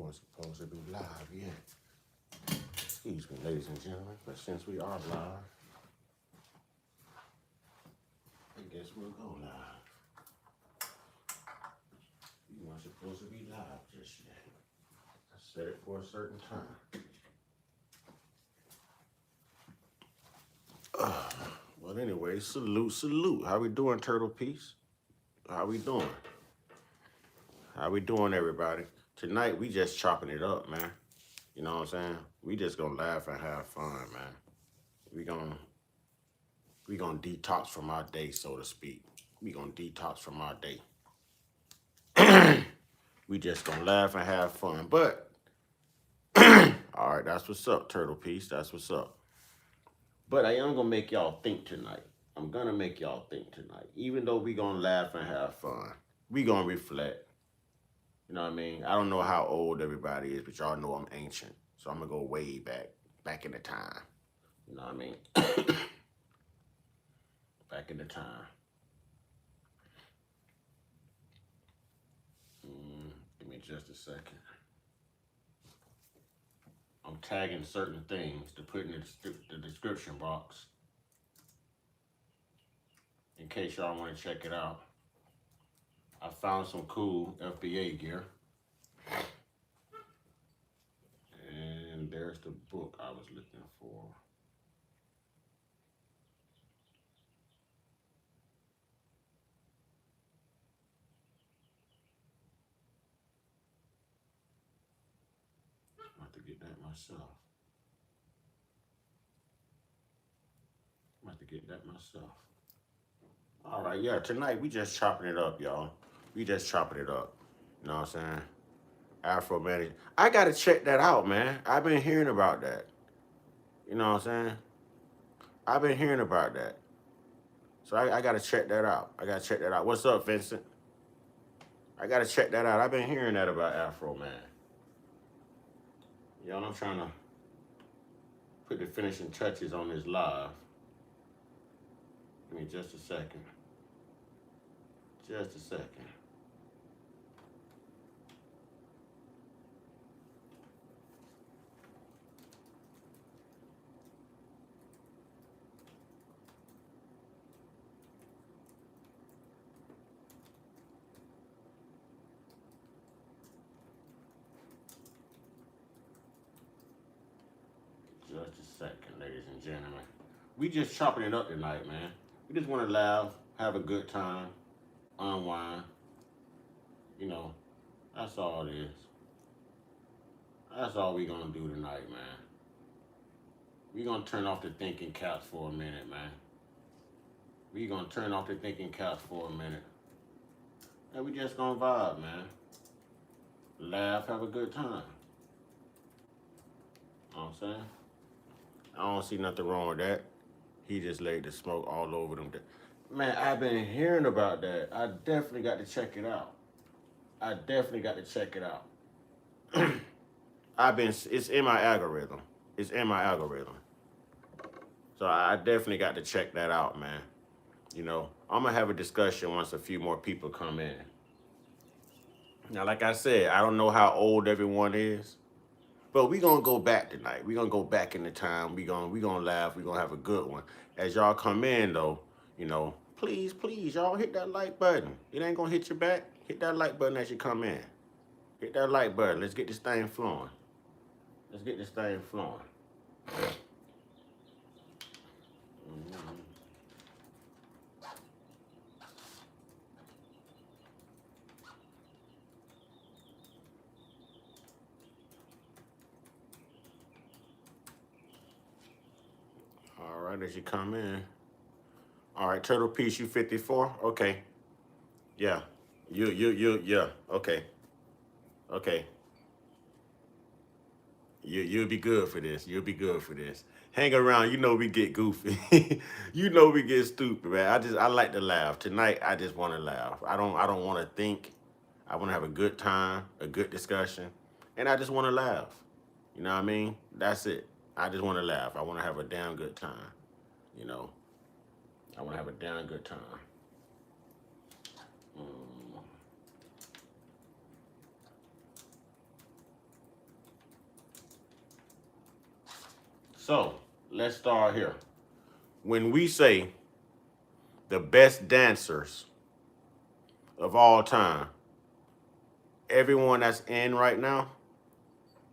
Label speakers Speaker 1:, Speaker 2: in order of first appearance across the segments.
Speaker 1: we're supposed to be live yet. Excuse me, ladies and gentlemen, but since we are live, I guess we'll go live. You weren't supposed to be live just yet. I set it for a certain time. Well, anyway, salute. How we doing, Turtle Piece? How we doing? How we doing, everybody? Tonight, we just chopping it up, man. You know what I'm saying? We just gonna laugh and have fun, man. We gonna detox from our day, so to speak. We gonna detox from our day. We just gonna laugh and have fun. But, all right, that's what's up, Turtle Piece. That's what's up. But I am gonna make y'all think tonight. I'm gonna make y'all think tonight. Even though we gonna laugh and have fun, we gonna reflect. You know what I mean? I don't know how old everybody is, but y'all know I'm ancient. So I'm gonna go way back in the time. You know what I mean? Back in the time. Give me just a second. I'm tagging certain things to put in the description box in case y'all want to check it out. I found some cool FBA gear. And there's the book I was looking for. I have to get that myself. All right, yeah, tonight we just chopping it up, y'all. We just chopping it up. You know what I'm saying? Afro Managed. I got to check that out, man. I've been hearing about that. You know what I'm saying? I've been hearing about that. So I got to check that out. What's up, Vincent? I got to check that out. I've been hearing that about Afro Man. Y'all, I'm trying to put the finishing touches on this live. Give me just a second. Just a second. Just a second, ladies and gentlemen. We just chopping it up tonight, man. We just want to laugh, have a good time, unwind. You know, that's all it is. That's all we gonna do tonight, man. We gonna turn off the thinking caps for a minute, man. We gonna turn off the thinking caps for a minute. And we just gonna vibe, man. Laugh, have a good time. You know what I'm saying? I don't see nothing wrong with that. He just laid the smoke all over them. Man, I've been hearing about that. I definitely got to check it out. It's in my algorithm. So I definitely got to check that out, man. You know, I'm going to have a discussion once a few more people come in. Now, like I said, I don't know how old everyone is, but we going to go back tonight. We going to go back in the time. We going to laugh. We going to have a good one. As y'all come in, though, you know, please, y'all hit that like button. It ain't going to hit your back. Hit that like button as you come in. Hit that like button. Let's get this thing flowing. All right, as you come in. All right, Turtle Piece, you 54? Okay. Yeah. Yeah. Okay. You'll be good for this. Hang around, you know we get goofy. You know we get stupid, man. I like to laugh. Tonight, I just want to laugh. I don't want to think. I want to have a good time, a good discussion, and I just want to laugh. You know what I mean? That's it. I just want to laugh. I want to have a damn good time. You know, I want to have a damn good time. So let's start here. When we say the best dancers of all time, everyone that's in right now,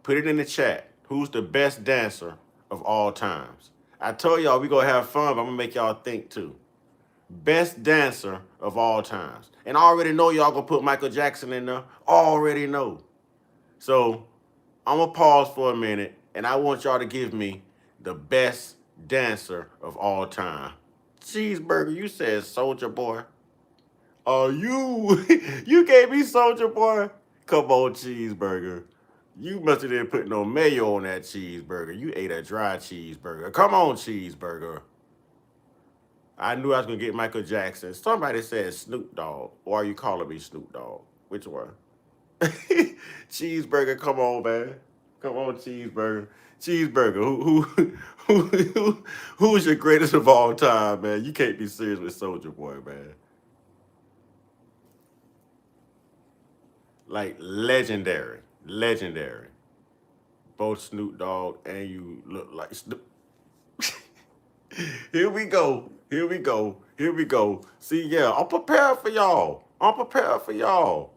Speaker 1: put it in the chat. Who's the best dancer of all times? I told y'all we gonna have fun, but I'm gonna make y'all think too. Best dancer of all times. And I already know y'all gonna put Michael Jackson in there. Already know. So I'm gonna pause for a minute and I want y'all to give me the best dancer of all time. Cheeseburger, you said Soldier Boy. Oh, you gave me Soldier Boy? Come on, Cheeseburger. You must have didn't put no mayo on that cheeseburger. You ate a dry cheeseburger. Come on, Cheeseburger. I knew I was going to get Michael Jackson. Somebody said Snoop Dogg. Or are you calling me Snoop Dogg? Which one? Cheeseburger, come on, man. Come on, Cheeseburger. Cheeseburger, who's your greatest of all time, man? You can't be serious with Soldier Boy, man. Like, legendary. Legendary. Both Snoop Dogg and you look like Snoop. Here we go. Here we go. Here we go. See, yeah, I'm prepared for y'all. I'm prepared for y'all.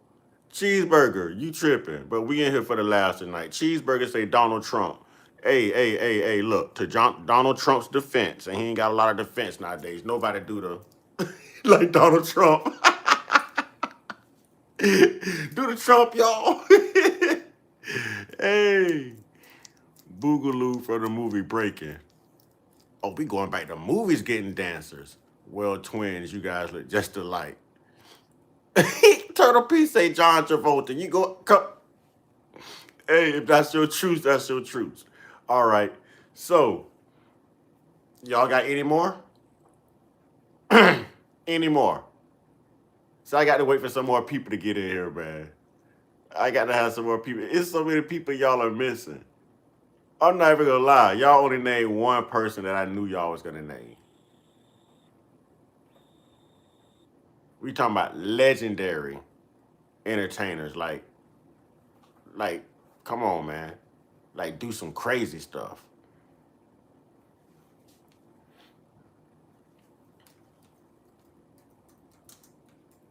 Speaker 1: Cheeseburger, you tripping. But we in here for the laughs tonight. Cheeseburger say Donald Trump. Hey, look, to Donald Trump's defense, and he ain't got a lot of defense nowadays. Nobody do the like Donald Trump. Do the Trump, y'all. Hey, Boogaloo from the movie Breaking. Oh, we going back to movies getting dancers. Well, twins, you guys look just alike. Turtle P say John Travolta. You go, come. Hey, if that's your truth, that's your truth. All right. So, y'all got any more? Any more? So I got to wait for some more people to get in here, man. I got to have some more people. It's so many people y'all are missing. I'm not even going to lie. Y'all only named one person that I knew y'all was going to name. We talking about legendary entertainers. Like, come on, man. Like, do some crazy stuff.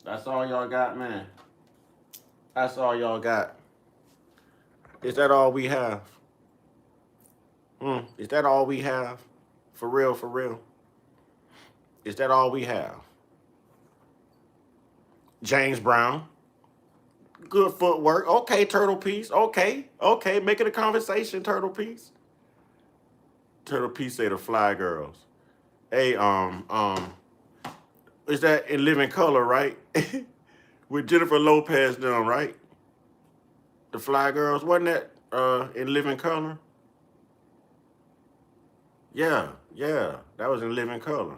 Speaker 1: That's all y'all got, man. That's all y'all got. Is that all we have? Is that all we have? For real, for real? Is that all we have? James Brown. Good footwork. Okay, Turtle Piece. Okay. Make it a conversation, Turtle Piece. Turtle Piece say the Fly Girls. Hey, is that In Living Color, right? With Jennifer Lopez down, right? The Fly Girls, wasn't that In Living Color? Yeah, that was In Living Color.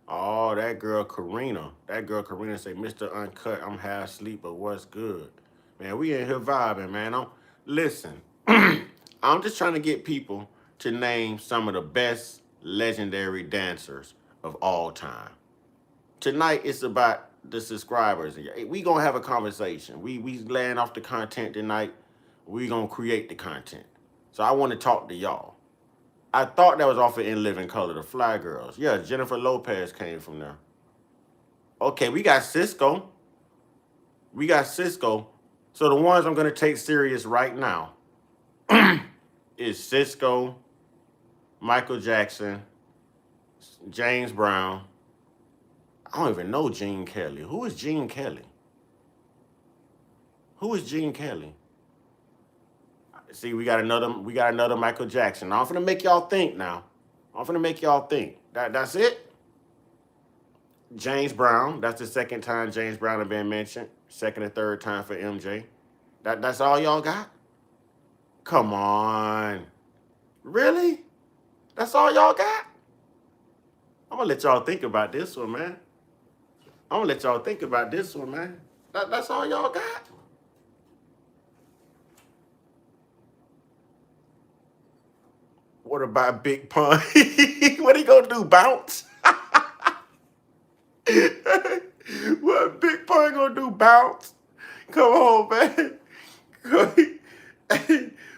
Speaker 1: Oh, that girl Karina. That girl Karina say, Mr. Uncut, I'm half asleep, but what's good? Man, we in here vibing, man. Listen, I'm just trying to get people to name some of the best legendary dancers of all time. Tonight, it's about the subscribers. We gonna have a conversation. We laying off the content tonight. We gonna create the content. So I want to talk to y'all. I thought that was off of In Living Color, the Fly Girls. Yeah, Jennifer Lopez came from there. Okay, we got Cisco. So the ones I'm gonna take serious right now is Cisco, Michael Jackson, James Brown. I don't even know Gene Kelly. Who is Gene Kelly? See, we got another Michael Jackson. Now, I'm finna make y'all think now. That's it? James Brown. That's the second time James Brown has been mentioned. Second and third time for MJ. That's all y'all got? Come on. Really? That's all y'all got? I'm gonna let y'all think about this one, man. That's all y'all got? What about Big Pun? What he gonna do, bounce? What Big Pun gonna do, bounce? Come on, man.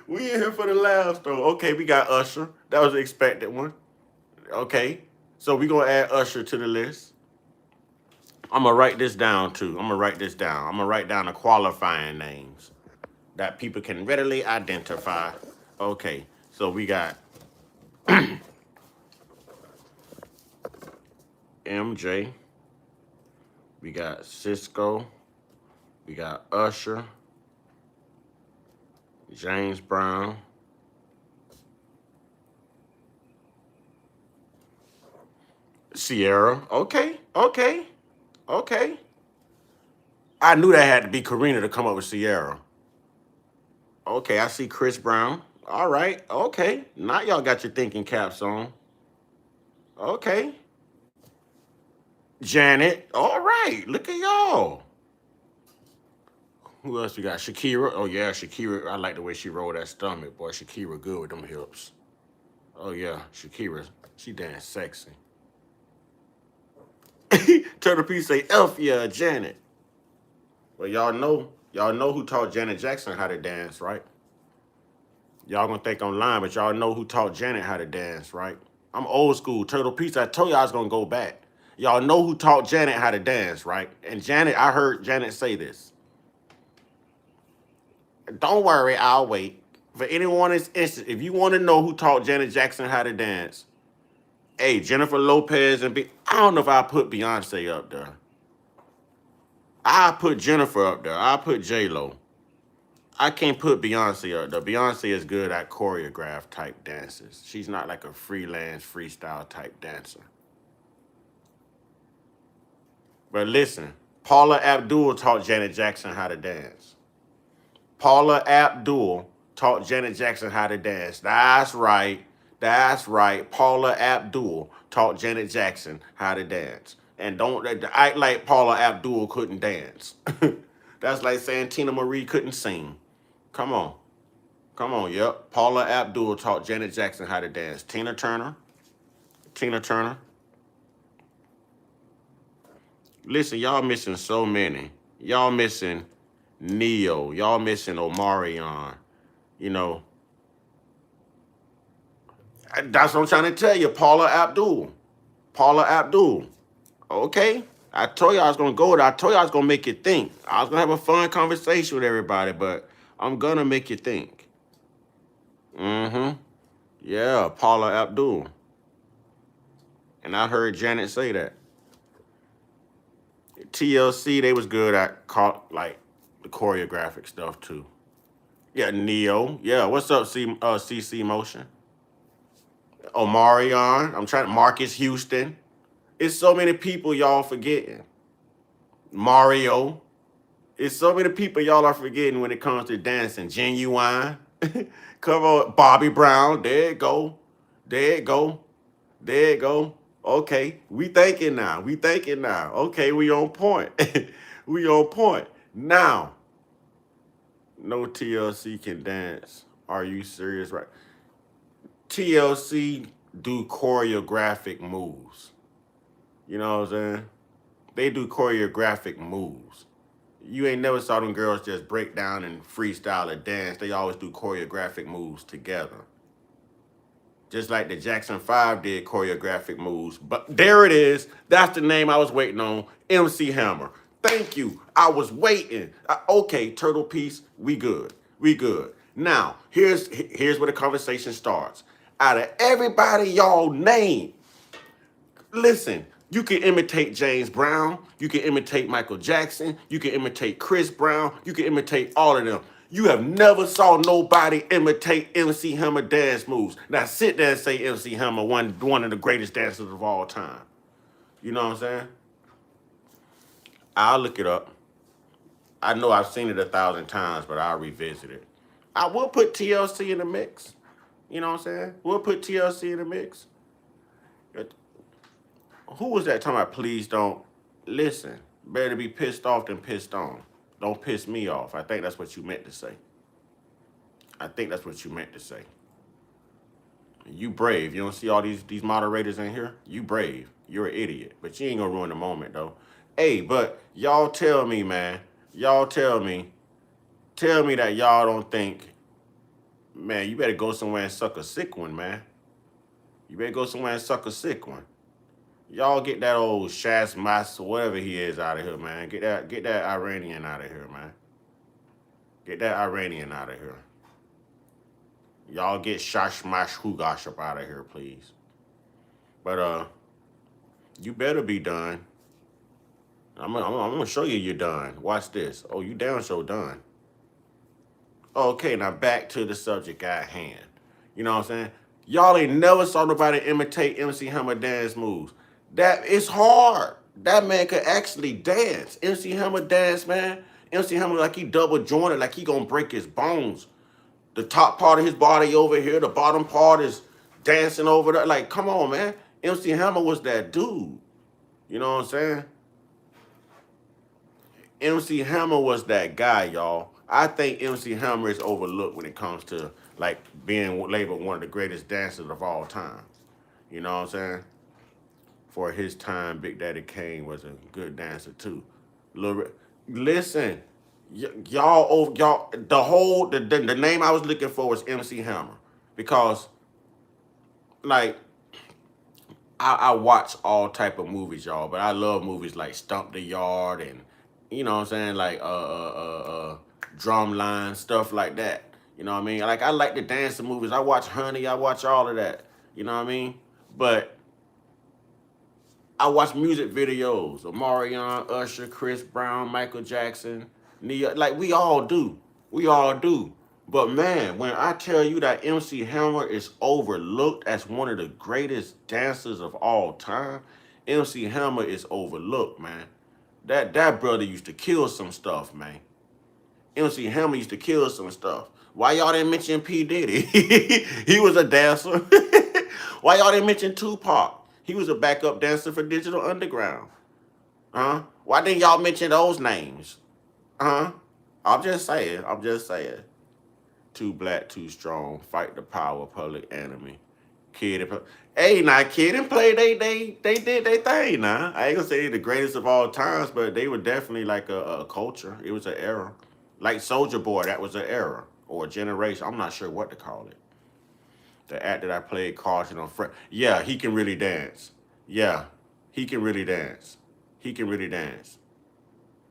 Speaker 1: We in here for the laughs though. Okay, we got Usher. That was the expected one. Okay, so we gonna add Usher to the list. I'm gonna write this down too. I'm gonna write this down. I'm gonna write down the qualifying names that people can readily identify. Okay, so we got MJ, we got Cisco, we got Usher, James Brown, Sierra. Okay, okay, okay. I knew that had to be Karina to come up with Sierra. Okay, I see Chris Brown. All right, okay. Now y'all got your thinking caps on. Okay. Janet. All right, look at y'all. Who else we got? Shakira. Oh yeah, Shakira. I like the way she rolled that stomach, boy. Shakira good with them hips. Oh yeah, Shakira. She dance sexy. Turtle P say F yeah, Janet. Well, y'all know who taught Janet Jackson how to dance, right? Y'all gonna think I'm lying, but y'all know who taught Janet how to dance, right? I'm old school. Turtle P. I told y'all I was gonna go back. Y'all know who taught Janet how to dance, right? And Janet, I heard Janet say this. Don't worry, I'll wait. For anyone that's interested, if you want to know who taught Janet Jackson how to dance, hey, Jennifer Lopez and I don't know if I put Beyonce up there. I put Jennifer up there. I put J-Lo. I can't put Beyonce up there. Beyonce is good at choreographed type dances. She's not like a freelance freestyle type dancer. But listen, Paula Abdul taught Janet Jackson how to dance. Paula Abdul taught Janet Jackson how to dance. That's right. That's right. Paula Abdul taught Janet Jackson how to dance. And don't act like Paula Abdul couldn't dance. That's like saying Tina Marie couldn't sing. Come on. Come on, yep. Paula Abdul taught Janet Jackson how to dance. Tina Turner. Tina Turner. Listen, y'all missing so many. Y'all missing Neo. Y'all missing Omarion. You know. That's what I'm trying to tell you. Paula Abdul. Paula Abdul. Okay? I told you I was going to go there. I told you I was going to make you think. I was going to have a fun conversation with everybody, but I'm going to make you think. Mm-hmm. Yeah, Paula Abdul. And I heard Janet say that. TLC, they was good at like the choreographic stuff too. Yeah, Neo. Yeah, what's up, CC Motion? Omarion. I'm trying to Marcus Houston. It's so many people y'all forgetting. Mario. It's so many people y'all are forgetting when it comes to dancing. Genuine. Come on, Bobby Brown. There it go. There it go. There it go. Okay, we thinking now. We thinking now. Okay, we on point. We on point. Now, no TLC can dance. Are you serious? Right. TLC do choreographic moves. You know what I'm saying? They do choreographic moves. You ain't never saw them girls just break down and freestyle a dance. They always do choreographic moves together. Just like the Jackson 5 did choreographic moves. But there it is. That's the name I was waiting on. MC Hammer. Thank you. I was waiting. Okay, Turtle Piece, we good. We good. Now, here's where the conversation starts. Out of everybody y'all name, listen, you can imitate James Brown. You can imitate Michael Jackson. You can imitate Chris Brown. You can imitate all of them. You have never saw nobody imitate MC Hammer dance moves. Now sit there and say MC Hammer one of the greatest dancers of all time. You know what I'm saying? I'll look it up. I know I've seen it 1,000 times, but I'll revisit it. I will put TLC in the mix. You know what I'm saying? We'll put TLC in the mix. Who was that talking about please don't listen? Better be pissed off than pissed on. Don't piss me off. I think that's what you meant to say. I think that's what you meant to say. You brave. You don't see all these moderators in here? You brave. You're an idiot. But you ain't gonna ruin the moment, though. Hey, but y'all tell me, man. Y'all tell me, tell me that y'all don't think, man, you better go somewhere and suck a sick one, man. You better go somewhere and suck a sick one. Y'all get that old Shazmas or whatever he is out of here, man. Get that Iranian out of here, man. Get that Iranian out of here. Y'all get Shashmash Hugash up out of here, please. But you better be done. I'm gonna show you you're done. Watch this. Oh, you damn sure done. Okay, now back to the subject at hand. You know what I'm saying? Y'all ain't never saw nobody imitate MC Hammer dance moves. That it's hard. That man could actually dance. MC Hammer dance, man. MC Hammer like he double jointed, like he gonna break his bones. The top part of his body over here, the bottom part is dancing over there. Like, come on, man. MC Hammer was that dude. You know what I'm saying? MC Hammer was that guy, y'all. I think MC Hammer is overlooked when it comes to like being labeled one of the greatest dancers of all time. You know what I'm saying? For his time, Big Daddy Kane was a good dancer too. Listen, y'all, the name I was looking for was MC Hammer because, like, I watch all type of movies, y'all, but I love movies like Stomp the Yard and, you know what I'm saying, like Drumline, stuff like that. You know what I mean? Like, I like the dancing movies. I watch Honey, I watch all of that. You know what I mean? But I watch music videos of Marion, Usher, Chris Brown, Michael Jackson, Nia. Like, we all do. We all do. But man, when I tell you that MC Hammer is overlooked as one of the greatest dancers of all time, MC Hammer is overlooked, man. That brother used to kill some stuff, man. MC Hammer used to kill some stuff. Why y'all didn't mention P. Diddy? He was a dancer. Why y'all didn't mention Tupac? He was a backup dancer for Digital Underground. Huh? Why didn't y'all mention those names? Huh? I'm just saying. I'm just saying. Too black, too strong. Fight the power, public enemy. Kid and play. Hey, now Kid and Play, they did their thing. Now I ain't gonna say they the greatest of all times, but they were definitely like a culture. It was an era. Like Soldier Boy, that was an era or a generation. I'm not sure what to call it. The actor that played Carson on Fred. Yeah, he can really dance. Yeah, he can really dance. He can really dance.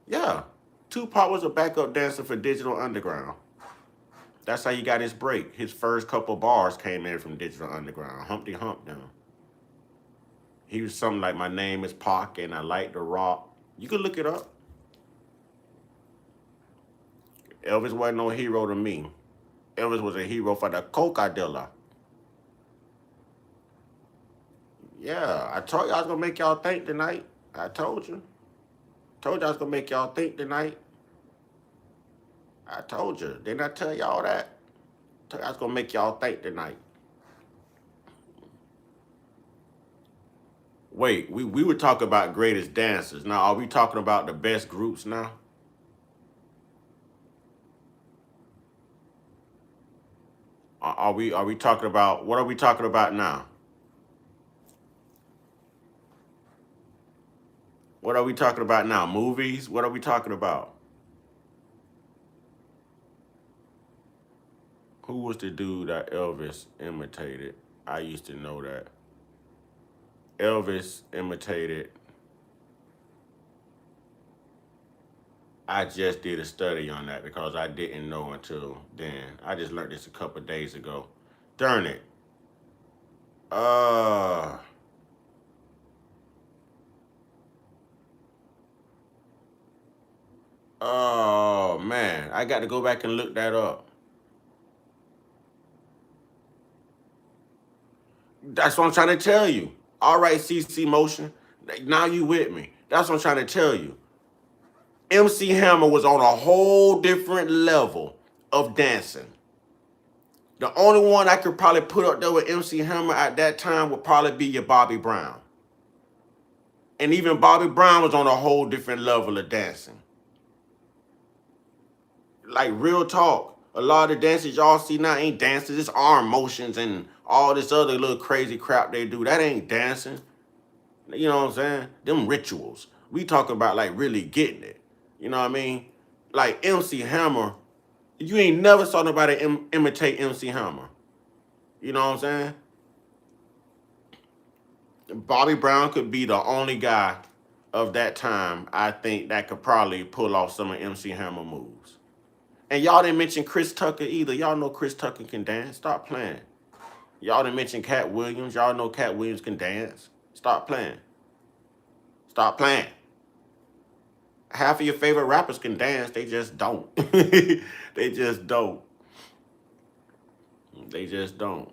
Speaker 1: Yeah, Tupac was a backup dancer for Digital Underground. That's how he got his break. His first couple bars came in from Digital Underground. Humpty Hump down. He was something like, my name is Pac and I like to rock. You can look it up. Elvis wasn't no hero to me. Elvis was a hero for the coca dealer. Yeah, I told you I was going to make y'all think tonight. I told you. Told you I was going to make y'all think tonight. I told you. Didn't I tell y'all that? Told you I was going to make y'all think tonight. Wait, we were talking about greatest dancers. Now, are we talking about the best groups now? Are we talking about, what are we talking about now? What are we talking about now? Movies? What are we talking about? Who was the dude that Elvis imitated? I used to know that. Elvis imitated. I just did a study on that because I didn't know until then. I just learned this a couple of days ago. Darn it. Oh, man. I got to go back and look that up. That's what I'm trying to tell you. All right, CC Motion. Now you with me. That's what I'm trying to tell you. MC Hammer was on a whole different level of dancing. The only one I could probably put up there with MC Hammer at that time would probably be your Bobby Brown. And even Bobby Brown was on a whole different level of dancing. Like, real talk, a lot of the dances y'all see now ain't dances. It's arm motions and all this other little crazy crap they do. That ain't dancing. You know what I'm saying? Them rituals. We talk about, like, really getting it. You know what I mean? Like, MC Hammer You ain't never saw nobody imitate MC Hammer. You know what I'm saying? Bobby Brown could be the only guy of that time, I think, that could probably pull off some of MC Hammer moves. And y'all didn't mention Chris Tucker either. Y'all know Chris Tucker can dance. Stop playing. Y'all didn't mention Cat Williams. Y'all know Cat Williams can dance. Stop playing. Stop playing. Half of your favorite rappers can dance. They just don't. They just don't. They just don't.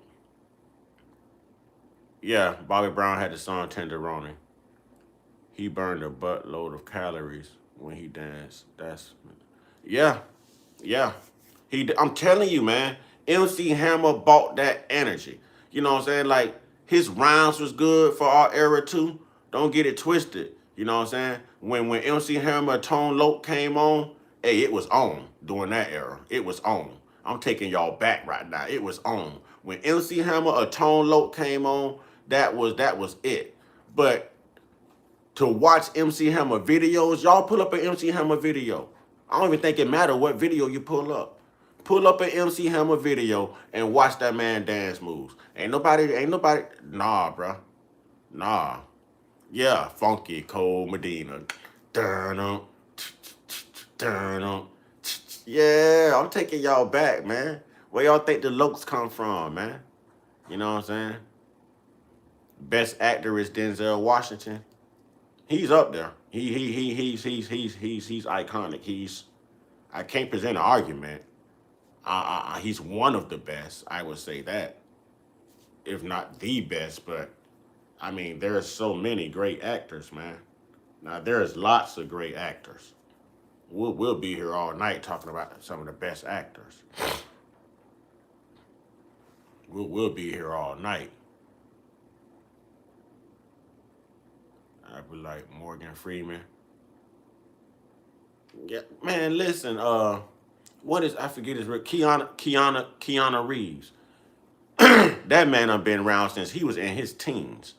Speaker 1: Yeah, Bobby Brown had the song Tenderoni. He burned a buttload of calories when he danced. Yeah. I'm telling you, man, MC Hammer bought that energy. You know what I'm saying? Like, his rhymes was good for our era too. Don't get it twisted. You know what I'm saying? When MC Hammer Tone Loc came on, hey, it was on during that era. It was on. I'm taking y'all back right now. It was on. When MC Hammer or Tone Loc came on, that was it. But to watch MC Hammer videos, y'all pull up an MC Hammer video. I don't even think it matter what video you pull up. Pull up an MC Hammer video and watch that man dance moves. Ain't nobody, nah, bro. Nah. Yeah, Funky Cole Medina. Yeah, I'm taking y'all back, man. Where y'all think the Lokes come from, man? You know what I'm saying? Best actor is Denzel Washington. He's up there. He's iconic. I can't present an argument. He's one of the best. I would say that, if not the best. But I mean, there's so many great actors, man. Now there's lots of great actors. We'll be here all night talking about some of the best actors. We'll be here all night. I'd be like Morgan Freeman. Yeah, man, listen, what is, I forget his, Keanu Reeves. That man have been around since he was in his teens.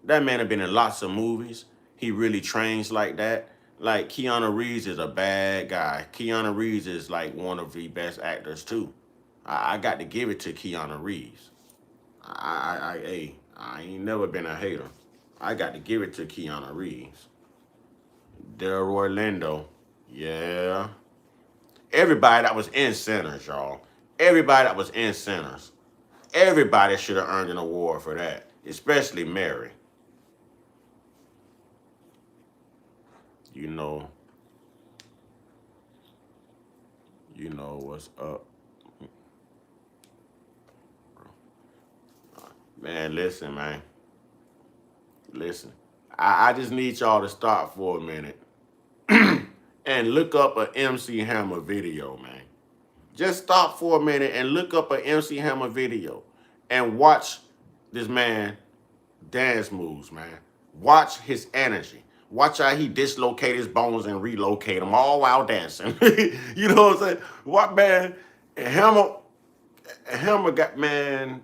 Speaker 1: That man have been in lots of movies. He really trains like that. Like, Keanu Reeves is a bad guy. Keanu Reeves is like one of the best actors too. I got to give it to Keanu Reeves. I ain't never been a hater. I got to give it to Keanu Reeves. Delroy Lindo. Yeah. Everybody that was in Sinners, y'all. Everybody that was in Sinners. Everybody should have earned an award for that. Especially Mary. You know what's up. Man, listen, man. Listen. I just need y'all to stop for a minute and look up an MC Hammer video, man. Just stop for a minute and look up an MC Hammer video and watch this man dance moves, man. Watch his energy. Watch how he dislocate his bones and relocate them all while dancing. You know what I'm saying? What, man? Hammer got, man.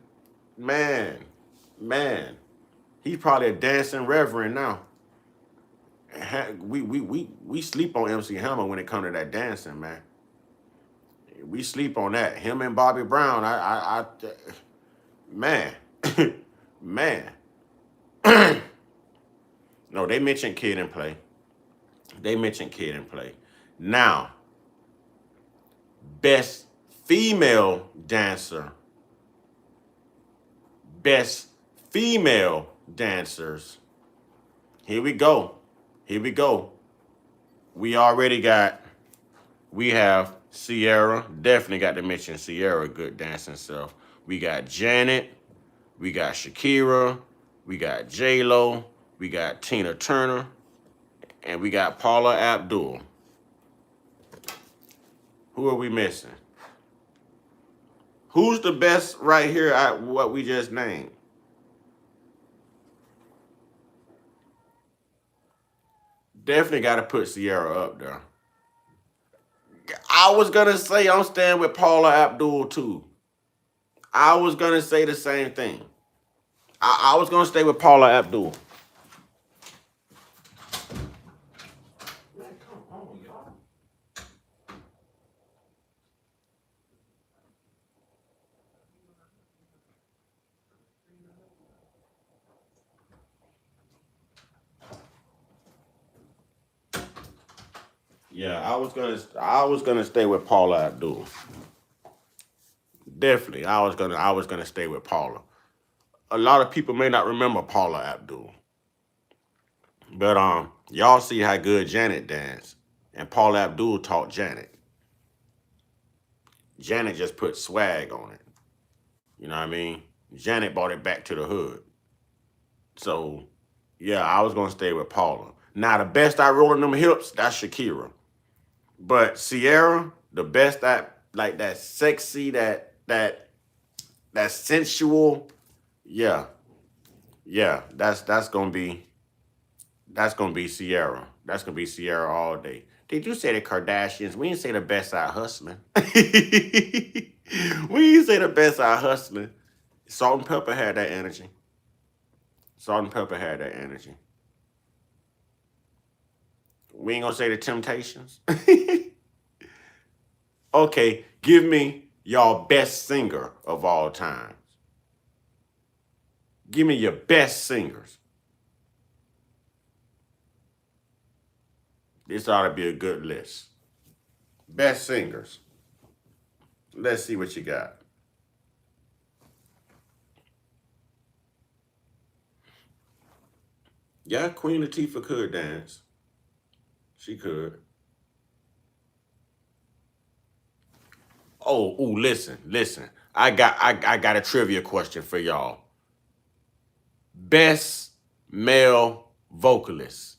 Speaker 1: He's probably a dancing reverend now. We sleep on MC Hammer when it comes to that dancing, man. We sleep on that. Him and Bobby Brown, man. Man. No, they mentioned Kid and Play. Now, best female dancer. Best female dancers. Here we go. We have Sierra. Definitely got to mention Sierra, good dancing self. We got Janet. We got Shakira. We got J-Lo. We got Tina Turner. And we got Paula Abdul. Who are we missing? Who's the best right here at what we just named? Definitely got to put Sierra up there. I was going to say I'm staying with Paula Abdul too. I was going to say the same thing. I was going to stay with Paula Abdul. Man, come on, y'all. Yeah, I was gonna stay with Paula Abdul. Definitely, I was gonna stay with Paula. A lot of people may not remember Paula Abdul, but y'all see how good Janet danced, and Paula Abdul taught Janet. Janet just put swag on it. You know what I mean? Janet brought it back to the hood. So, yeah, I was gonna stay with Paula. Now the best I roll in them hips, that's Shakira. But Sierra, the best that like that sexy, that sensual, yeah, yeah, that's gonna be Sierra. That's gonna be Sierra all day. Did you say the Kardashians? We didn't say the best out hustling. We didn't say the best out hustling. Salt and Pepper had that energy. Salt and Pepper had that energy. We ain't gonna say the Temptations. Okay, give me y'all best singer of all time. Give me your best singers. This ought to be a good list. Best singers. Let's see what you got. Yeah, Queen Latifah could dance. She could. Oh, ooh, listen. I got a trivia question for y'all. Best male vocalist.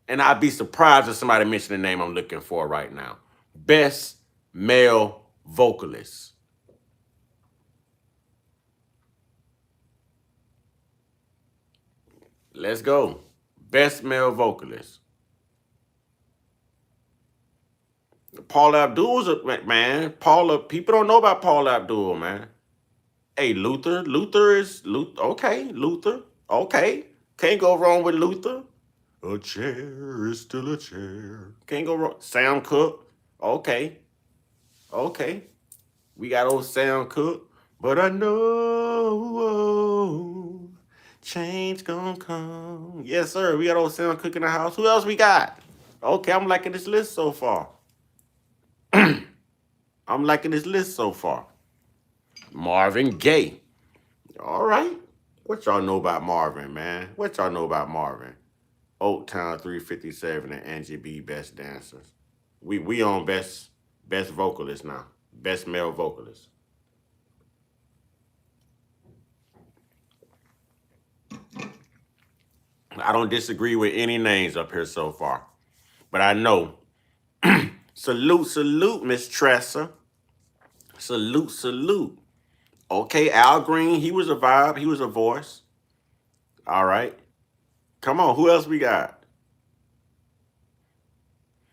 Speaker 1: And I'd be surprised if somebody mentioned the name I'm looking for right now. Best male vocalist. Let's go. Best male vocalist. Paula Abdul's a man. Paula, people don't know about Paula Abdul, man. Hey, Luther. Luther is Luther. Okay, Luther. Okay. Can't go wrong with Luther. A chair is still a chair. Can't go wrong. Sam Cooke. Okay. Okay. We got old Sam Cooke. But I know change gonna come. Yes, sir. We got old Sam Cooke in the house. Who else we got? Okay, I'm liking this list so far. I'm liking this list so far. Marvin Gaye. All right. What y'all know about Marvin, man? What y'all know about Marvin? Oak Town 357 and Angie B best dancers. We on best vocalist now. Best male vocalist. I don't disagree with any names up here so far. But I know. Salute, Miss Tressa. Salute. Okay, Al Green, he was a vibe. He was a voice. All right. Come on, who else we got?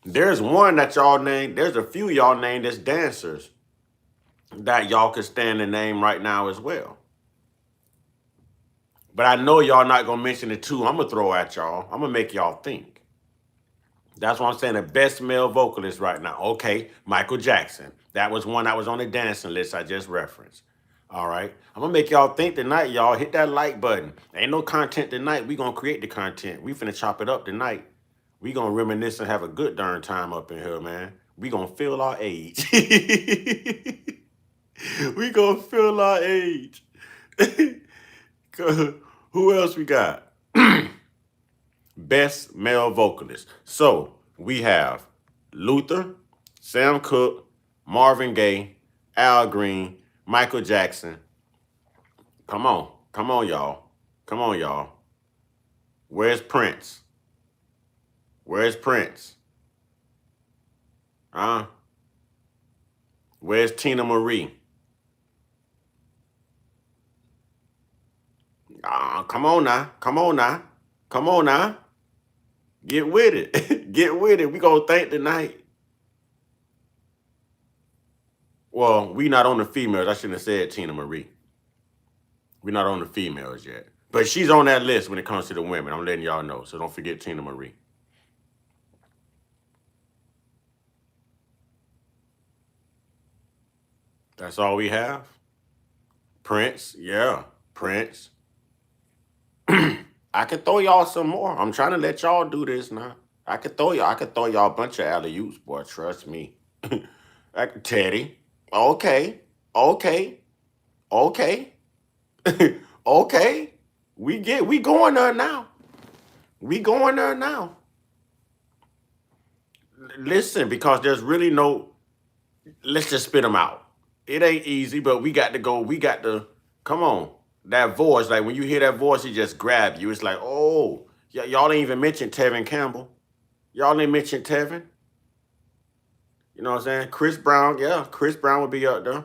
Speaker 1: There's one that y'all named. There's a few y'all named as dancers that y'all could stand the name right now as well. But I know y'all not going to mention the two I'm going to throw at y'all. I'm going to make y'all think. That's what I'm saying, the best male vocalist right now. Okay, Michael Jackson. That was one that was on the dancing list I just referenced. All right. I'm going to make y'all think tonight, y'all. Hit that like button. Ain't no content tonight. We going to create the content. We finna chop it up tonight. We going to reminisce and have a good darn time up in here, man. We going to feel our age. We going to feel our age. Who else we got? Best male vocalist. So we have Luther, Sam Cooke, Marvin Gaye, Al Green, Michael Jackson. Come on, y'all. Come on, y'all. Where's Prince? Where's Prince? Huh? Where's Tina Marie? Come on now. Get with it. Get with it. We gonna think tonight. Well, we not on the females. I shouldn't have said Tina Marie. We're not on the females yet. But she's on that list when it comes to the women. I'm letting y'all know. So don't forget Tina Marie. That's all we have? Prince. Yeah. Prince. I can throw y'all some more. I'm trying to let y'all do this now. I could throw y'all a bunch of alley-oops, boy. Trust me. Teddy. Okay. Okay. Okay. Okay. We going there now. We going there now. Listen, because there's really no, let's just spit them out. It ain't easy, but we got to go. We got to, come on. That voice, like when you hear that voice, it just grab you. It's like, oh, y'all ain't even mentioned Tevin Campbell. Y'all ain't mentioned Tevin. You know what I'm saying? Chris Brown, yeah, Chris Brown would be up there.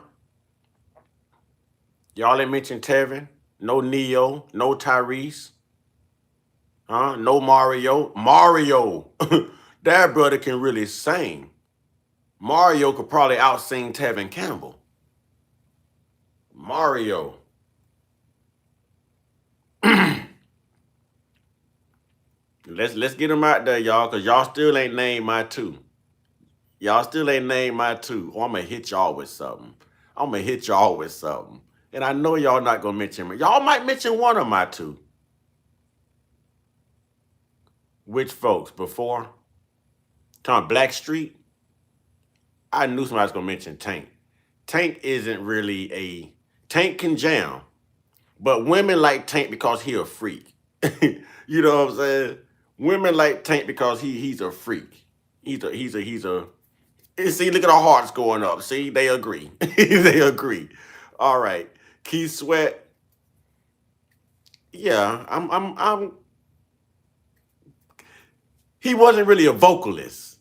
Speaker 1: Y'all ain't mentioned Tevin. No Neo, no Tyrese. No Mario. Mario. That brother can really sing. Mario could probably out-sing Tevin Campbell. Mario. Let's get him out there, y'all, because y'all still ain't named my two. Y'all still ain't named my two. Oh, I'm going to hit y'all with something. And I know y'all not going to mention me. Y'all might mention one of my two. Which folks? Before? Tom Blackstreet? I knew somebody was going to mention Tank. Tank isn't really a... Tank can jam. But women like Tank because he a freak. You know what I'm saying? Women like Tank because he's a freak. He's a... See, look at our hearts going up. See, they agree. They agree. All right. Keith Sweat. Yeah, I'm he wasn't really a vocalist.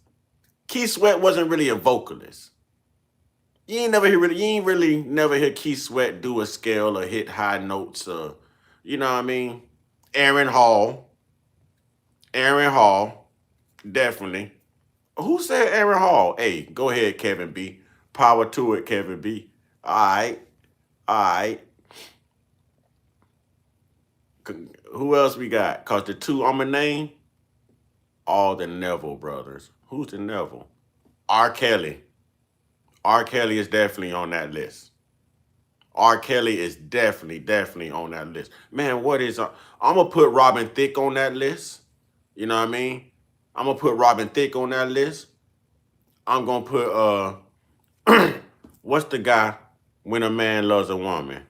Speaker 1: Keith Sweat wasn't really a vocalist. You ain't really never hear Keith Sweat do a scale or hit high notes or, you know what I mean? Aaron Hall, definitely. Who said Aaron Hall? Hey, go ahead, Kevin B. Power to it, Kevin B. All right. Who else we got? Cause the two I'm gonna name, all the Neville brothers. Who's the Neville? R. Kelly. R. Kelly is definitely on that list. R. Kelly is definitely on that list. Man, what is... I'm going to put Robin Thicke on that list. You know what I mean? I'm going to put Robin Thicke on that list. I'm going to put... what's the guy when a man loves a woman?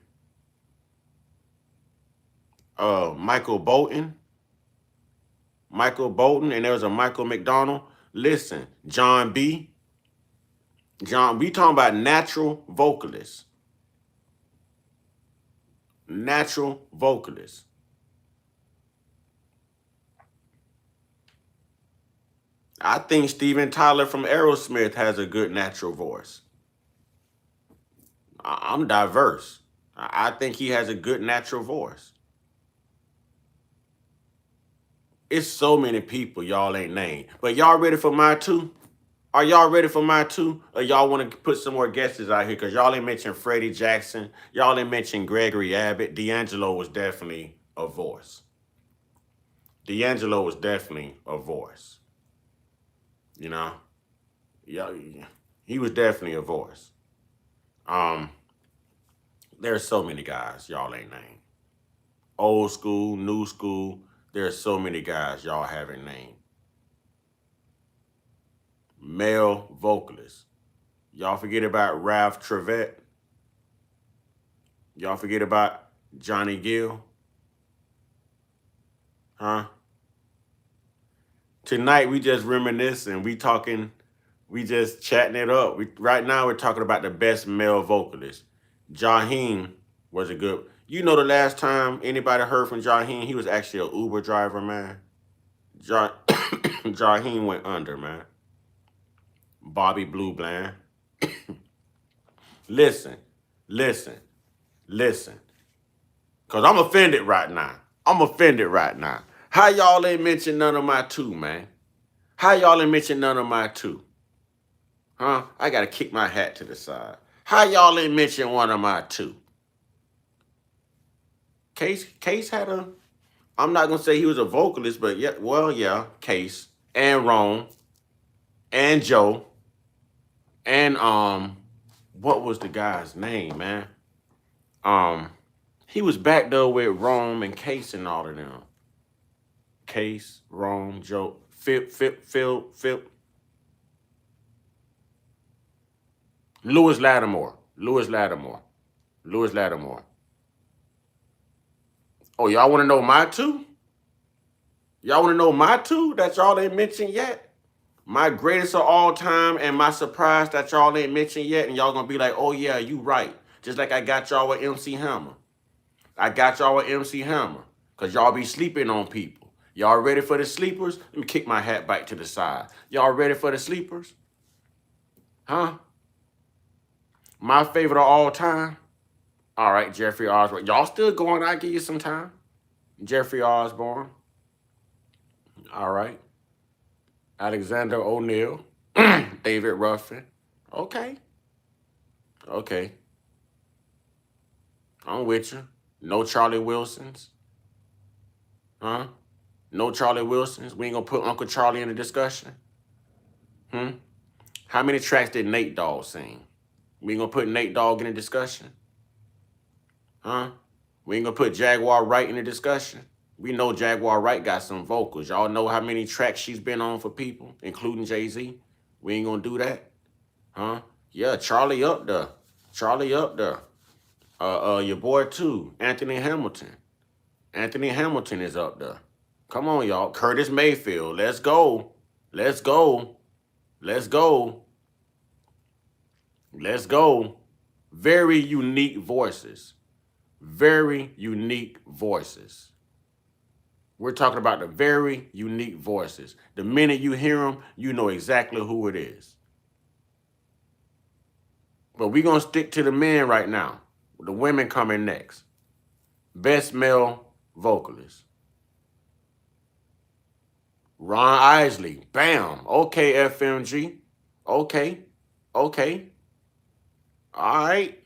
Speaker 1: Michael Bolton. And there was a Michael McDonald. Listen, John B. We talking about natural vocalists. Natural vocalist. I think Steven Tyler from Aerosmith has a good natural voice. I'm diverse. I think he has a good natural voice. It's so many people y'all ain't named. But y'all ready for my two? Are y'all ready for my two? Or y'all want to put some more guesses out here? Because y'all ain't mentioned Freddie Jackson. Y'all ain't mentioned Gregory Abbott. D'Angelo was definitely a voice. You know? Yeah, he was definitely a voice. There's so many guys y'all ain't named. Old school, new school. There's so many guys y'all haven't named. Male vocalists. Y'all forget about Ralph Trevette. Y'all forget about Johnny Gill. Tonight we just reminiscing. We just chatting it up. Right now we're talking about the best male vocalist. Jaheim was a good... You know the last time anybody heard from Jaheim, he was actually an Uber driver, man. Jaheim went under, man. Bobby Blue Bland. Listen. Because I'm offended right now. How y'all ain't mention none of my two, man? I got to kick my hat to the side. How y'all ain't mention one of my two? Case had a... I'm not going to say he was a vocalist, but yeah, Case and Rome and Joe and what was the guy's name, man? He was back there with Rome and Case and all of them. case, wrong, joke, Phil. Lewis Lattimore. Oh, y'all want to know my two? Y'all want to know my two that y'all ain't mentioned yet? My greatest of all time and my surprise that y'all ain't mentioned yet, and y'all gonna be like, oh yeah, you right. Just like I got y'all with MC Hammer. Because y'all be sleeping on people. Y'all ready for the sleepers? Let me kick my hat back to the side. Y'all ready for the sleepers? Huh? My favorite of all time? All right, Jeffrey Osborne. Y'all still going? I'll give you some time. Jeffrey Osborne. All right. Alexander O'Neal. David Ruffin. Okay. I'm with you. No Charlie Wilsons. Huh? No Charlie Wilsons. We ain't gonna put Uncle Charlie in the discussion. How many tracks did Nate Dogg sing? We ain't gonna put Nate Dogg in the discussion. Huh? We ain't gonna put Jaguar Wright in the discussion. We know Jaguar Wright got some vocals. Y'all know how many tracks she's been on for people, including Jay-Z. We ain't gonna do that. Huh? Yeah, Charlie up there. Your boy too, Anthony Hamilton. Anthony Hamilton is up there. Come on, y'all. Curtis Mayfield. Let's go. Very unique voices. We're talking about the very unique voices. The minute you hear them, you know exactly who it is. But we're going to stick to the men right now. The women coming next. Best male vocalist. Ron Isley. Bam. Okay, FMG. Okay. All right.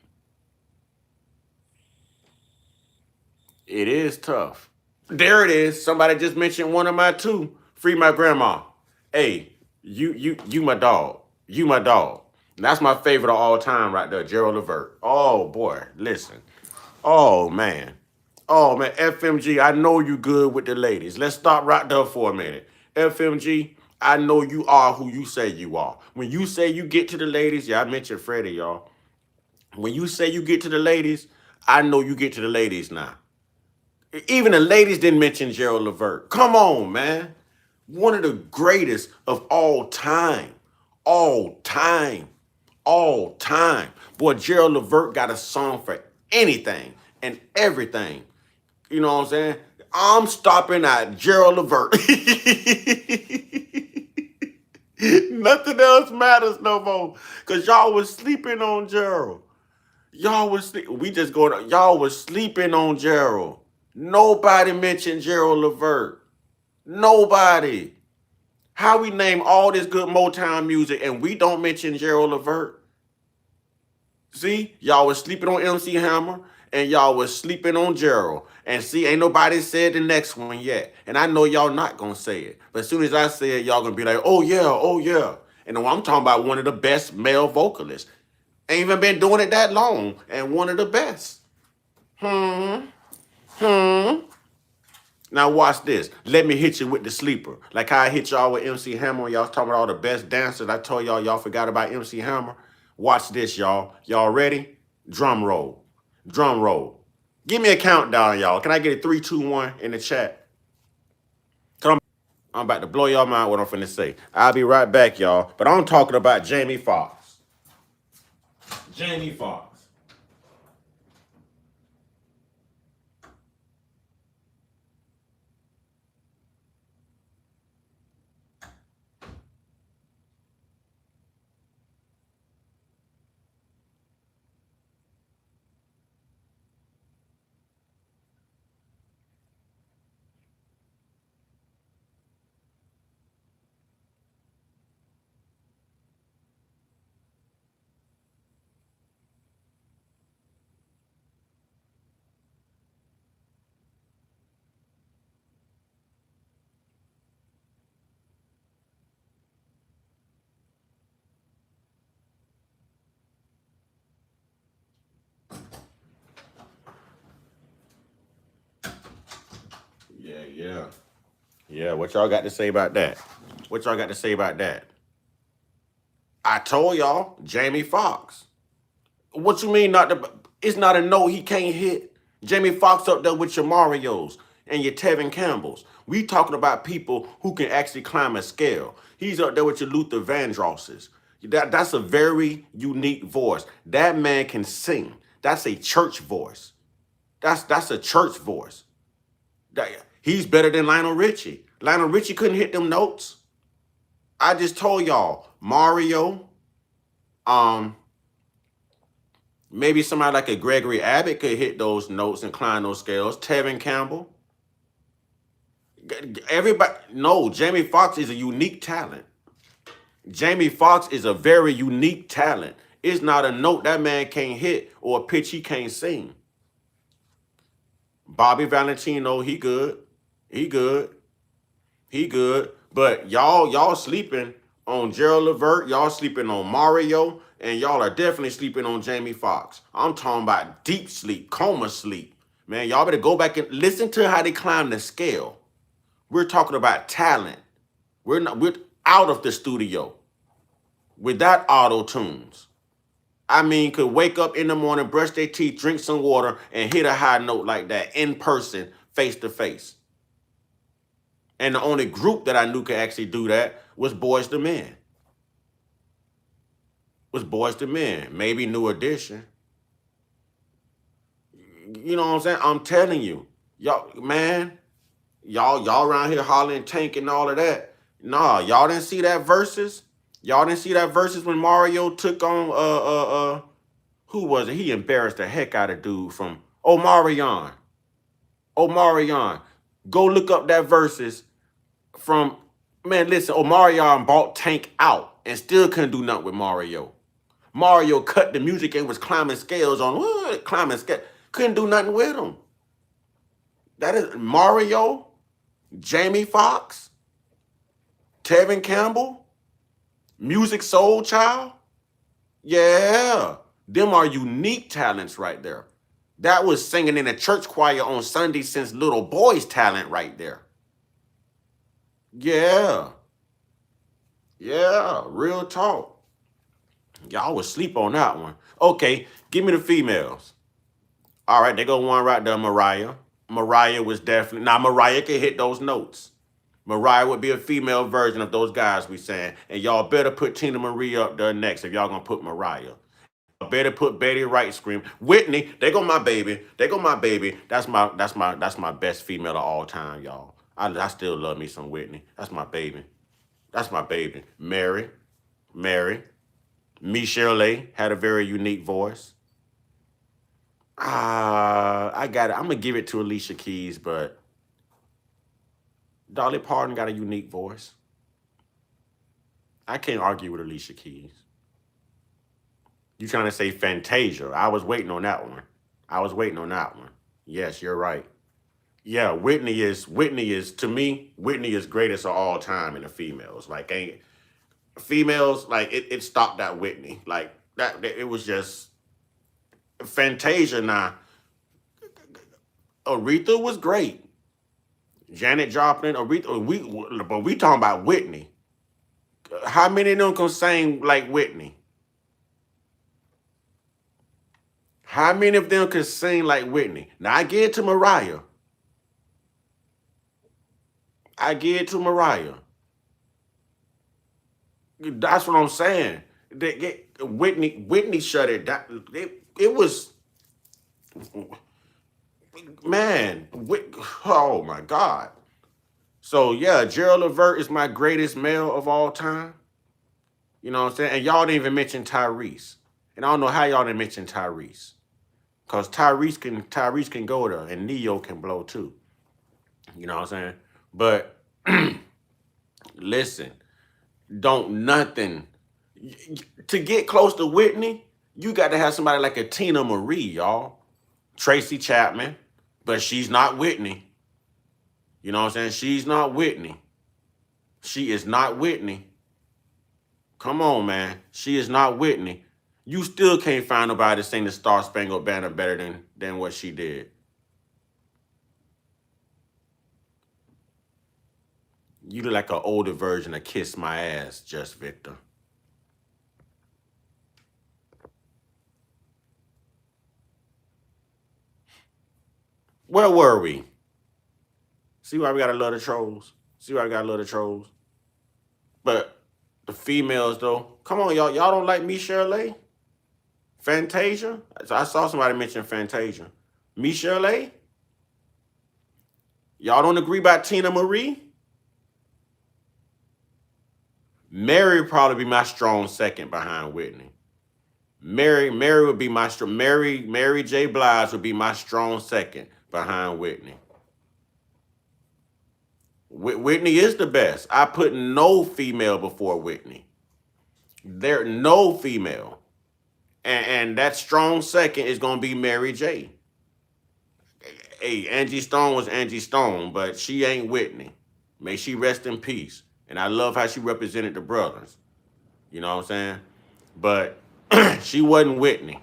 Speaker 1: It is tough. There it is. Somebody just mentioned one of my two. Free my grandma. Hey, you my dog. That's my favorite of all time right there, Gerald Levert. Oh boy, listen. Oh man, FMG, I know you good with the ladies. Let's stop right there for a minute. FMG, I know you are who you say you are. When you say you get to the ladies, yeah, I mentioned Freddie, y'all. When you say you get to the ladies, I know you get to the ladies now. Even the ladies didn't mention Gerald Levert. Come on, man. One of the greatest of all time. All time. Boy, Gerald Levert got a song for anything and everything. You know what I'm saying? I'm stopping at Gerald Levert. Nothing else matters no more. Because y'all was sleeping on Gerald. Y'all was sleeping on Gerald. Nobody mentioned Gerald Levert. Nobody. How we name all this good Motown music and we don't mention Gerald Levert? See, y'all was sleeping on MC Hammer and y'all was sleeping on Gerald. And see, ain't nobody said the next one yet. And I know y'all not gonna say it. But as soon as I say it, y'all gonna be like, oh yeah. And I'm talking about one of the best male vocalists. Ain't even been doing it that long. And one of the best. Now watch this. Let me hit you with the sleeper. Like how I hit y'all with MC Hammer. Y'all talking about all the best dancers. I told y'all forgot about MC Hammer. Watch this, y'all. Y'all ready? Drum roll. Give me a countdown, y'all. Can I get a 3, 2, 1 in the chat? I'm about to blow y'all mind what I'm finna say. I'll be right back, y'all. But I'm talking about Jamie Foxx. Yeah. Yeah, what y'all got to say about that? What y'all got to say about that? I told y'all, Jamie Foxx. What you mean not the? It's not a note he can't hit. Jamie Foxx up there with your Marios and your Tevin Campbells. We talking about people who can actually climb a scale. He's up there with your Luther Vandrosses. That's a very unique voice. That man can sing. That's a church voice. That's a church voice. He's better than Lionel Richie. Lionel Richie couldn't hit them notes. I just told y'all, Mario, um, maybe somebody like a Gregory Abbott could hit those notes and climb those scales. Tevin Campbell. Everybody, no, Jamie Foxx is a unique talent. Jamie Foxx is a very unique talent. It's not a note that man can't hit or a pitch he can't sing. Bobby Valentino, he good. He good. He good. But y'all sleeping on Gerald Levert. Y'all sleeping on Mario. And y'all are definitely sleeping on Jamie Foxx. I'm talking about deep sleep, coma sleep. Man, y'all better go back and listen to how they climb the scale. We're talking about talent. We're out of the studio without auto tunes. I mean, could wake up in the morning, brush their teeth, drink some water, and hit a high note like that in person, face to face. And the only group that I knew could actually do that was Boyz II Men. Maybe New Edition. You know what I'm saying? I'm telling you, y'all, man, y'all around here hollering Tank and all of that. Nah, y'all didn't see that verses. Y'all didn't see that verses when Mario took on who was it? He embarrassed the heck out of dude from Omarion. Go look up that verses from, man, listen, Omarion bought Tank out and still couldn't do nothing with Mario. Mario cut the music and was climbing scales on what? Climbing scale. Couldn't do nothing with him. That is Mario, Jamie Foxx, Tevin Campbell, Music Soul Child. Yeah, them are unique talents right there. That was singing in a church choir on Sunday since little boy's talent right there. Yeah, real talk. Y'all was sleep on that one. Okay, give me the females. All right, they go one right there, Mariah. Mariah was definitely, now Mariah can hit those notes. Mariah would be a female version of those guys we saying. And y'all better put Tina Marie up there next if y'all gonna put Mariah. Y'all better put Betty Wright scream. Whitney, they go my baby. That's my best female of all time, y'all. I still love me some Whitney. That's my baby. Mary. Michelle had a very unique voice. I got it. I'm gonna give it to Alicia Keys, but Dolly Parton got a unique voice. I can't argue with Alicia Keys. You trying to say Fantasia? I was waiting on that one. Yes, you're right. Yeah, Whitney is to me, Whitney is greatest of all time in the females. Like females, like it stopped at Whitney. Like that it was just Fantasia. Now Aretha was great. Janet Joplin, Aretha, but we talking about Whitney. How many of them can sing like Whitney? How many of them can sing like Whitney? Now I give it to Mariah. That's what I'm saying. Whitney shut it down. It was, man. Oh my God. So yeah, Gerald Levert is my greatest male of all time. You know what I'm saying? And y'all didn't even mention Tyrese. And I don't know how y'all didn't mention Tyrese. Because Tyrese can go there and Neo can blow too. You know what I'm saying? But listen, don't nothing. To get close to Whitney, you got to have somebody like a Tina Marie, y'all. Tracy Chapman, but she's not Whitney. You know what I'm saying? She's not Whitney. She is not Whitney. Come on, man. She is not Whitney. You still can't find nobody to sing the Star Spangled Banner better than what she did. You look like an older version of Kiss My Ass, Just Victor. Where were we? See why we gotta love the trolls? See why we gotta love the trolls? But the females, though, come on, y'all. Y'all don't like Michelle A? Fantasia? So I saw somebody mention Fantasia. Michelle A? Y'all don't agree about Tina Marie? Mary would probably be my strong second behind Whitney. Mary would be my strong. Mary J. Blige would be my strong second behind Whitney. Whitney is the best. I put no female before Whitney. There no female. And that strong second is gonna be Mary J. Hey, Angie Stone was Angie Stone, but she ain't Whitney. May she rest in peace. And I love how she represented the brothers. You know what I'm saying? But she wasn't Whitney.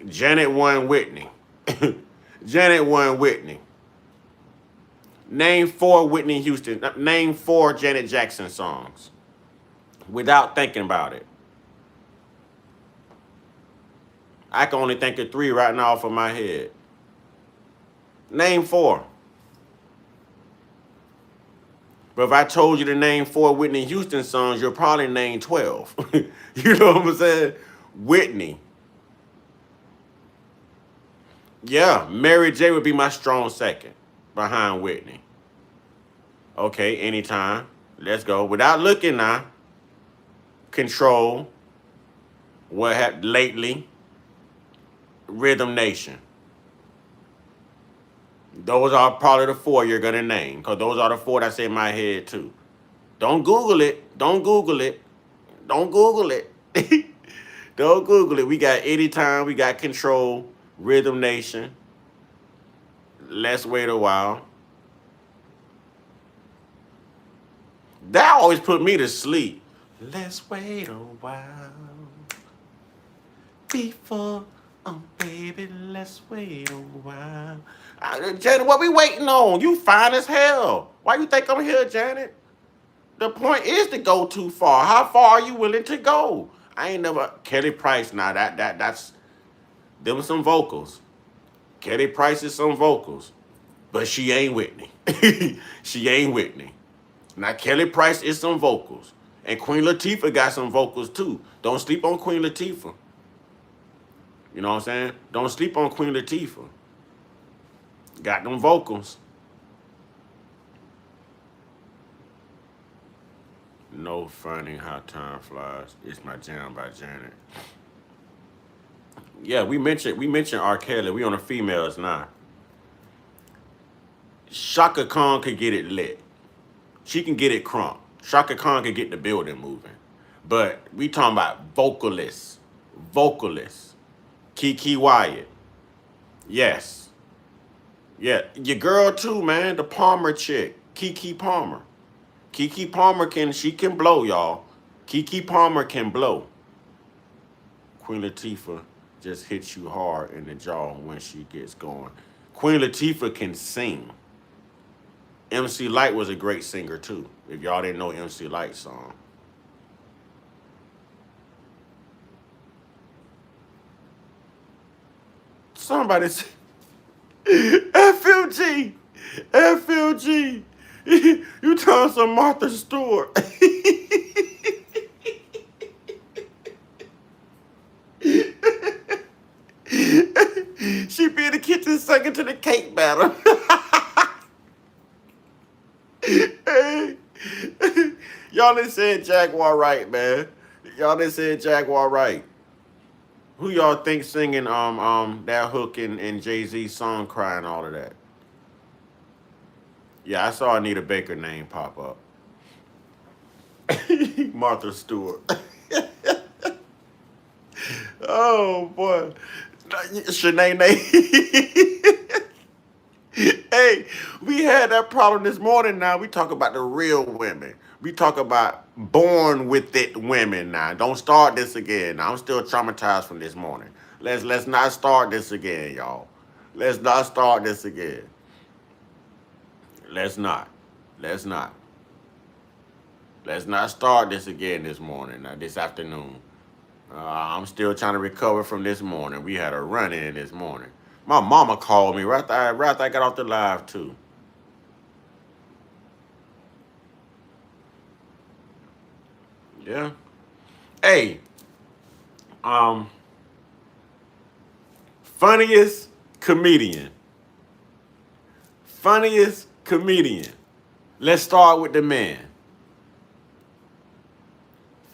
Speaker 1: Janet won Whitney. Janet won Whitney. Name 4 Whitney Houston. Name 4 Janet Jackson songs without thinking about it. I can only think of 3 right now off of my head. Name 4. But if I told you to name 4 Whitney Houston songs, you'll probably name 12. You know what I'm saying? Whitney. Yeah, Mary J would be my strong second behind Whitney. Okay, anytime. Let's go. Without looking now. Control. What happened lately? Rhythm Nation. Those are probably the 4 you're going to name. Because those are the 4 that's in my head too. Don't Google it. Don't Google it. Don't Google it. Don't Google it. We got Anytime. We got Control. Rhythm Nation. Let's Wait a While. That always put me to sleep. Let's wait a while. Before, oh baby, let's wait a while. Janet, what we waiting on? You fine as hell. Why you think I'm here, Janet? The point is to go too far. How far are you willing to go? I ain't never Kelly Price. Now that's them some vocals. Kelly Price is some vocals, but she ain't Whitney. She ain't Whitney. Now Kelly Price is some vocals, and Queen Latifah got some vocals too. Don't sleep on Queen Latifah. You know what I'm saying? Don't sleep on Queen Latifah. Got them vocals. No funny how time flies. It's My Jam by Janet. Yeah, we mentioned R. Kelly. We on the females now. Shaka Khan could get it lit. She can get it crunk. Shaka Khan can get the building moving. But we talking about vocalists. Vocalists. Kiki Wyatt. Yes. Yeah. Your girl too, man. The Palmer chick. Kiki Palmer. Kiki Palmer can blow, y'all. Kiki Palmer can blow. Queen Latifah just hits you hard in the jaw when she gets going. Queen Latifah can sing. MC Lyte was a great singer too. If y'all didn't know MC Lyte's song. Somebody said, FLG. FLG. You telling some Martha Stewart. She be in the kitchen singing to the cake batter. Hey. Y'all done said Jaguar right, man. Y'all done said Jaguar right. Who y'all think singing that hook in Jay-Z's song Crying, all of that? Yeah, I saw Anita Baker name pop up. Martha Stewart. Oh boy. Shanae. Hey, we had that problem this morning now. We talk about the real women. We talk about born with it women now. Don't start this again. I'm still traumatized from this morning. Let's not start this again, y'all. Let's not start this again. Let's not. Let's not. Let's not start this again this morning, this afternoon. I'm still trying to recover from this morning. We had a run-in this morning. My mama called me right after I got off the live, too. Yeah. Hey, funniest comedian. Funniest comedian. Let's start with the man.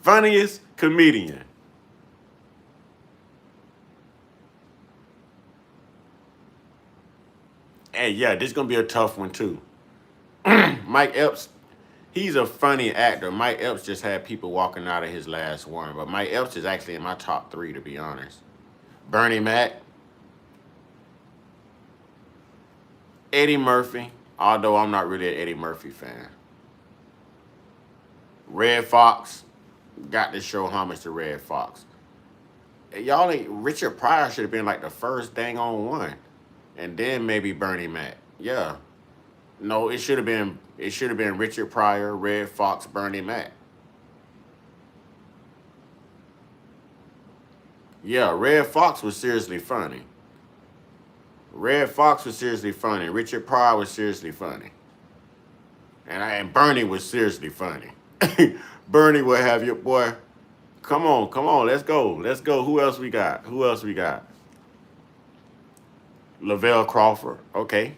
Speaker 1: Funniest comedian. Hey, yeah, this is going to be a tough one, too. Mike Epps, he's a funny actor. Mike Epps just had people walking out of his last one, but Mike Epps is actually in my top 3, to be honest. Bernie Mac, Eddie Murphy, although I'm not really an Eddie Murphy fan. Red Fox, got to show homage to Red Fox. Y'all ain't, Richard Pryor should have been like the first dang on one. And then maybe Bernie Mac. Yeah. No, it should have been Richard Pryor, Red Fox, Bernie Mac. Yeah, Red Fox was seriously funny. Red Fox was seriously funny. Richard Pryor was seriously funny. And Bernie was seriously funny. Bernie will have your boy. Come on, let's go. Who else we got? Lavelle Crawford. Okay.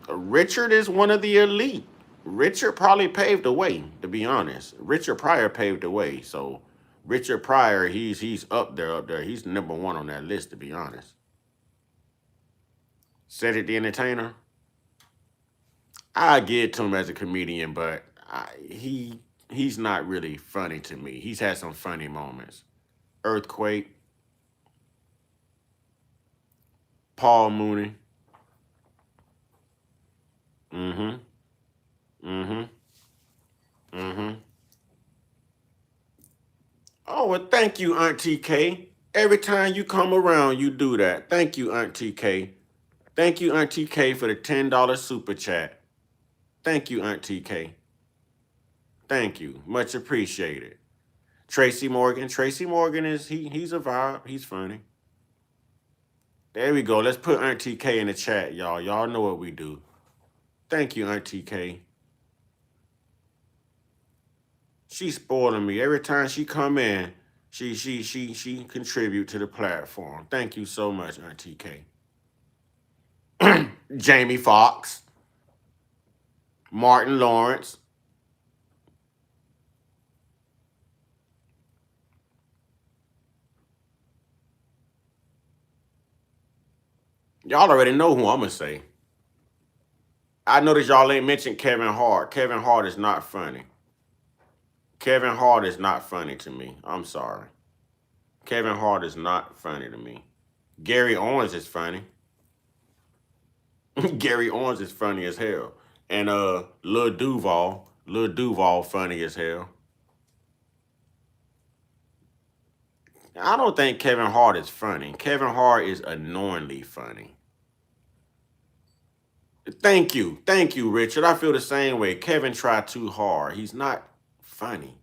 Speaker 1: Richard is one of the elite. Richard probably paved the way, to be honest. Richard Pryor paved the way. So Richard Pryor, he's up there. He's number 1 on that list, to be honest. Cedric the Entertainer. I give it to him as a comedian, but he's not really funny to me. He's had some funny moments. Earthquake. Paul Mooney. Mm-hmm. Oh, well, thank you, Auntie K. Every time you come around, you do that. Thank you, Auntie K. Thank you, Auntie K, for the $10 super chat. Thank you, Auntie K. Thank you. Much appreciated. Tracy Morgan. Tracy Morgan he's a vibe. He's funny. There we go. Let's put Auntie K in the chat, y'all. Y'all know what we do. Thank you, Auntie K. She's spoiling me. Every time she come in, she contribute to the platform. Thank you so much, Auntie K. Jamie Foxx. Martin Lawrence. Y'all already know who I'm going to say. I noticed y'all ain't mentioned Kevin Hart. Kevin Hart is not funny. Kevin Hart is not funny to me. I'm sorry. Kevin Hart is not funny to me. Gary Owens is funny. Gary Owens is funny as hell. And Lil Duval funny as hell. I don't think Kevin Hart is funny. Kevin Hart is annoyingly funny. Thank you, Richard. I feel the same way. Kevin tried too hard. He's not funny.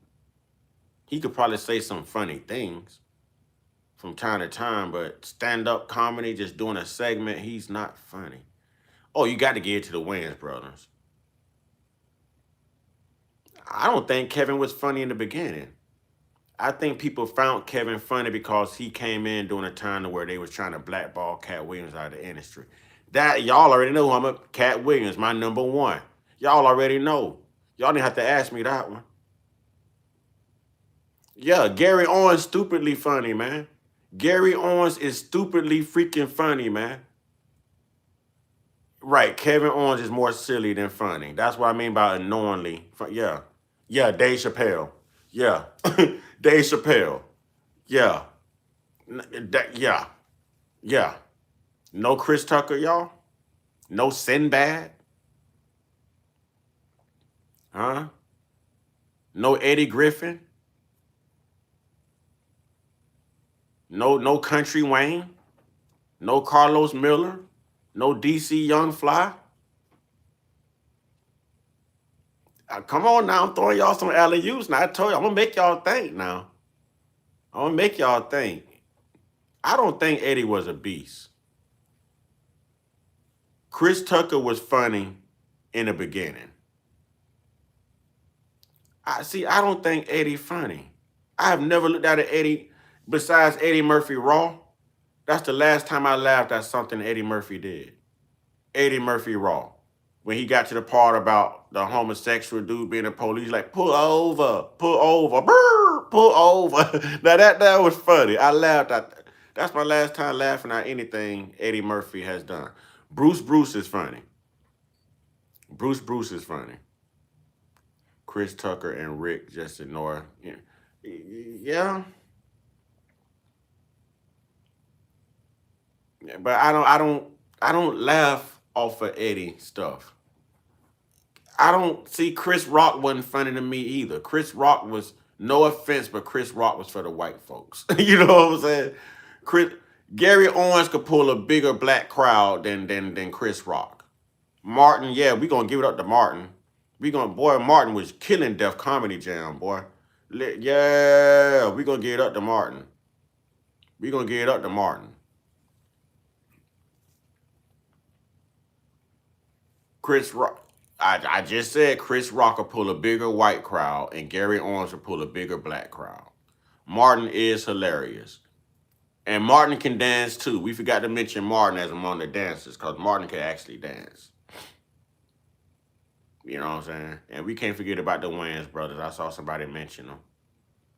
Speaker 1: He could probably say some funny things from time to time, but stand-up comedy, just doing a segment, he's not funny. Oh, you got to give it to the Wayans brothers. I don't think Kevin was funny in the beginning. I think people found Kevin funny because he came in during a time where they was trying to blackball Cat Williams out of the industry. That y'all already know I'm a Cat Williams, my number 1. Y'all already know. Y'all didn't have to ask me that one. Yeah, Gary Owens stupidly funny, man. Gary Owens is stupidly freaking funny, man. Right, Kevin Owens is more silly than funny. That's what I mean by annoyingly. Yeah. Yeah, Dave Chappelle. Yeah. Dave Chappelle. Yeah. Yeah. Yeah. No Chris Tucker, y'all? No Sinbad? Huh? No Eddie Griffin? No Country Wayne? No Carlos Miller? No DC Young Fly? Come on now, I'm throwing y'all some alley-oops now. I told you, I'm gonna make y'all think now. I'm gonna make y'all think. I don't think Eddie was a beast. Chris Tucker was funny in the beginning. I don't think Eddie funny. I have never looked at Eddie besides Eddie Murphy Raw. That's the last time I laughed at something Eddie Murphy did. Eddie Murphy Raw. When he got to the part about the homosexual dude being a police, like, pull over, brr, pull over. Now that was funny. I laughed at that. That's my last time laughing at anything Eddie Murphy has done. Bruce is funny. Bruce is funny. Chris Tucker and Rick just ignore. Yeah. But I don't laugh off of Eddie stuff. I don't see Chris Rock wasn't funny to me either. Chris Rock was, no offense, but Chris Rock was for the white folks. You know what I'm saying? Chris Gary Owens could pull a bigger black crowd than Chris Rock. Martin, yeah, we gonna give it up to Martin. Boy, Martin was killing Def Comedy Jam, boy. Yeah, we gonna give it up to Martin. We gonna give it up to Martin. Chris Rock. I just said Chris Rock will pull a bigger white crowd and Gary Owens will pull a bigger black crowd. Martin is hilarious. And Martin can dance too. We forgot to mention Martin as among the dancers because Martin can actually dance. You know what I'm saying? And we can't forget about the Wayans brothers. I saw somebody mention them.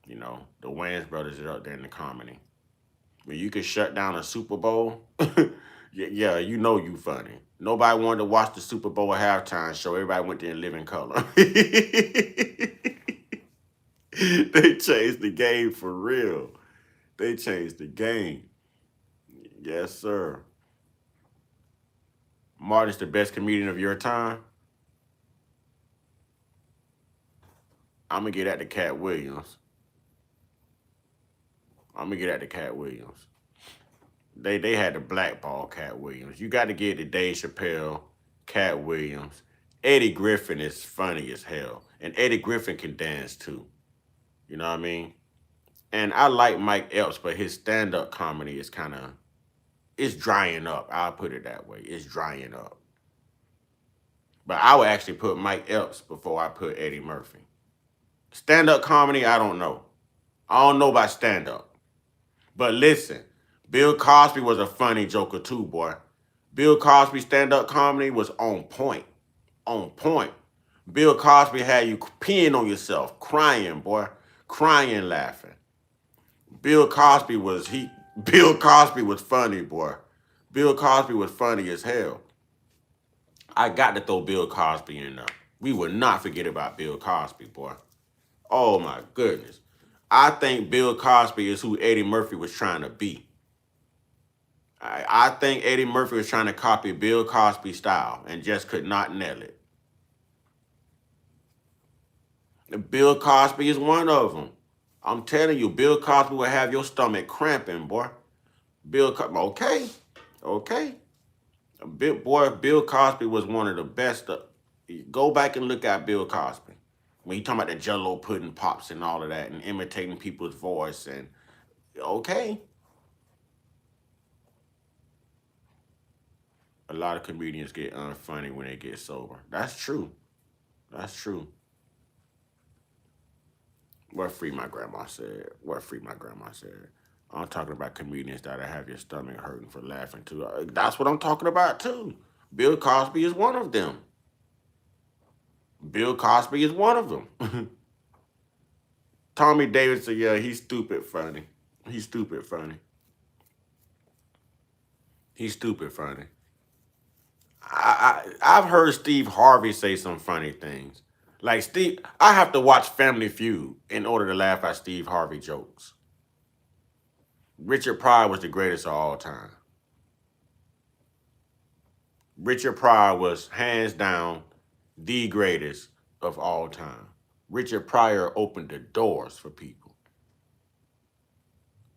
Speaker 1: You know, the Wayans brothers are up there in the comedy. When you can shut down a Super Bowl, yeah, you know you funny. Nobody wanted to watch the Super Bowl halftime show. Everybody went there in living color. They changed the game for real. They changed the game. Yes, sir. Martin's the best comedian of your time. I'm gonna get at the Cat Williams. I'm gonna get at the Cat Williams. They had to blackball Cat Williams. You got to get to Dave Chappelle, Cat Williams. Eddie Griffin is funny as hell, and Eddie Griffin can dance too. You know what I mean? And I like Mike Epps, but his stand-up comedy is it's drying up. I'll put it that way. It's drying up. But I would actually put Mike Epps before I put Eddie Murphy. Stand-up comedy, I don't know. I don't know about stand-up. But listen, Bill Cosby was a funny joker too, boy. Bill Cosby stand-up comedy was on point. On point. Bill Cosby had you peeing on yourself, crying, boy. Crying, laughing. Bill Cosby was funny, boy. Bill Cosby was funny as hell. I got to throw Bill Cosby in there. We would not forget about Bill Cosby, boy. Oh my goodness. I think Bill Cosby is who Eddie Murphy was trying to be. I think Eddie Murphy was trying to copy Bill Cosby's style and just could not nail it. Bill Cosby is one of them. I'm telling you, Bill Cosby will have your stomach cramping, boy. Okay. Bill Cosby was one of the best. Go back and look at Bill Cosby. When you talking about the Jell-O pudding pops and all of that and imitating people's voice and okay. A lot of comedians get unfunny when they get sober. That's true. That's true. What Free My Grandma said. I'm talking about comedians that'll have your stomach hurting for laughing too. That's what I'm talking about too. Bill Cosby is one of them. Bill Cosby is one of them. Tommy Davis said, yeah, he's stupid funny. He's stupid funny. I've heard Steve Harvey say some funny things. Like Steve, I have to watch Family Feud in order to laugh at Steve Harvey jokes. Richard Pryor was the greatest of all time. Richard Pryor was hands down the greatest of all time. Richard Pryor opened the doors for people.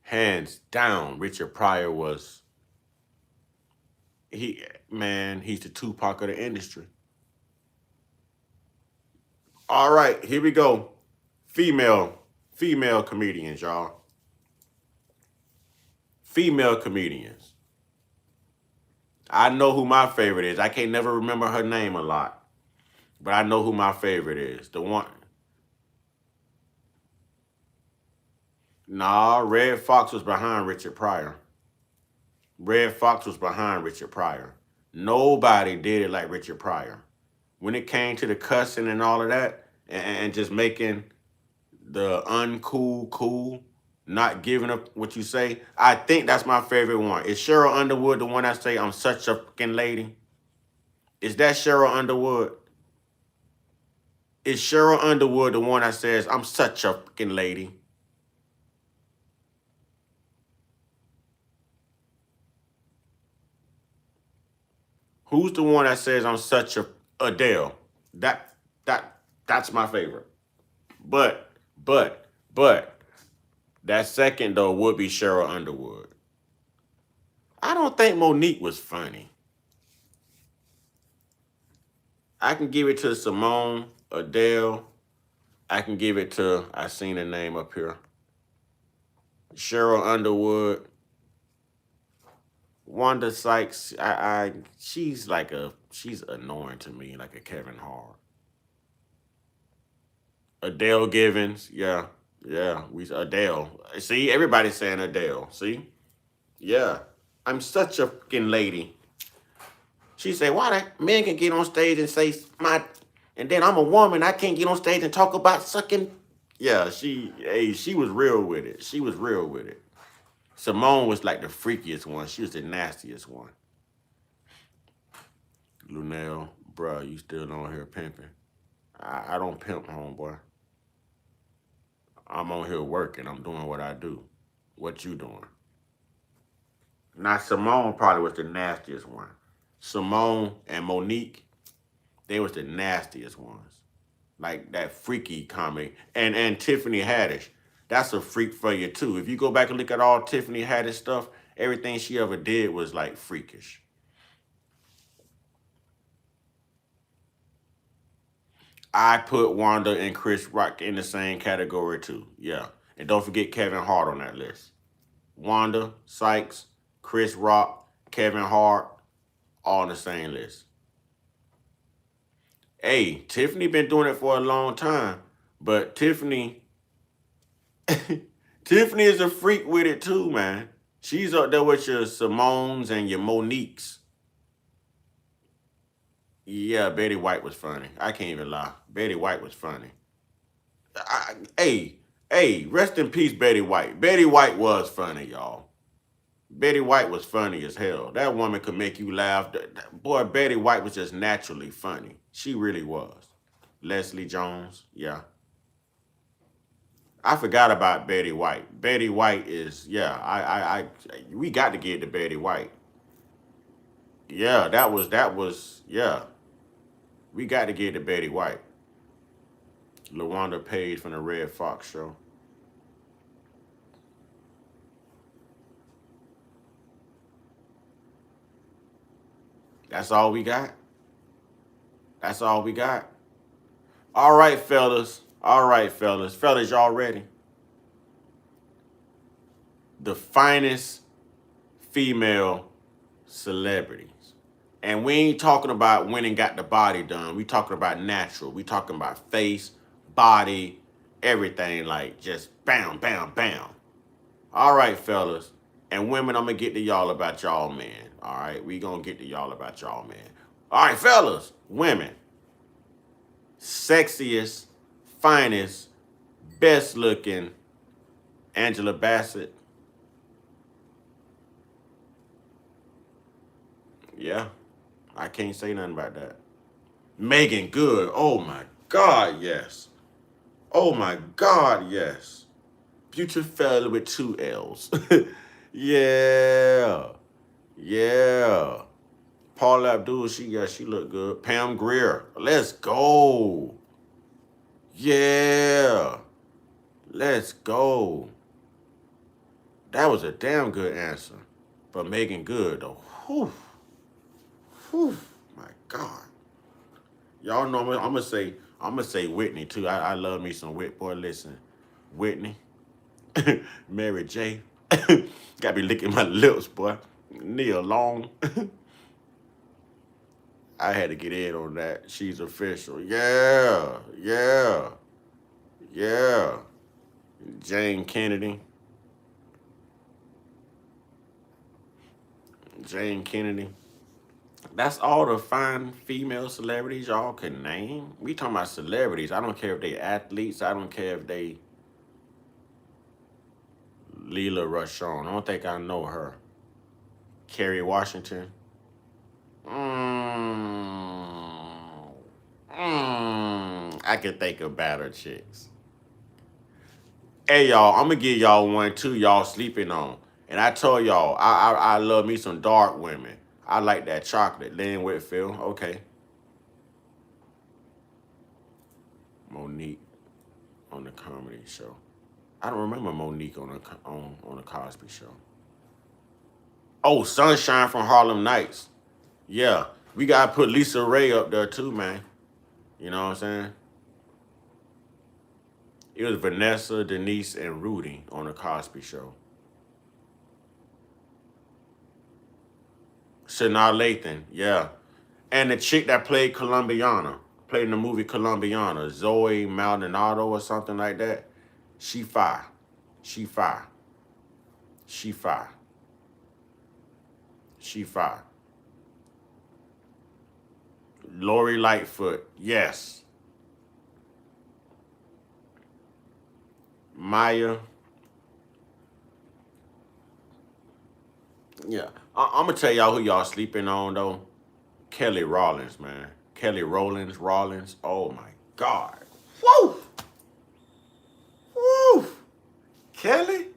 Speaker 1: Hands down, Richard Pryor was, he's the Tupac of the industry. All right, here we go. Female comedians, y'all. Female comedians. I know who my favorite is. I can't never remember her name a lot, but I know who my favorite is. The one. Nah, Red Fox was behind Richard Pryor. Red Fox was behind Richard Pryor. Nobody did it like Richard Pryor. When it came to the cussing and all of that, and just making the uncool cool, not giving up what you say, I think that's my favorite one. Is Cheryl Underwood the one that say, I'm such a fucking lady? Is that Cheryl Underwood? Is Cheryl Underwood the one that says, I'm such a fucking lady? Who's the one that says, I'm such a Adele? That's my favorite. But, that second, though, would be Cheryl Underwood. I don't think Monique was funny. I can give it to Simone, Adele. I can give it to, I seen the name up here, Cheryl Underwood. Wanda Sykes, she's annoying to me, like a Kevin Hart. Adele Givens, yeah, Adele. See, everybody's saying Adele, see? Yeah, I'm such a fucking lady. She said, why that men can get on stage and say and then I'm a woman, I can't get on stage and talk about sucking. Yeah, she was real with it. She was real with it. Simone was like the freakiest one. She was the nastiest one. Lunel, bruh, you still on here pimping. I don't pimp, homeboy. I'm on here working. I'm doing what I do. What you doing? Now, Simone probably was the nastiest one. Simone and Monique, they was the nastiest ones. Like that freaky comedy. And Tiffany Haddish, that's a freak for you too. If you go back and look at all Tiffany Haddish stuff, everything she ever did was like freakish. I put Wanda and Chris Rock in the same category too. Yeah. And don't forget Kevin Hart on that list. Wanda, Sykes, Chris Rock, Kevin Hart, all on the same list. Hey, Tiffany been doing it for a long time, but Tiffany is a freak with it too, man. She's up there with your Simones and your Moniques. Yeah, Betty White was funny. I can't even lie. Betty White was funny. Hey, rest in peace, Betty White. Betty White was funny, y'all. Betty White was funny as hell. That woman could make you laugh. Boy, Betty White was just naturally funny. She really was. Leslie Jones, yeah. I forgot about Betty White. Betty White is, yeah, we got to get to Betty White. Yeah, that was, yeah. We got to get to Betty White. LaWanda Page from the Red Fox Show. That's all we got? That's all we got? All right, fellas. All right, fellas. Fellas, y'all ready? The finest female celebrities. And we ain't talking about when and got the body done. We talking about natural. We talking about face, body, everything, like just bam, bam, bam. All right, fellas. And women, I'm going to get to y'all about y'all men. All right, we going to get to y'all about y'all men. All right, fellas, women. Sexiest, finest, best looking, Angela Bassett. Yeah, I can't say nothing about that. Megan Good. Oh my God, yes. Oh my God, yes. Beautiful with 2 L's. Yeah. Yeah. Paula Abdul, she looked good. Pam Grier. Let's go. Yeah. Let's go. That was a damn good answer. But Megan Good, though. Whew. Whew. My God. Y'all know I'm going to say I'm gonna say Whitney too. I love me some Whit. Boy, listen, Whitney, Mary J. Got me licking my lips, boy. Nia Long. I had to get in on that. She's official. Yeah, yeah, yeah. Jane Kennedy. Jane Kennedy. That's all the fine female celebrities y'all can name. We talking about celebrities. I don't care if they athletes. I don't care if they Leela Rushon. I don't think I know her. Kerry Washington. I can think of better chicks. Hey y'all, I'm gonna give y'all one too. Y'all sleeping on, and I told y'all I love me some dark women. I like that chocolate. Lynn Whitfield. Okay. Monique on the comedy show. I don't remember Monique on the Cosby Show. Oh, Sunshine from Harlem Nights. Yeah, we gotta put Lisa Ray up there too, man. You know what I'm saying? It was Vanessa, Denise, and Rudy on the Cosby Show. Sanaa Lathan, yeah. And the chick that played Colombiana, played in the movie Colombiana, Zoe Maldonado or something like that. She fire. She fire. She fire. She fire. Lori Lightfoot, yes. Maya. Yeah. I'm going to tell y'all who y'all sleeping on, though. Kelly Rollins, man. Kelly Rollins. Oh, my God. Woo! Woo! Kelly?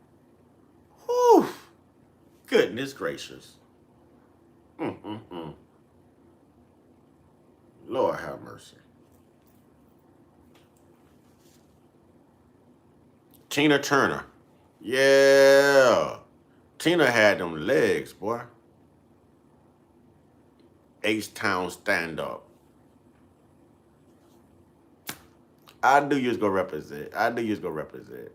Speaker 1: Woo! Goodness gracious. Lord have mercy. Tina Turner. Yeah. Tina had them legs, boy. H-Town stand-up. I knew you was gonna represent.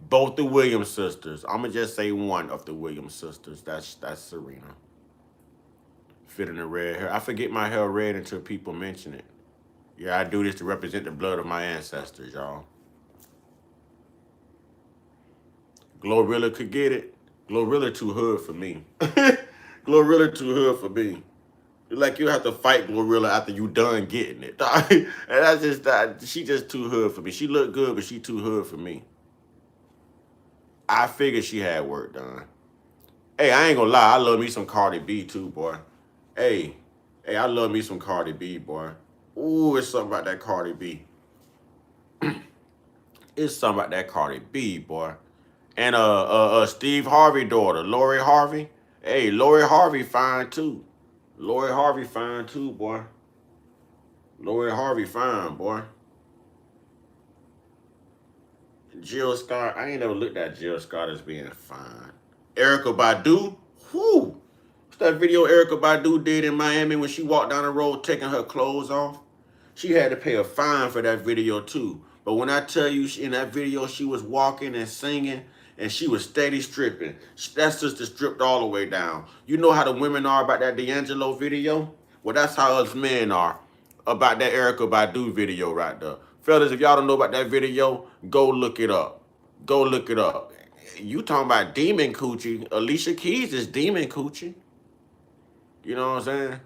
Speaker 1: Both the Williams sisters. I'm gonna just say one of the Williams sisters. That's Serena. Fitting the red hair. I forget my hair red until people mention it. Yeah, I do this to represent the blood of my ancestors, y'all. Glorilla could get it. Glorilla too hood for me. Glorilla too hood for me. Like you have to fight Glorilla after you done getting it. And that's just that. She just too hood for me. She look good, but she too hood for me. I figured she had work done. Hey, I ain't gonna lie. I love me some Cardi B too, boy. Hey, I love me some Cardi B, boy. Ooh, it's something about that Cardi B. It's something about that Cardi B, boy. And Steve Harvey daughter, Lori Harvey. Hey, Lori Harvey fine too. Lori Harvey fine too, boy. Lori Harvey fine, boy. Jill Scott, I ain't never looked at Jill Scott as being fine. Erykah Badu, whoo. What's that video Erykah Badu did in Miami when she walked down the road taking her clothes off? She had to pay a fine for that video too. But when I tell you in that video she was walking and singing and she was steady stripping. That sister stripped all the way down. You know how the women are about that D'Angelo video? Well, that's how us men are about that Erykah Badu video right there. Fellas, if y'all don't know about that video, go look it up. Go look it up. You talking about demon coochie. Alicia Keys is demon coochie. You know what I'm saying?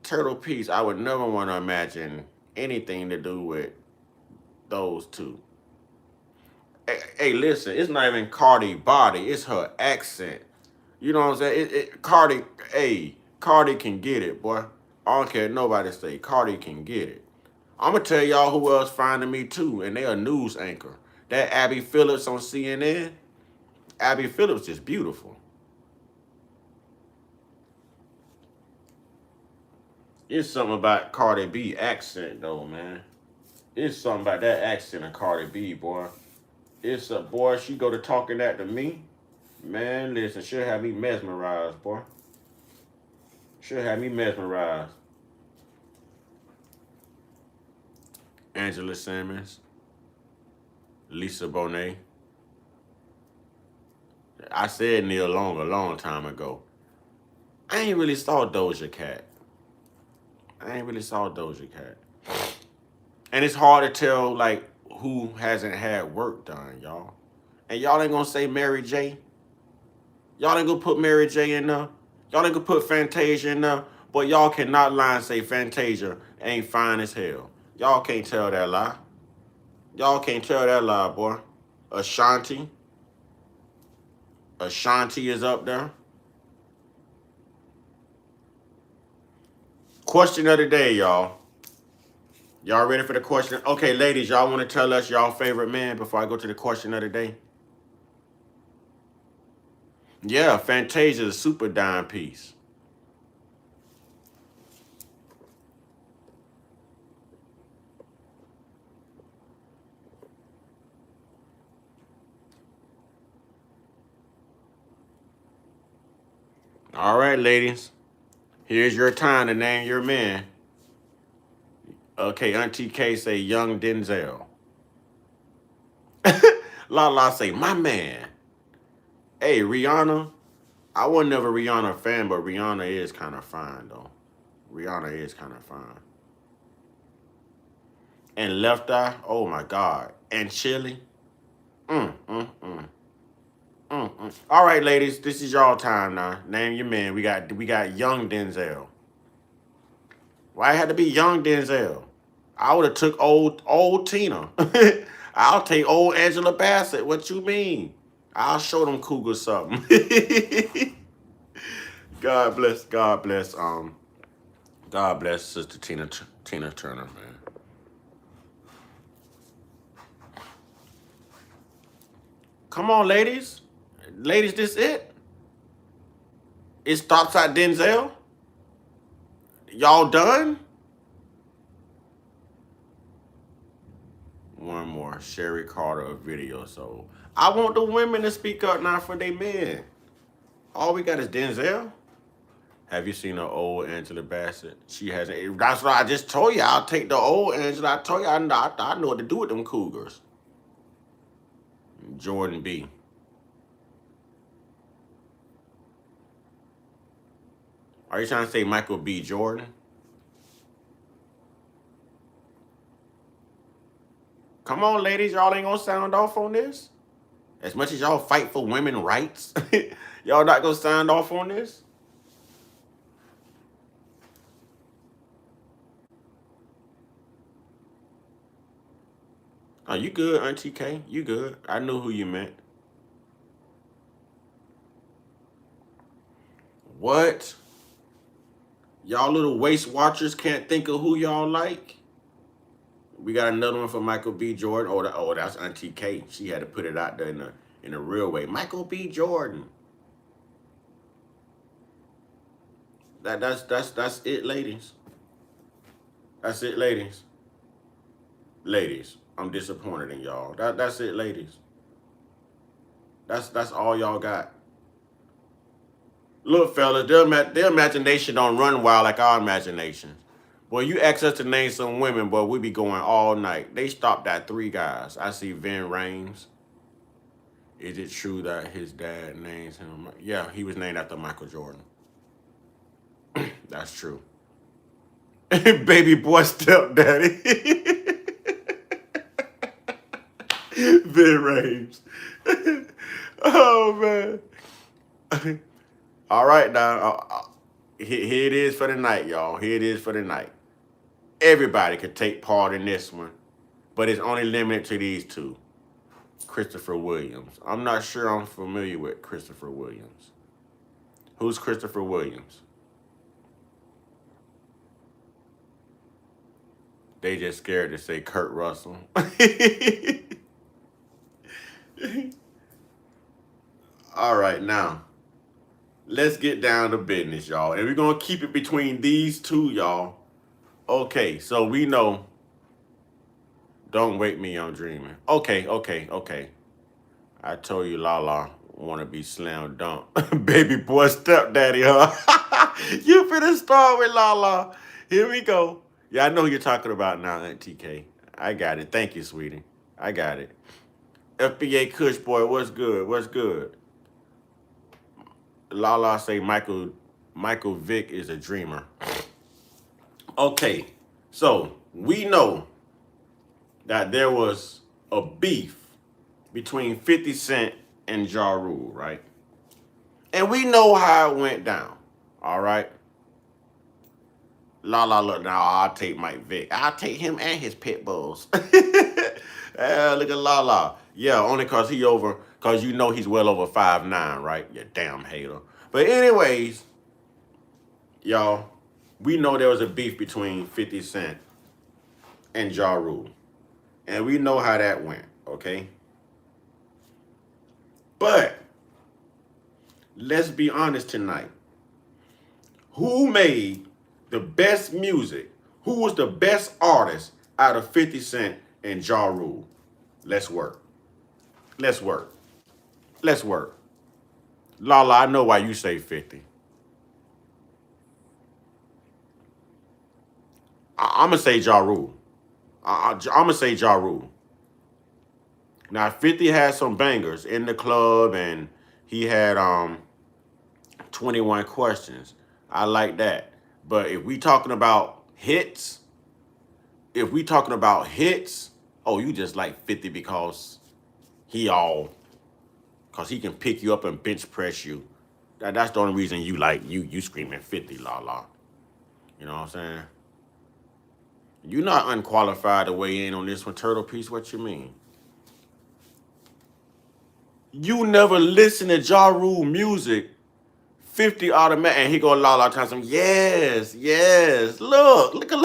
Speaker 1: Turtle Peace, I would never want to imagine anything to do with those two. Hey, listen, it's not even Cardi body, it's her accent. You know what I'm saying? Cardi can get it, boy. I don't care nobody say, Cardi can get it. I'm going to tell y'all who else finding me too, and they a news anchor. That Abby Phillips on CNN. Abby Phillips is beautiful. It's something about Cardi B accent though, man. It's something about that accent of Cardi B, boy. It's a boy, she go to talking that to me. Man, listen, she'll have me mesmerized, boy. She'll have me mesmerized. Angela Simmons, Lisa Bonet. I said Neil Long a long time ago. I ain't really saw Doja Cat. And it's hard to tell, like, who hasn't had work done, y'all. And y'all ain't gonna say Mary J. Y'all ain't gonna put Mary J in there. Y'all ain't gonna put Fantasia in there. But y'all cannot lie and say Fantasia ain't fine as hell. Y'all can't tell that lie. Y'all can't tell that lie, boy. Ashanti. Ashanti is up there. Question of the day, y'all. Y'all ready for the question? Okay, ladies, y'all want to tell us y'all favorite man before I go to the question of the day? Yeah, Fantasia is a super dime piece. All right, ladies. Here's your time to name your man. Okay, Auntie K say young Denzel. La say my man. Hey, Rihanna. I was never Rihanna fan, but Rihanna is kind of fine though. Rihanna is kind of fine. And Left Eye. Oh my God. And Chili. Mm, mm, mm. All right, ladies, this is y'all time now. Name your man. We got young Denzel. Why it had to be young Denzel? I would have took old Tina. I'll take old Angela Bassett. What you mean? I'll show them cougars something. God bless. God bless Sister Tina Turner, man. Come on, ladies. Ladies, this it? It stops at Denzel? Y'all done? One more. Sherry Carter of Video. So I want the women to speak up now for their men. All we got is Denzel. Have you seen the old Angela Bassett? She hasn't. That's what I just told you. I'll take the old Angela. I told you I know what to do with them cougars. Jordan B. Are you trying to say Michael B. Jordan? Come on, ladies. Y'all ain't gonna sound off on this? As much as y'all fight for women's rights, y'all not gonna sound off on this? Oh, you good, Auntie K? You good. I knew who you meant. What? Y'all little waist watchers can't think of who y'all like? We got another one for Michael B. Jordan. Oh, that's Auntie K. She had to put it out there in a real way. Michael B. Jordan. That's it, ladies. That's it, ladies. Ladies, I'm disappointed in y'all. That's it, ladies. That's all y'all got. Look, fellas, their imagination don't run wild like our imagination. Boy, you ask us to name some women, boy, we be going all night. They stopped at 3 guys. I see Vin Rames. Is it true that his dad names him? Yeah, he was named after Michael Jordan. That's true. Baby boy stepdaddy. Vin Rames. Oh, man. All right, now. Here it is for the night, y'all. Here it is for the night. Everybody could take part in this one, but it's only limited to these two. Christopher Williams. I'm not sure I'm familiar with Christopher Williams. Who's Christopher Williams? They just scared to say Kurt Russell. All right, now. Let's get down to business, y'all. And we're going to keep it between these two, y'all. Okay, so we know. Don't wake me, I'm dreaming. Okay. I told you Lala want to be slam dunk. Baby boy stepdaddy, huh? You finna start with Lala. Here we go. Yeah, I know who you're talking about now, Auntie K. I got it. Thank you, sweetie. I got it. FBA Kush boy, what's good? What's good? Lala say Michael Vick is a dreamer. Okay, so we know that there was a beef between 50 Cent and Ja Rule, right? And we know how it went down, all right? Lala, look, now I'll take Mike Vick. I'll take him and his pit bulls. Look at Lala. Yeah, only because because you know he's well over 5'9", right? You damn hater. But anyways, y'all, we know there was a beef between 50 Cent and Ja Rule. And we know how that went, okay? But let's be honest tonight. Who made the best music? Who was the best artist out of 50 Cent and Ja Rule? Let's work. Let's work. Let's work. Lala, I know why you say 50. I'm going to say Ja Rule. I'm going to say Ja Rule. Now, 50 had some bangers in the club, and he had 21 questions. I like that. But if we talking about hits, oh, you just like 50 because because he can pick you up and bench press you. That's the only reason you screaming 50, la. You know what I'm saying? You're not unqualified to weigh in on this one, Turtle Piece. What you mean? You never listen to Ja Rule music. 50 automatic, and he go la time some. Yes. Look at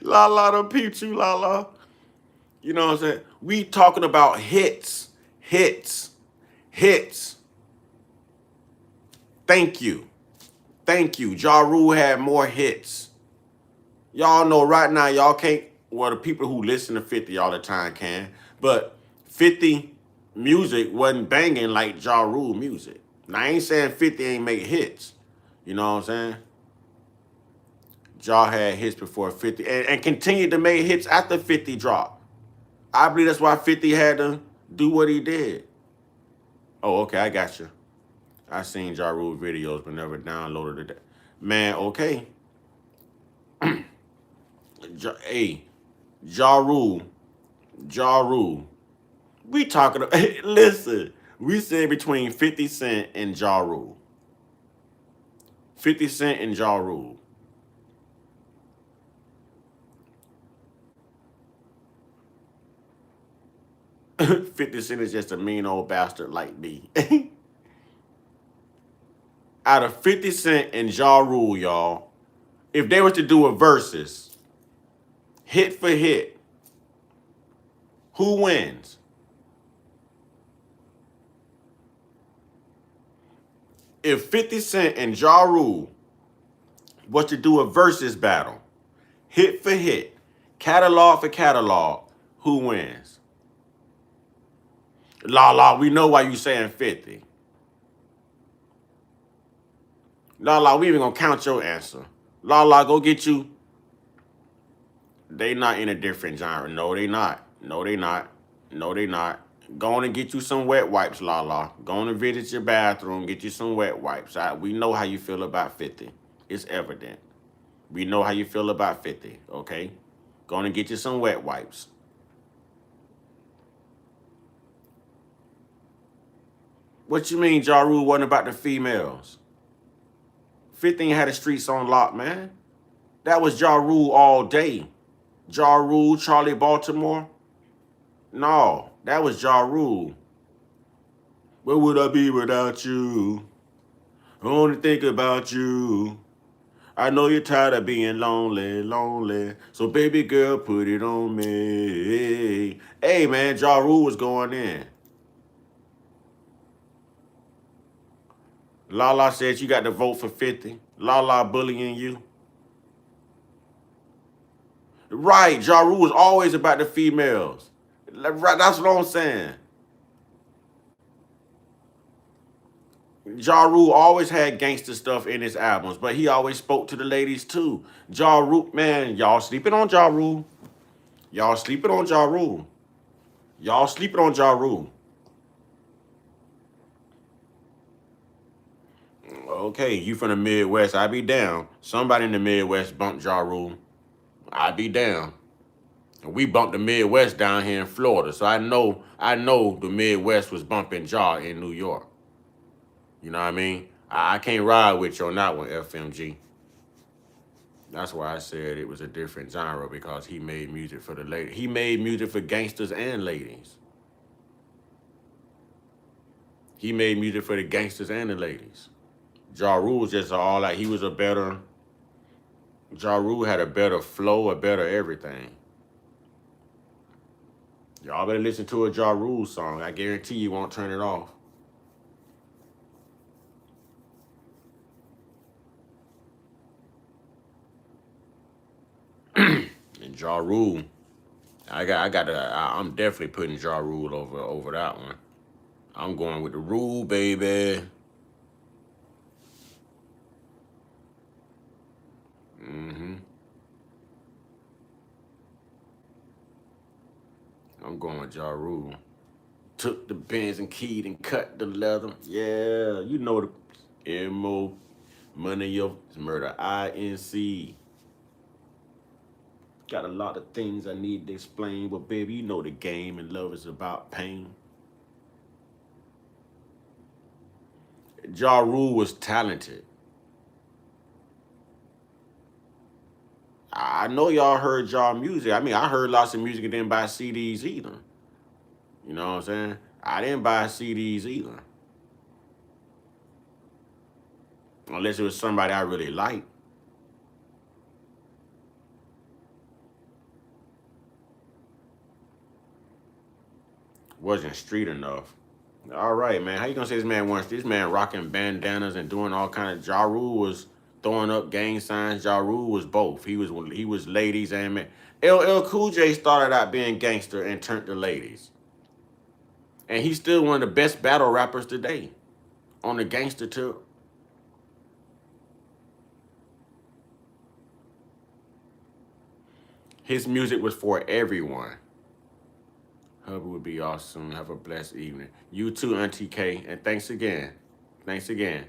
Speaker 1: la them peep you, la. You know what I'm saying? We talking about hits. Thank you. Ja Rule had more hits. Y'all know right now, y'all can't, well, the people who listen to 50 all the time can, but 50 music wasn't banging like Ja Rule music. Now, I ain't saying 50 ain't make hits. You know what I'm saying? Ja had hits before 50 and continued to make hits after 50 dropped. I believe that's why 50 had to do what he did. Oh, okay, I got you. I seen Ja Rule videos but never downloaded it. Man, okay. Ja Rule. We talking, listen, we said between 50 Cent and Ja Rule. 50 Cent and Ja Rule. $50 Cent is just a mean old bastard like me. Out of 50 Cent and Ja Rule, y'all, if they were to do a versus, hit for hit, who wins? If 50 Cent and Ja Rule was to do a versus battle, hit for hit, catalog for catalog, who wins? La, we know why you saying 50. La, we even gonna count your answer. La, go get you. They not in a different genre. No, they not. Go on and get you some wet wipes, La. Go on and visit your bathroom, get you some wet wipes. We know how you feel about 50. It's evident. We know how you feel about 50, okay? Go on and get you some wet wipes. What you mean Ja Rule wasn't about the females? 50 had the streets on lock, man. That was Ja Rule all day. Ja Rule, Charlie Baltimore. No, that was Ja Rule. Where would I be without you? I only think about you. I know you're tired of being lonely. So baby girl, put it on me. Hey man, Ja Rule was going in. Lala said you got to vote for 50. Lala bullying you. Right, Ja Rule was always about the females. Right, that's what I'm saying. Ja Rule always had gangster stuff in his albums, but he always spoke to the ladies too. Ja Rule, man, y'all sleeping on Ja Rule. Y'all sleeping on Ja Rule. Y'all sleeping on Ja Rule. Okay, you from the Midwest, I be down. Somebody in the Midwest bumped Ja Rule. I be down. We bumped the Midwest down here in Florida, so I know the Midwest was bumping Ja in New York. You know what I mean? I can't ride with you on that one, FMG. That's why I said it was a different genre, because he made music for the ladies. He made music for gangsters and ladies. He made music for the gangsters and the ladies. Ja Rule was just all like, Ja Rule had a better flow, a better everything. Y'all better listen to a Ja Rule song. I guarantee you won't turn it off. And Ja Rule, I'm definitely putting Ja Rule over that one. I'm going with the Rule, baby. Mm-hmm. I'm going with Ja Rule. Took the Benz and keyed and cut the leather. Yeah, you know the M.O. Money of Murder, INC. Got a lot of things I need to explain, but baby, you know the game, and love is about pain. Ja Rule was talented. I know y'all heard Ja music. I mean, I heard lots of music and didn't buy CDs either. You know what I'm saying? I didn't buy CDs either. Unless it was somebody I really liked. Wasn't street enough. All right, man. How you gonna say this man rocking bandanas and doing all kind of? Ja Rule was throwing up gang signs. Ja Rule was both. He was ladies and men. LL Cool J started out being gangster and turned to ladies, and he's still one of the best battle rappers today on the gangster tip. His music was for everyone. Hubby would be awesome. Have a blessed evening. You too, Auntie K, and thanks again. Thanks again.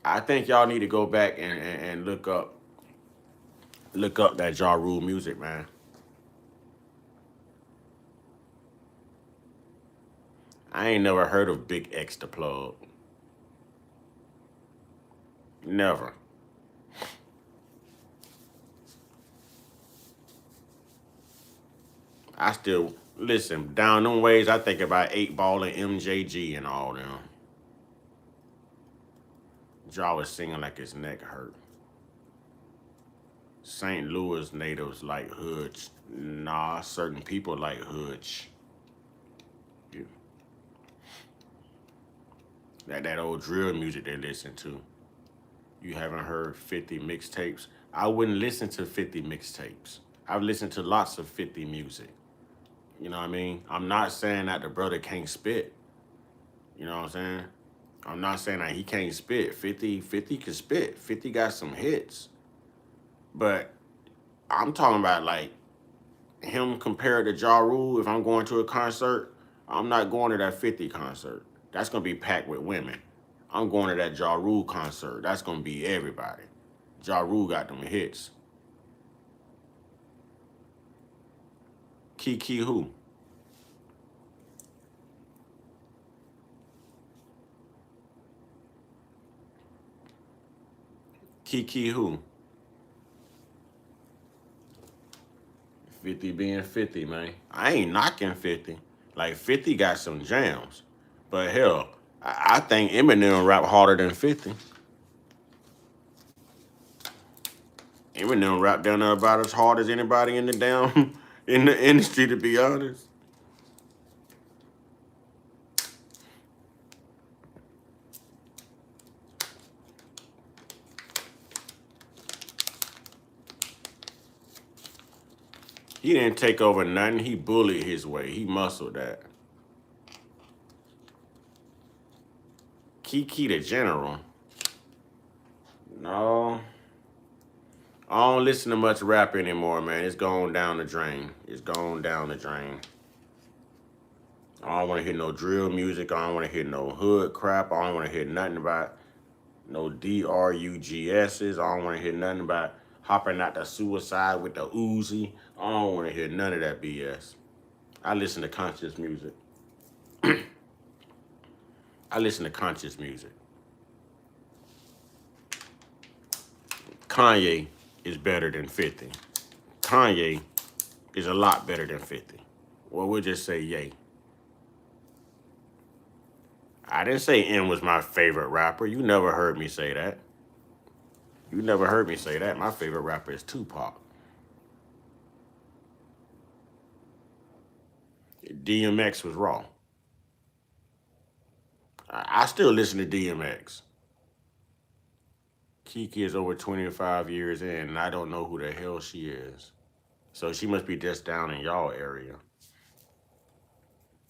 Speaker 1: I think y'all need to go back and look up that Ja Rule music, man. I ain't never heard of Big X the Plug. Never. I still listen down them ways. I think about 8 Ball and MJG and all them. Ja was singing like his neck hurt. St. Louis natives like hoods. Nah, certain people like hoods. That old drill music they listen to. You haven't heard 50 mixtapes? I wouldn't listen to 50 mixtapes. I've listened to lots of 50 music. You know what I mean? I'm not saying that the brother can't spit. You know what I'm saying? I'm not saying that he can't spit. 50 can spit. 50 got some hits. But I'm talking about like him compared to Ja Rule. If I'm going to a concert, I'm not going to that 50 concert. That's going to be packed with women. I'm going to that Ja Rule concert. That's going to be everybody. Ja Rule got them hits. Kiki who? Kiki who? 50 being 50, man. I ain't knocking 50. Like 50 got some jams. But hell, I think Eminem rap harder than 50. Eminem rap down there about as hard as anybody in the damn in the industry, to be honest. He didn't take over nothing. He bullied his way. He muscled that. Kiki the General. No. I don't listen to much rap anymore, man. It's going down the drain. It's going down the drain. I don't want to hear no drill music. I don't want to hear no hood crap. I don't want to hear nothing about no DRUGSs. I don't want to hear nothing about hopping out the suicide with the Uzi. I don't want to hear none of that BS. I listen to conscious music. I listen to conscious music. Kanye is better than 50. Kanye is a lot better than 50. Well, we'll just say yay. I didn't say N was my favorite rapper. You never heard me say that. You never heard me say that. My favorite rapper is Tupac. DMX was raw. I still listen to DMX. Kiki is over 25 years in, and I don't know who the hell she is. So she must be just down in y'all area.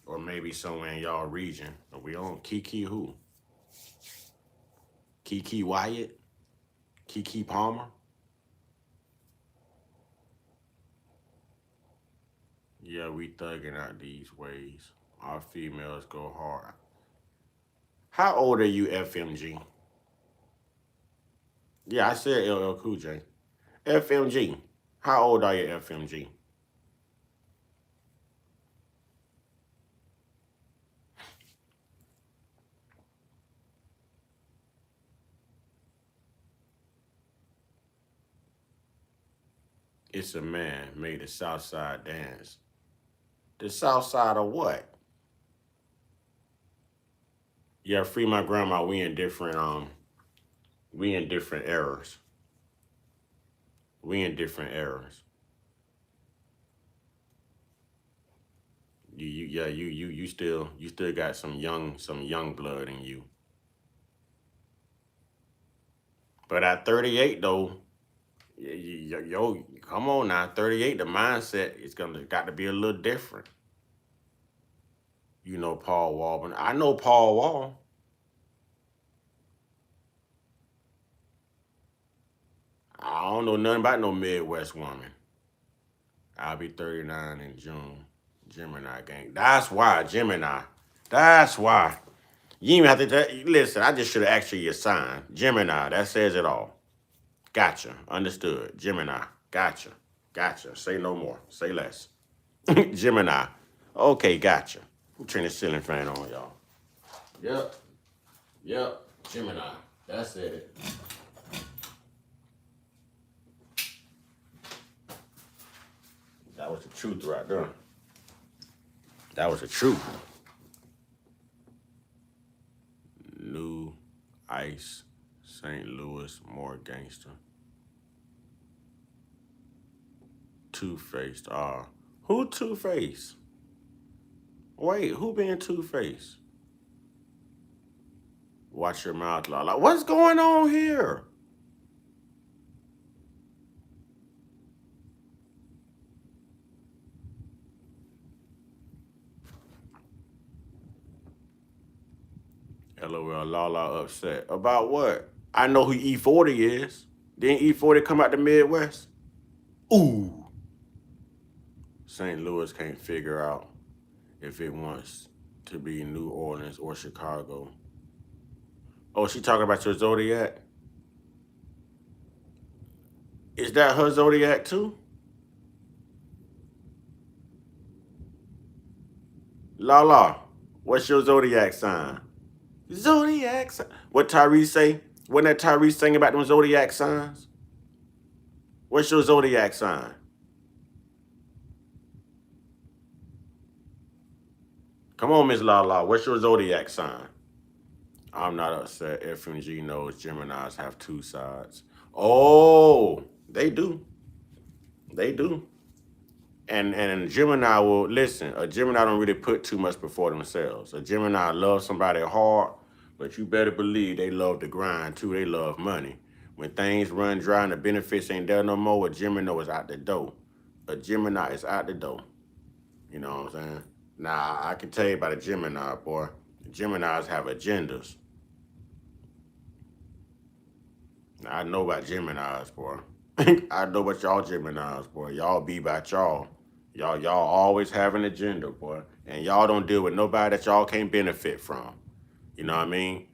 Speaker 1: Or maybe somewhere in y'all region. Are we on Kiki who? Kiki Wyatt? Kiki Palmer? Yeah, we thugging out these ways. Our females go hard. How old are you, FMG? Yeah, I said LL Cool J. FMG. How old are you, FMG? It's a man made the South Side dance. The South Side of what? Yeah, free my grandma. We in different eras. We in different eras. You still got some young blood in you. But at 38 though, yo, come on now, 38, the mindset is got to be a little different. You know Paul Wall, but I know Paul Wall. I don't know nothing about no Midwest woman. I'll be 39 in June. Gemini gang. That's why, Gemini. That's why. You even have to, listen, I just should have asked you your sign. Gemini, that says it all. Gotcha. Understood. Gemini. Gotcha. Gotcha. Say no more. Say less. Gemini. Okay, gotcha. We'll turn the ceiling fan on, y'all. Yep. Gemini. That's it. That was the truth right there. That was the truth. New Ice, St. Louis, more gangster. Two-Faced. Who Two-Faced? Wait, who being Two-Faced? Watch your mouth, Lala. What's going on here? LOL, Lala upset. About what? I know who E40 is. Didn't E40 come out the Midwest? Ooh. St. Louis can't figure out if it wants to be New Orleans or Chicago. Oh, she talking about your zodiac? Is that her zodiac too? Lala, what's your zodiac sign? Zodiac sign. What Tyrese say? Wasn't that Tyrese singing about them zodiac signs? What's your zodiac sign? Come on, Miss Lala. What's your zodiac sign? I'm not upset. FMG knows Geminis have two sides. Oh, they do. They do. And Gemini will, listen, a Gemini don't really put too much before themselves. A Gemini loves somebody hard, but you better believe they love the grind too. They love money. When things run dry and the benefits ain't there no more, a Gemini is out the door. A Gemini is out the door. You know what I'm saying? Now, I can tell you about a Gemini, boy. Geminis have agendas. I know about Geminis, boy. I know about y'all Geminis, boy. Y'all be about y'all. Y'all always have an agenda, boy. And y'all don't deal with nobody that y'all can't benefit from. You know what I mean?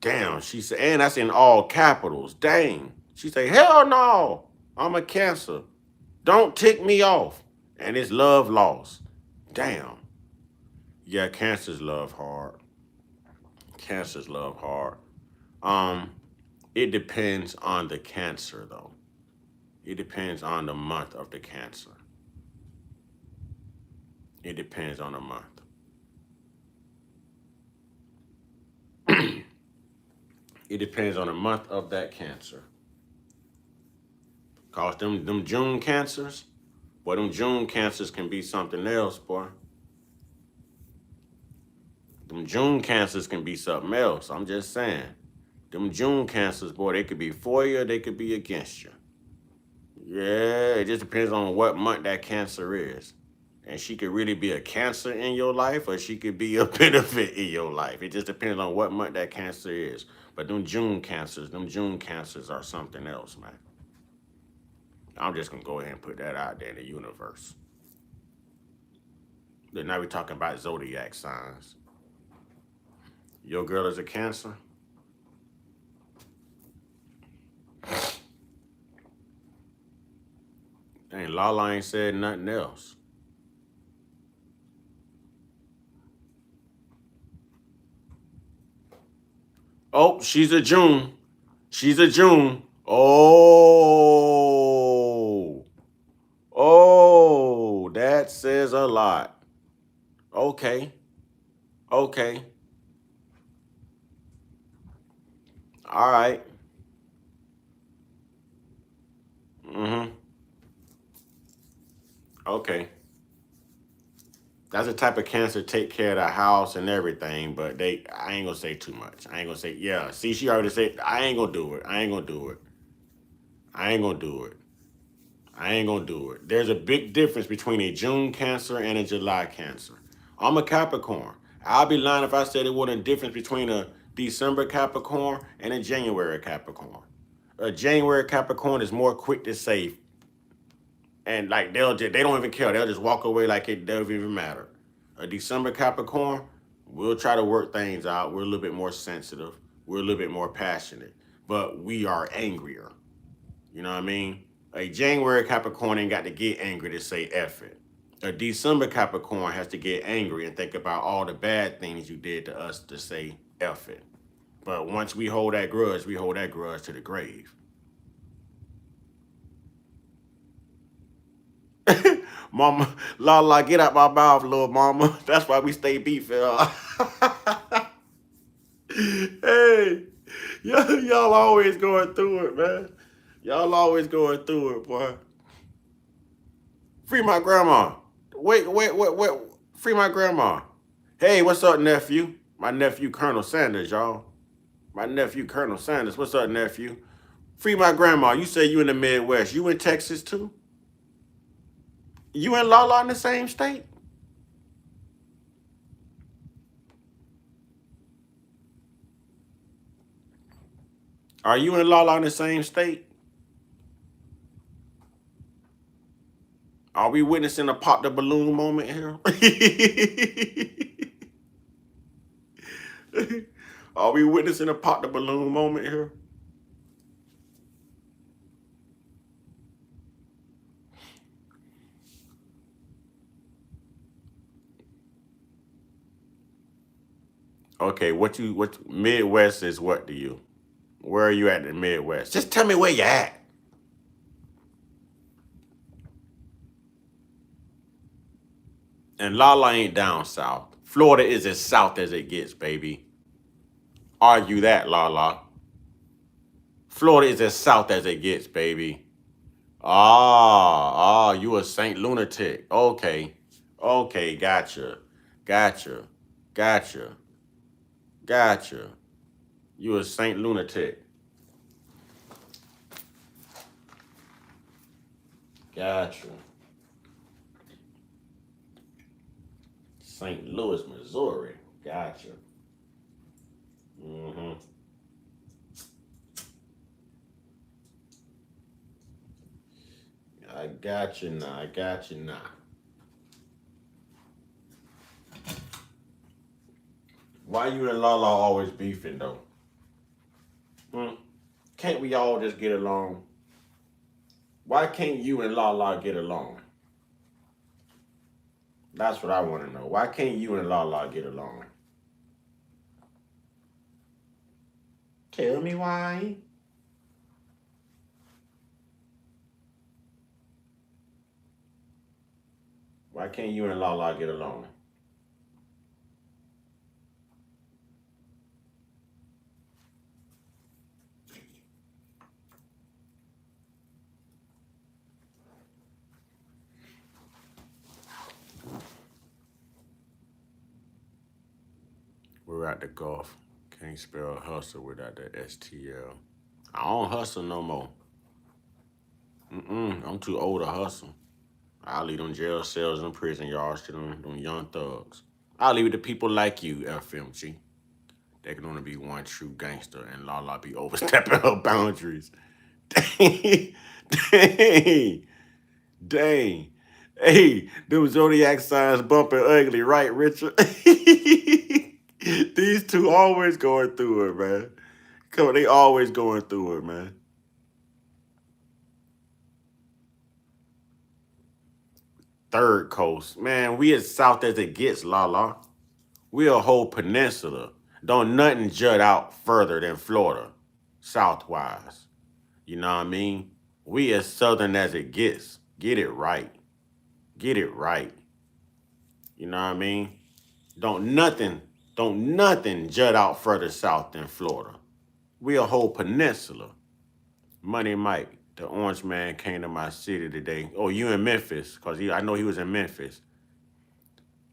Speaker 1: Damn, she said, and that's in all capitals. Dang. She said, hell no. I'm a Cancer. Don't tick me off. And it's love lost. Damn. Yeah, Cancers love hard. Cancers love hard. Um, it depends on the Cancer though. It depends on the month of the Cancer. It depends on the month. It depends on the month of that Cancer. Cause them June Cancers, boy, them June Cancers can be something else, boy. Them June Cancers can be something else. I'm just saying. Them June Cancers, boy, they could be for you, they could be against you. Yeah, it just depends on what month that Cancer is. And she could really be a Cancer in your life, or she could be a benefit in your life. It just depends on what month that Cancer is. But them June Cancers are something else, man. I'm just gonna go ahead and put that out there in the universe. Then now we're talking about zodiac signs. Your girl is a Cancer. Dang, Lala ain't said nothing else. Oh, she's a June. She's a June. Oh. Oh, that says a lot. Okay. Okay. All right. Mm-hmm. Okay. That's the type of Cancer take care of the house and everything, but I ain't gonna say too much. I ain't gonna say, yeah. See, she already said, I ain't gonna do it. I ain't gonna do it. I ain't gonna do it. I ain't gonna do it. There's a big difference between a June Cancer and a July Cancer. I'm a Capricorn. I'll be lying if I said it wasn't a difference between a December Capricorn and a January Capricorn. A January Capricorn is more quick to say, and like they don't even care. They'll just walk away like it doesn't even matter. A December Capricorn, we'll try to work things out. We're a little bit more sensitive. We're a little bit more passionate, but we are angrier. You know what I mean? A January Capricorn ain't got to get angry to say F it. A December Capricorn has to get angry and think about all the bad things you did to us to say F it. But once we hold that grudge, we hold that grudge to the grave. Mama, la, get out my mouth, little mama. That's why we stay beefing. Hey, y'all always going through it, man. Y'all always going through it, boy. Free my grandma. Wait. Free my grandma. Hey, what's up, nephew? My nephew, Colonel Sanders, y'all. My nephew, Colonel Sanders. What's up, nephew? Free my grandma. You say you in the Midwest. You in Texas, too? You and Lala in the same state? Are you and Lala in the same state? Are we witnessing a pop the balloon moment here? Are we witnessing a pop the balloon moment here? Okay, what Midwest is what to you? Where are you at in the Midwest? Just tell me where you at. And Lala ain't down south. Florida is as south as it gets, baby. Argue that, Lala. Florida is as south as it gets, baby. You a Saint lunatic. Okay. Okay, gotcha. Gotcha. Gotcha. Gotcha. You a Saint lunatic. Gotcha. St. Louis, Missouri. Gotcha. Mm-hmm. I got you now. I got you now. Why you and Lala always beefing though? Hmm? Can't we all just get along? Why can't you and Lala get along? That's what I want to know. Why can't you and Lala get along? Tell me why. Why can't you and Lala get along? We're at the golf. Can't spell hustle without the STL. I don't hustle no more. I'm too old to hustle. I'll leave them jail cells and prison yards to them young thugs. I'll leave it to people like you, FMG. There can only be one true gangster, and Lala be overstepping her boundaries. Dang. Dang. Dang. Hey, them zodiac signs bumping ugly, right, Richard? These two always going through it, man. Come on, they always going through it, man. Third coast. Man, we as south as it gets, Lala. We a whole peninsula. Don't nothing jut out further than Florida, southwise. You know what I mean? We as southern as it gets. Get it right. Get it right. You know what I mean? Don't nothing jut out further south than Florida. We a whole peninsula. Money Mike, the orange man, came to my city today. Oh, you in Memphis? Because I know he was in Memphis.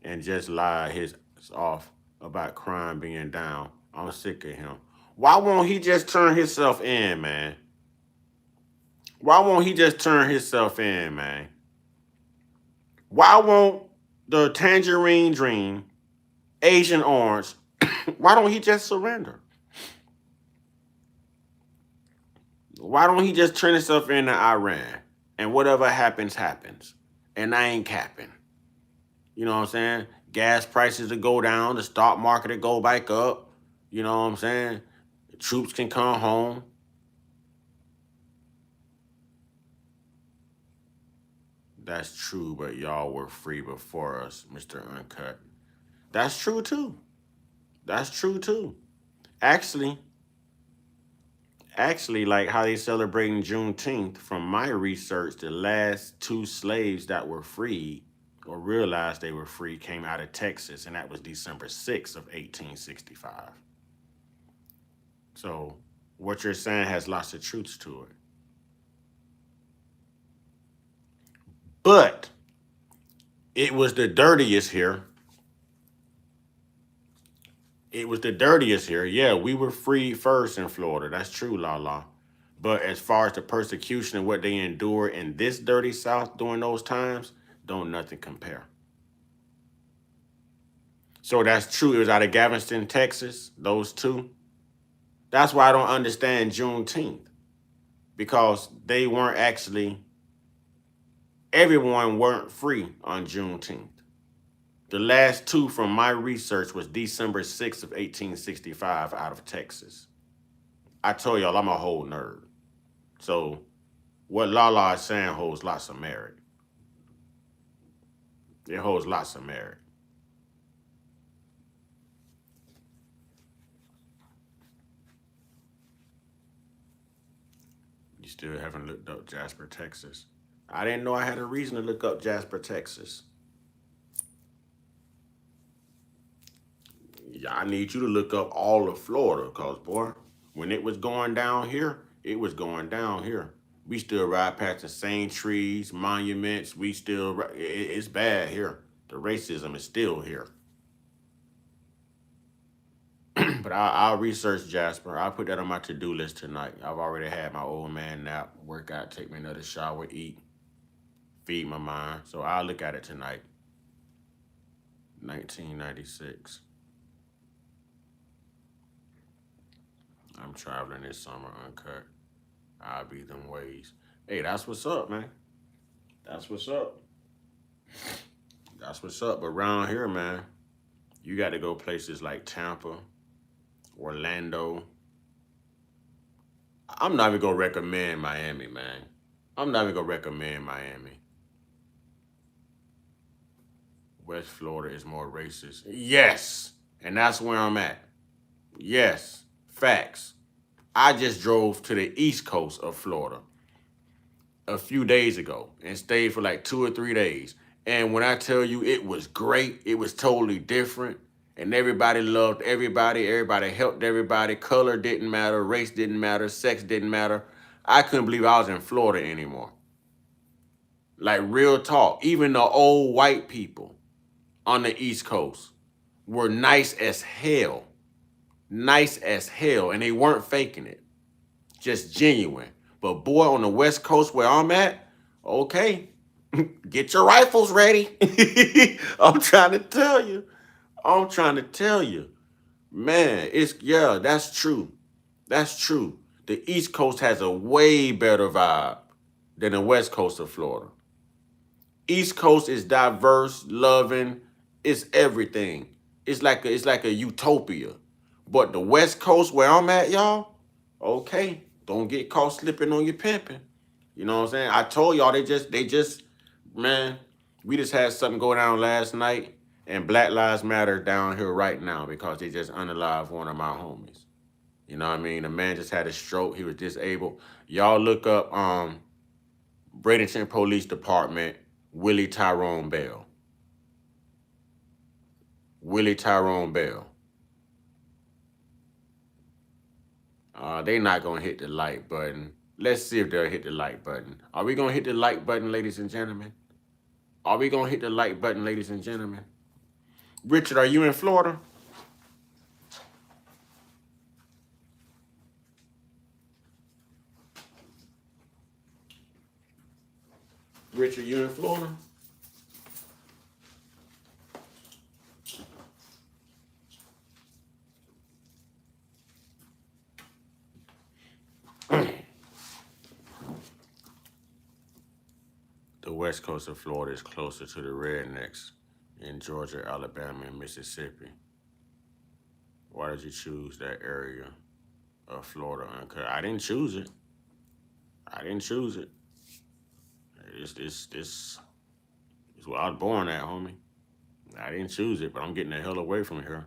Speaker 1: And just lied his off about crime being down. I'm sick of him. Why won't he just turn himself in, man? Why won't he just turn himself in, man? Why won't the Tangerine Dream, Asian Orange, why don't he just surrender? Why don't he just turn himself into Iran? And whatever happens, happens. And I ain't capping. You know what I'm saying? Gas prices will go down, the stock market will go back up. You know what I'm saying? The troops can come home. That's true, but y'all were free before us, Mr. Uncut. That's true too. That's true too. Actually, like how they celebrating Juneteenth, from my research, the last two slaves that were freed or realized they were free came out of Texas, and that was December 6th of 1865. So what you're saying has lots of truths to it. But it was the dirtiest here. It was the dirtiest here. Yeah, we were free first in Florida. That's true, Lala. But as far as the persecution and what they endured in this dirty South during those times, don't nothing compare. So that's true. It was out of Galveston, Texas, those two. That's why I don't understand Juneteenth. Because they weren't actually, everyone weren't free on Juneteenth. The last two from my research was December 6th of 1865 out of Texas. I told y'all I'm a whole nerd. So what Lala is saying holds lots of merit. It holds lots of merit. You still haven't looked up Jasper, Texas. I didn't know I had a reason to look up Jasper, Texas. Yeah, I need you to look up all of Florida, because, boy, when it was going down here, it was going down here. We still ride past the same trees, monuments. It's bad here. The racism is still here. But I'll research Jasper. I'll put that on my to-do list tonight. I've already had my old man nap, work out, take me another shower, eat, feed my mind. So I'll look at it tonight. 1996. I'm traveling this summer uncut. I'll be them ways. Hey, that's what's up, man. That's what's up. That's what's up. But around here, man, you got to go places like Tampa, Orlando. I'm not even gonna recommend Miami, man. I'm not even gonna recommend Miami. West Florida is more racist. Yes, and that's where I'm at. Yes, facts. I just drove to the east coast of Florida a few days ago and stayed for like 2 or 3 days. And when I tell you it was great, it was totally different. And everybody loved everybody. Everybody helped everybody. Color didn't matter. Race didn't matter. Sex didn't matter. I couldn't believe I was in Florida anymore. Like real talk. Even the old white people on the East Coast were nice as hell. Nice as hell. And they weren't faking it. Just genuine. But boy, on the West Coast where I'm at, okay, get your rifles ready. I'm trying to tell you. I'm trying to tell you. Man, yeah, that's true. That's true. The East Coast has a way better vibe than the West Coast of Florida. East Coast is diverse, loving, it's everything. It's like a utopia. But the West Coast where I'm at, y'all, okay, don't get caught slipping on your pimping. You know what I'm saying? I told y'all they just man, we just had something go down last night, and Black Lives Matter down here right now because they just unalived one of my homies. You know what I mean? The man just had a stroke. He was disabled. Y'all look up Bradenton Police Department, Willie Tyrone Bell. Willie Tyrone Bell. They not gonna hit the like button. Let's see if they'll hit the like button. Are we gonna hit the like button, ladies and gentlemen? Are we gonna hit the like button, ladies and gentlemen? Richard, are you in Florida? Richard, you in Florida? The west coast of Florida is closer to the rednecks in Georgia, Alabama, and Mississippi. Why did you choose that area of Florida? I didn't choose it. I didn't choose it. This is where I was born at, homie. I didn't choose it, but I'm getting the hell away from here.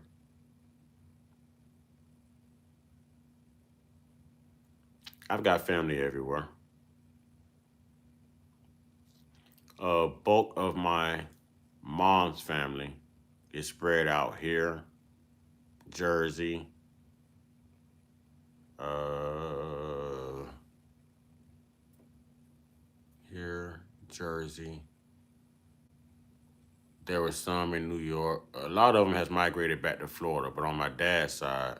Speaker 1: I've got family everywhere. Bulk of my mom's family is spread out here, Jersey, uh, here, Jersey. There was some in New York. A lot of them has migrated back to Florida, but on my dad's side,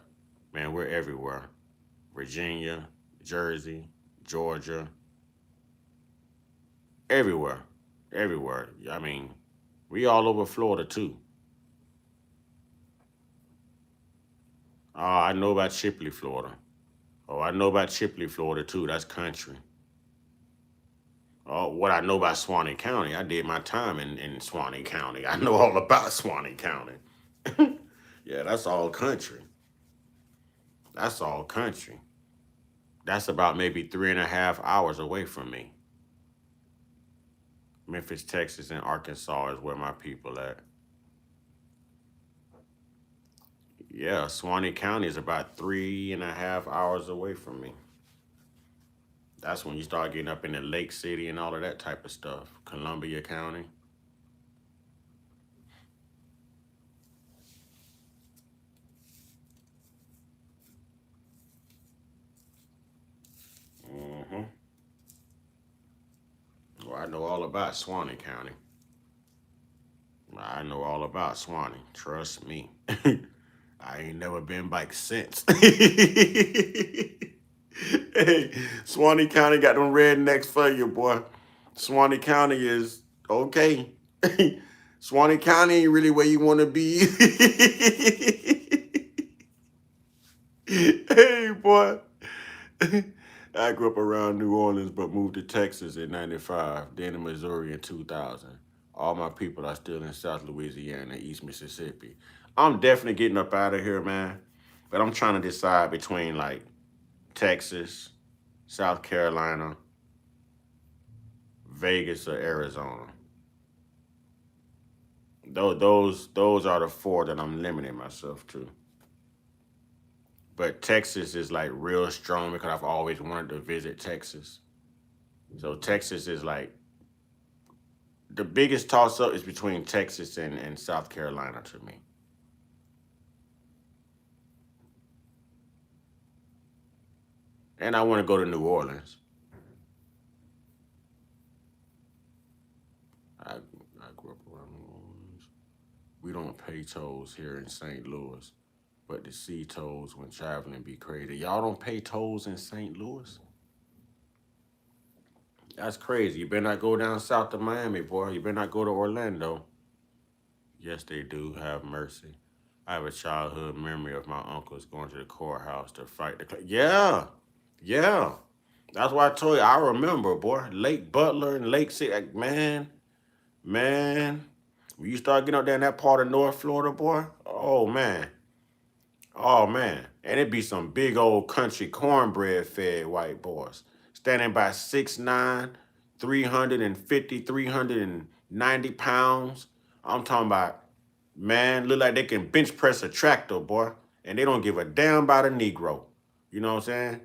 Speaker 1: man, we're everywhere. Virginia, Jersey, Georgia, everywhere, everywhere. I mean, we all over Florida too. I know about Chipley, Florida. Oh, I know about Chipley, Florida too. That's country. Oh, what I know about Swanee County, I did my time in Swanee County. I know all about Swanee County. Yeah, that's all country. That's all country. That's about maybe 3.5 hours away from me. Memphis, Texas, and Arkansas is where my people at. Yeah, Swanee County is about 3.5 hours away from me. That's when you start getting up in the Lake City and all of that type of stuff. Columbia County. Hmm. Well, I know all about Swanee County. I know all about Swanee. Trust me. I ain't never been back since. Hey, Swanee County got them rednecks for you, boy. Swanee County is okay. Swanee County ain't really where you want to be. Hey, boy. I grew up around New Orleans, but moved to Texas in '95, then in Missouri in 2000. All my people are still in South Louisiana, East Mississippi. I'm definitely getting up out of here, man. But I'm trying to decide between like Texas, South Carolina, Vegas, or Arizona. Those are the four that I'm limiting myself to. But Texas is like real strong because I've always wanted to visit Texas. So Texas is like the biggest toss up is between Texas and South Carolina to me. And I want to go to New Orleans. I grew up around New Orleans. We don't pay tolls here in St. Louis, but the sea tolls when traveling be crazy. Y'all don't pay tolls in St. Louis? That's crazy. You better not go down south to Miami, boy. You better not go to Orlando. Yes, they do. Have mercy. I have a childhood memory of my uncles going to the courthouse to fight the. Yeah, yeah. That's why I told you. I remember, boy. Lake Butler and Lake City. Like, man. When you start getting up there in that part of North Florida, boy. Oh man. And it be some big old country cornbread fed white boys standing by 6'9", 350, 390 pounds. I'm talking about, man, look like they can bench press a tractor, boy. And they don't give a damn about a Negro. You know what I'm saying?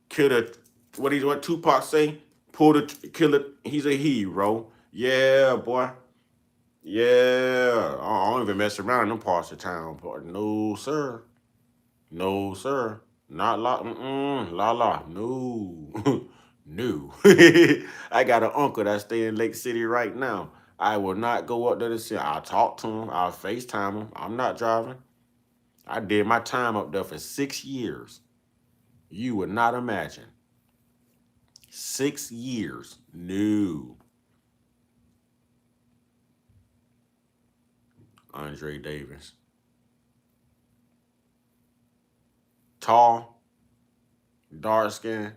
Speaker 1: Kill the, what Tupac say? Pull the, kill it, he's a hero. Yeah, boy. Yeah. I don't even mess around in them parts of town, boy. No, sir. No, sir. Not la, no. No. I got an uncle that stay in Lake City right now. I will not go up there to see him. I'll talk to him. I'll FaceTime him. I'm not driving. I did my time up there for 6 years. You would not imagine. 6 years. No. Andre Davis. Tall, dark skin.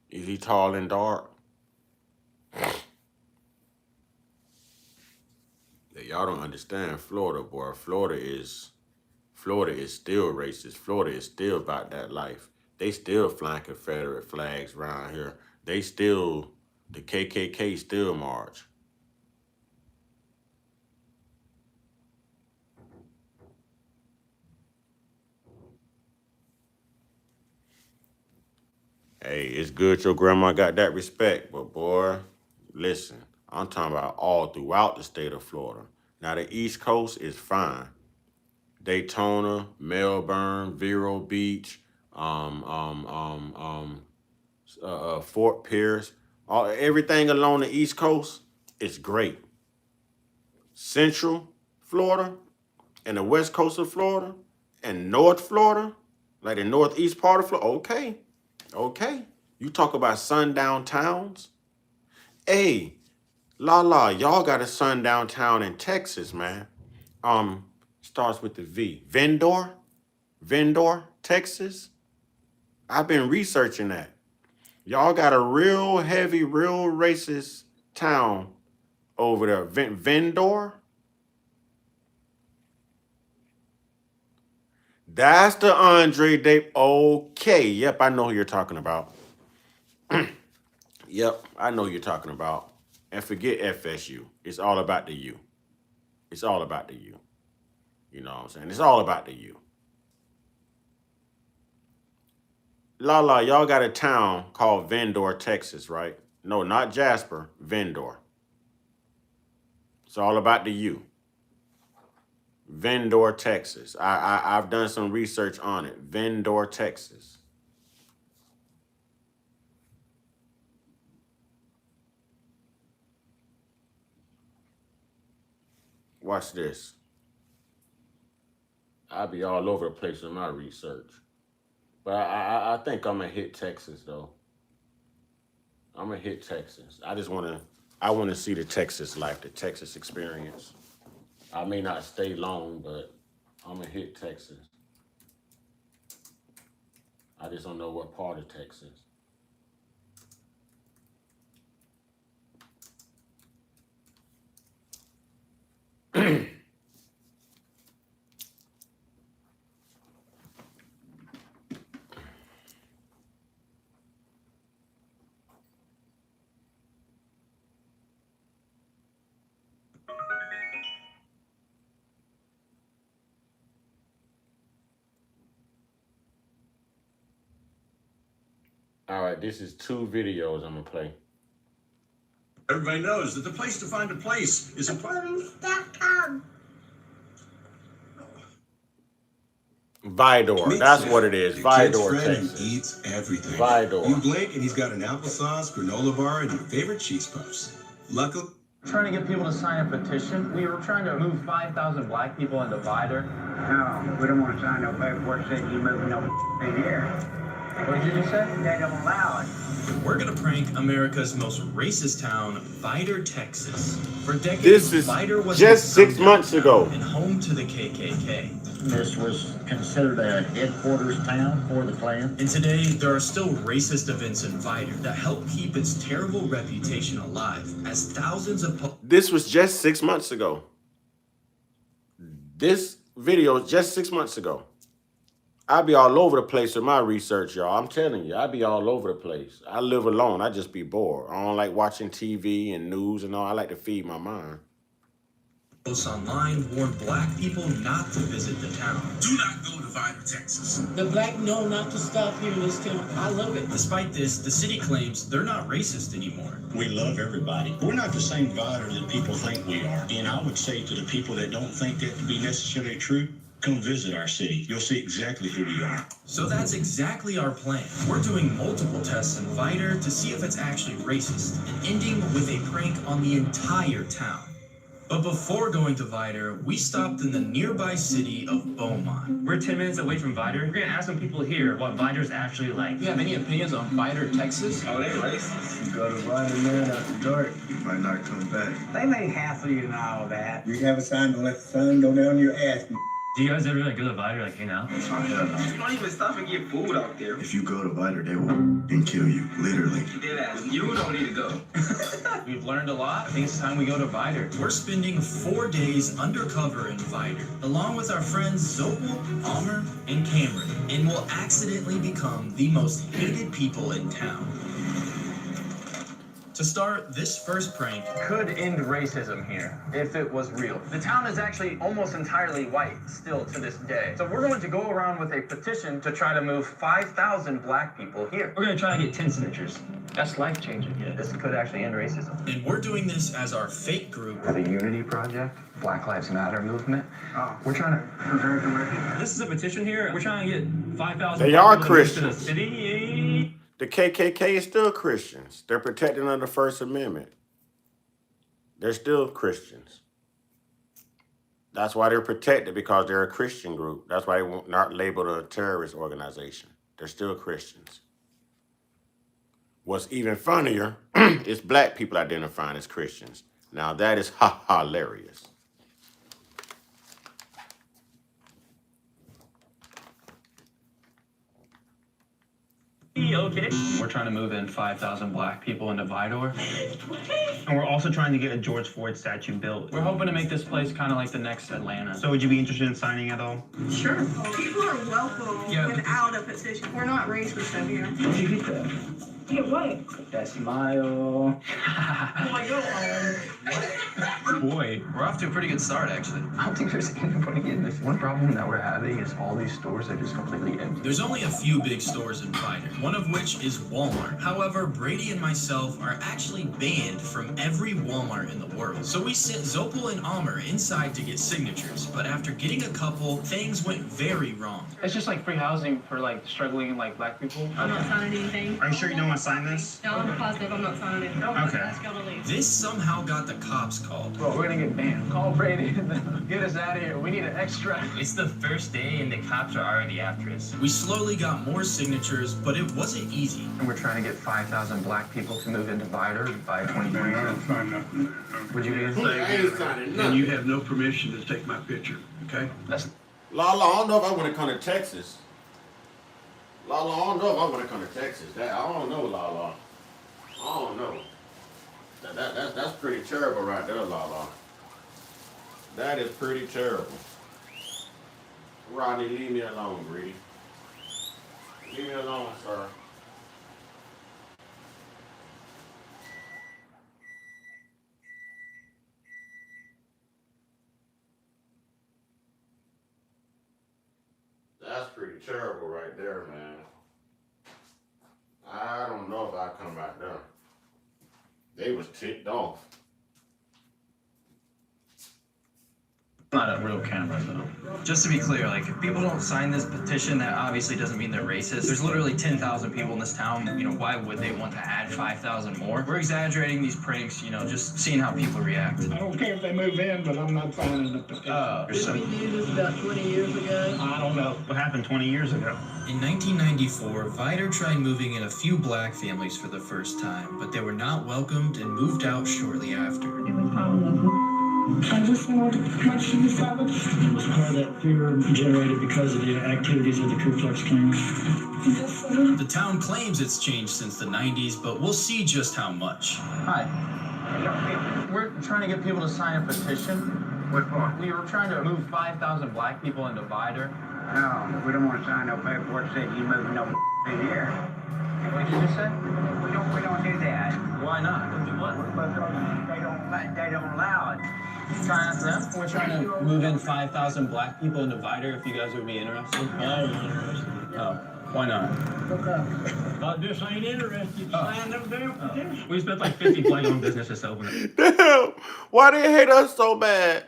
Speaker 1: Is he tall and dark? Y'all don't understand Florida, boy. Florida is still racist. Florida is still about that life. They still flying Confederate flags around here. They still, the KKK still march. Hey, it's good your grandma got that respect, but boy, listen, I'm talking about all throughout the state of Florida. Now the East Coast is fine. Daytona, Melbourne, Vero Beach, um, um, um, um, Fort Pierce, everything along the East Coast is great. Central Florida and the West Coast of Florida and North Florida, like the northeast part of Florida, okay, okay. You talk about sundown towns. Hey, y'all got a sundown town in Texas, man. Um, Starts with the V. Vidor, Texas. I've been researching that. Y'all got a real heavy, real racist town over there. Vidor. That's the Andre Day. Okay. Yep, I know who you're talking about. Yep, I know who you're talking about. And forget FSU. It's all about the U. It's all about the U. You know what I'm saying? It's all about the U. Y'all got a town called Vidor, Texas, right? No, not Jasper, Vidor. It's all about the U. Vidor, Texas. I've done some research on it. Vidor, Texas. Watch this. I'll be all over the place with my research. But I think I'm gonna hit Texas though. I'm gonna hit Texas. I wanna see the Texas life, the Texas experience. I may not stay long, but I'm gonna hit Texas. I just don't know what part of Texas. All right, this is 2 videos I'm gonna play.
Speaker 2: Everybody knows that the place to find a place is a
Speaker 3: Vocalists.com.
Speaker 1: Vidor, that's what it is. Vidor, Texas.
Speaker 2: Eats everything.
Speaker 1: Vidor.
Speaker 2: You blink and he's got an applesauce, granola bar, and your favorite cheese puffs. Luckily,
Speaker 4: Trying to get people to sign a petition. We were trying to move 5,000 black people into Vidor.
Speaker 5: No, we don't want to sign no paperwork saying you moving no in here.
Speaker 4: What did you just say?
Speaker 5: They don't allow it.
Speaker 6: We're gonna prank America's most racist town, Vidor, Texas. For decades,
Speaker 1: This is
Speaker 6: Vidor was
Speaker 1: just 6 months ago.
Speaker 6: and home to the KKK.
Speaker 7: This was considered a headquarters town for the Klan.
Speaker 6: And today, there are still racist events in Vidor that help keep its terrible reputation alive, as thousands of
Speaker 1: This was just 6 months ago. This video is just 6 months ago. I be all over the place with my research, y'all. I'm telling you, I be all over the place. I live alone. I just be bored. I don't like watching TV and news and all. I like to feed my mind.
Speaker 6: posts online warn black people not to visit the town.
Speaker 2: do not go to Vidor, Texas.
Speaker 8: The black know not to stop here in this town. I love it.
Speaker 6: Despite this, the city claims they're not racist anymore.
Speaker 9: We love everybody. We're not the same Vidor that people think we are. And I would say to the people that don't think that to be necessarily true, come visit our city. You'll see exactly who we are.
Speaker 6: So that's exactly our plan. We're doing multiple tests in Vidor to see if it's actually racist, and ending with a prank on the entire town. But before going to Vidor, we stopped in the nearby city of Beaumont.
Speaker 4: We're 10 minutes away from Vidor. We're gonna ask some people here what Vidor's actually like. Do you have any opinions on Vidor, Texas?
Speaker 5: Oh, they racist. You go to Vidor, man, after dark, you might not come back. They may hassle you and all that. You have a sign, don't let the sun go down your ass.
Speaker 4: Do you guys ever like go to Vidor, like hang out?
Speaker 5: Oh, hell no.
Speaker 3: You don't even stop and get food out there.
Speaker 2: If you go to Vidor, they will and kill you, literally.
Speaker 3: Dead ass. You don't need to go.
Speaker 4: We've learned a lot. I think it's time we go to Vidor.
Speaker 6: We're spending 4 days undercover in Vidor, along with our friends Zopal, Almer, and Cameron, and will accidentally become the most hated people in town. To start this first prank,
Speaker 4: Could end racism here if it was real. The town is actually almost entirely white still to this day. So we're going to go around with a petition to try to move 5,000 black people here. We're going to try to get 10 signatures. That's life-changing. Yeah, this could actually end racism.
Speaker 6: and we're doing this as our fake group.
Speaker 4: The Unity Project, Black Lives Matter movement.
Speaker 5: Oh,
Speaker 4: We're trying to...
Speaker 5: American record.
Speaker 4: This is a petition here. We're trying to get 5,000
Speaker 1: They are
Speaker 4: people to move to the
Speaker 1: Christians.
Speaker 4: city.
Speaker 1: The KKK is still Christians. They're protected under the First Amendment. They're still Christians. That's why they're protected, because they're a Christian group. That's why they're not labeled a terrorist organization. They're still Christians. What's even funnier is black people identifying as Christians. Now that is hilarious.
Speaker 4: Okay. We're trying to move in 5,000 black people into Vidor. And we're also trying to get a George Floyd statue built. We're hoping to make this place kind of like the next Atlanta. So would you be interested in signing at all?
Speaker 3: Sure. People are welcome without a petition. We're not racist up here.
Speaker 4: Where'd you get that?
Speaker 3: Get what?
Speaker 4: That smile.
Speaker 3: Oh my God.
Speaker 4: Boy, we're off to a pretty good start, actually. I don't think there's anybody in this. One problem that we're having is all these stores are just completely empty.
Speaker 6: There's only a few big stores in Vidor, one of which is Walmart. However, Brady and myself are actually banned from every Walmart in the world. So we sent Zopal and Almer inside to get signatures, but after getting a couple, things went very wrong.
Speaker 4: It's just like free housing for like struggling like black people.
Speaker 3: I'm not signing anything.
Speaker 4: Are you sure you don't want to sign this?
Speaker 3: No, I'm positive I'm not signing it.
Speaker 4: Okay.
Speaker 3: Ask y'all to leave.
Speaker 6: This somehow got the cops called.
Speaker 4: Bro, we're gonna get banned. Call Brady and get us out of here. We need an extra.
Speaker 6: It's the first day and the cops are already after us. We slowly got more signatures, but it wasn't easy.
Speaker 4: And we're trying to get 5,000 black people to move into Vidor by 2022. Would you be?
Speaker 1: I ain't signing
Speaker 10: And
Speaker 1: nothing.
Speaker 10: you have no permission to take my picture, okay?
Speaker 4: That's
Speaker 1: Lala, I don't know if I want to come to Texas. Lala, I don't know if I want to come to Texas. I don't know, Lala. I don't know. That's pretty terrible right there, Lala. That is pretty terrible. Rodney, leave me alone, Greedy. Leave me alone, sir. That's pretty terrible right there, man. I don't know if I come back there. They was ticked off.
Speaker 4: not a real camera, though. Just to be clear, like, if people don't sign this petition, that obviously doesn't mean they're racist. There's literally 10,000 people in this town. You know, why would they want to add 5,000 more? We're exaggerating these pranks, you know, just seeing how people react.
Speaker 8: I don't care if they move in, but I'm not signing the petition.
Speaker 4: Did
Speaker 8: we do this about 20 years ago? I don't know.
Speaker 4: What happened 20 years ago?
Speaker 6: In 1994, Vidor tried moving in a few black families for the first time, but they were not welcomed and moved out shortly after.
Speaker 8: I just want to punch the savage. It was part of that fear generated because of the activities of the Ku Klux Klan. Yes, sir.
Speaker 6: The town claims it's changed since the 90s, but we'll see just how much.
Speaker 4: Hi. We're trying to get people to sign a petition.
Speaker 5: What for?
Speaker 4: We were trying to move 5,000 black people into Vidor.
Speaker 5: No, we don't want to sign no paperwork saying you moving no in here.
Speaker 4: What did you just say?
Speaker 5: We don't do that.
Speaker 4: Why not?
Speaker 5: They don't allow it.
Speaker 4: Trying after them? We're trying to move in 5,000 black people into Vidor if you guys would be interested.
Speaker 8: I ain't interested.
Speaker 4: Oh, why not?
Speaker 8: I just ain't interested. Sign them damn petition.
Speaker 4: We spent like 50 black-owned businesses to open it.
Speaker 1: Damn, why they hate us so bad?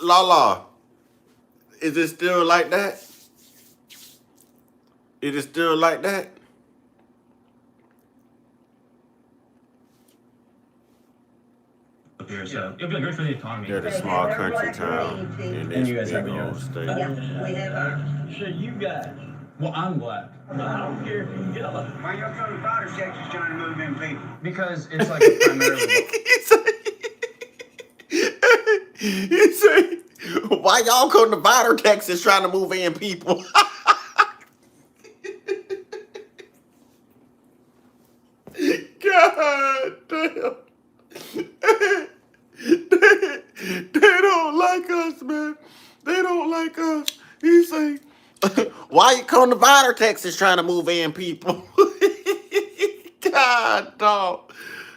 Speaker 1: Lala, is it still like that? Is it still like that?
Speaker 4: Here, so it'll be great for the economy.
Speaker 1: They're the small country town in
Speaker 4: And you
Speaker 1: this
Speaker 4: guys have
Speaker 1: big old
Speaker 4: yours.
Speaker 1: state.
Speaker 8: Yeah, we have ours. So you guys.
Speaker 4: Well, I'm black.
Speaker 8: I don't care if you're yellow.
Speaker 5: Why y'all come to Vidor, Texas, trying to move in people?
Speaker 4: Because it's like a primarily...
Speaker 1: He say, why y'all come to Vidor, Texas, trying to move in people? God damn. They don't like us, man. They don't like us. He say, why you come to Vidor, Texas, trying to move in people? God, dog.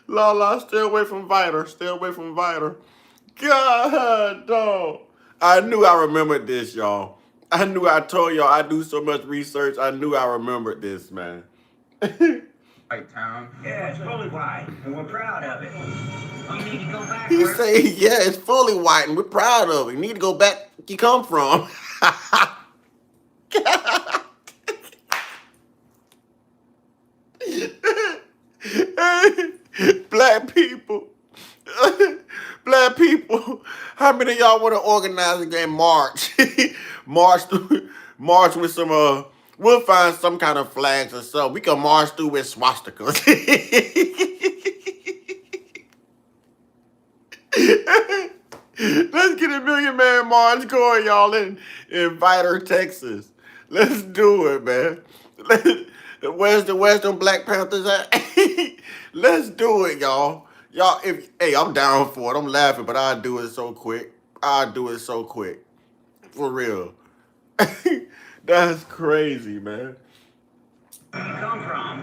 Speaker 1: Lala, stay away from Vidor. Stay away from Vidor. God, dog. I knew I remembered this, y'all. I knew I told y'all I do so much research. I knew I remembered this, man.
Speaker 4: White town.
Speaker 5: Yeah, it's fully white, and we're proud of it. You need to go back.
Speaker 1: He say, yeah, it's fully white, and we're proud of it. You need to go back where you come from. Black people. Black people. How many of y'all want to organize a game march? March with some we'll find some kind of flags or something. We can march through with swastikas. Let's get a Million Man March going, y'all, in Vidor, Texas. Let's do it, man. Where's them Black Panthers at? Let's do it, y'all. Y'all, hey, I'm down for it. I'm laughing, but I'll do it so quick. I'll do it so quick. For real. That's crazy, man.
Speaker 5: Where you come from?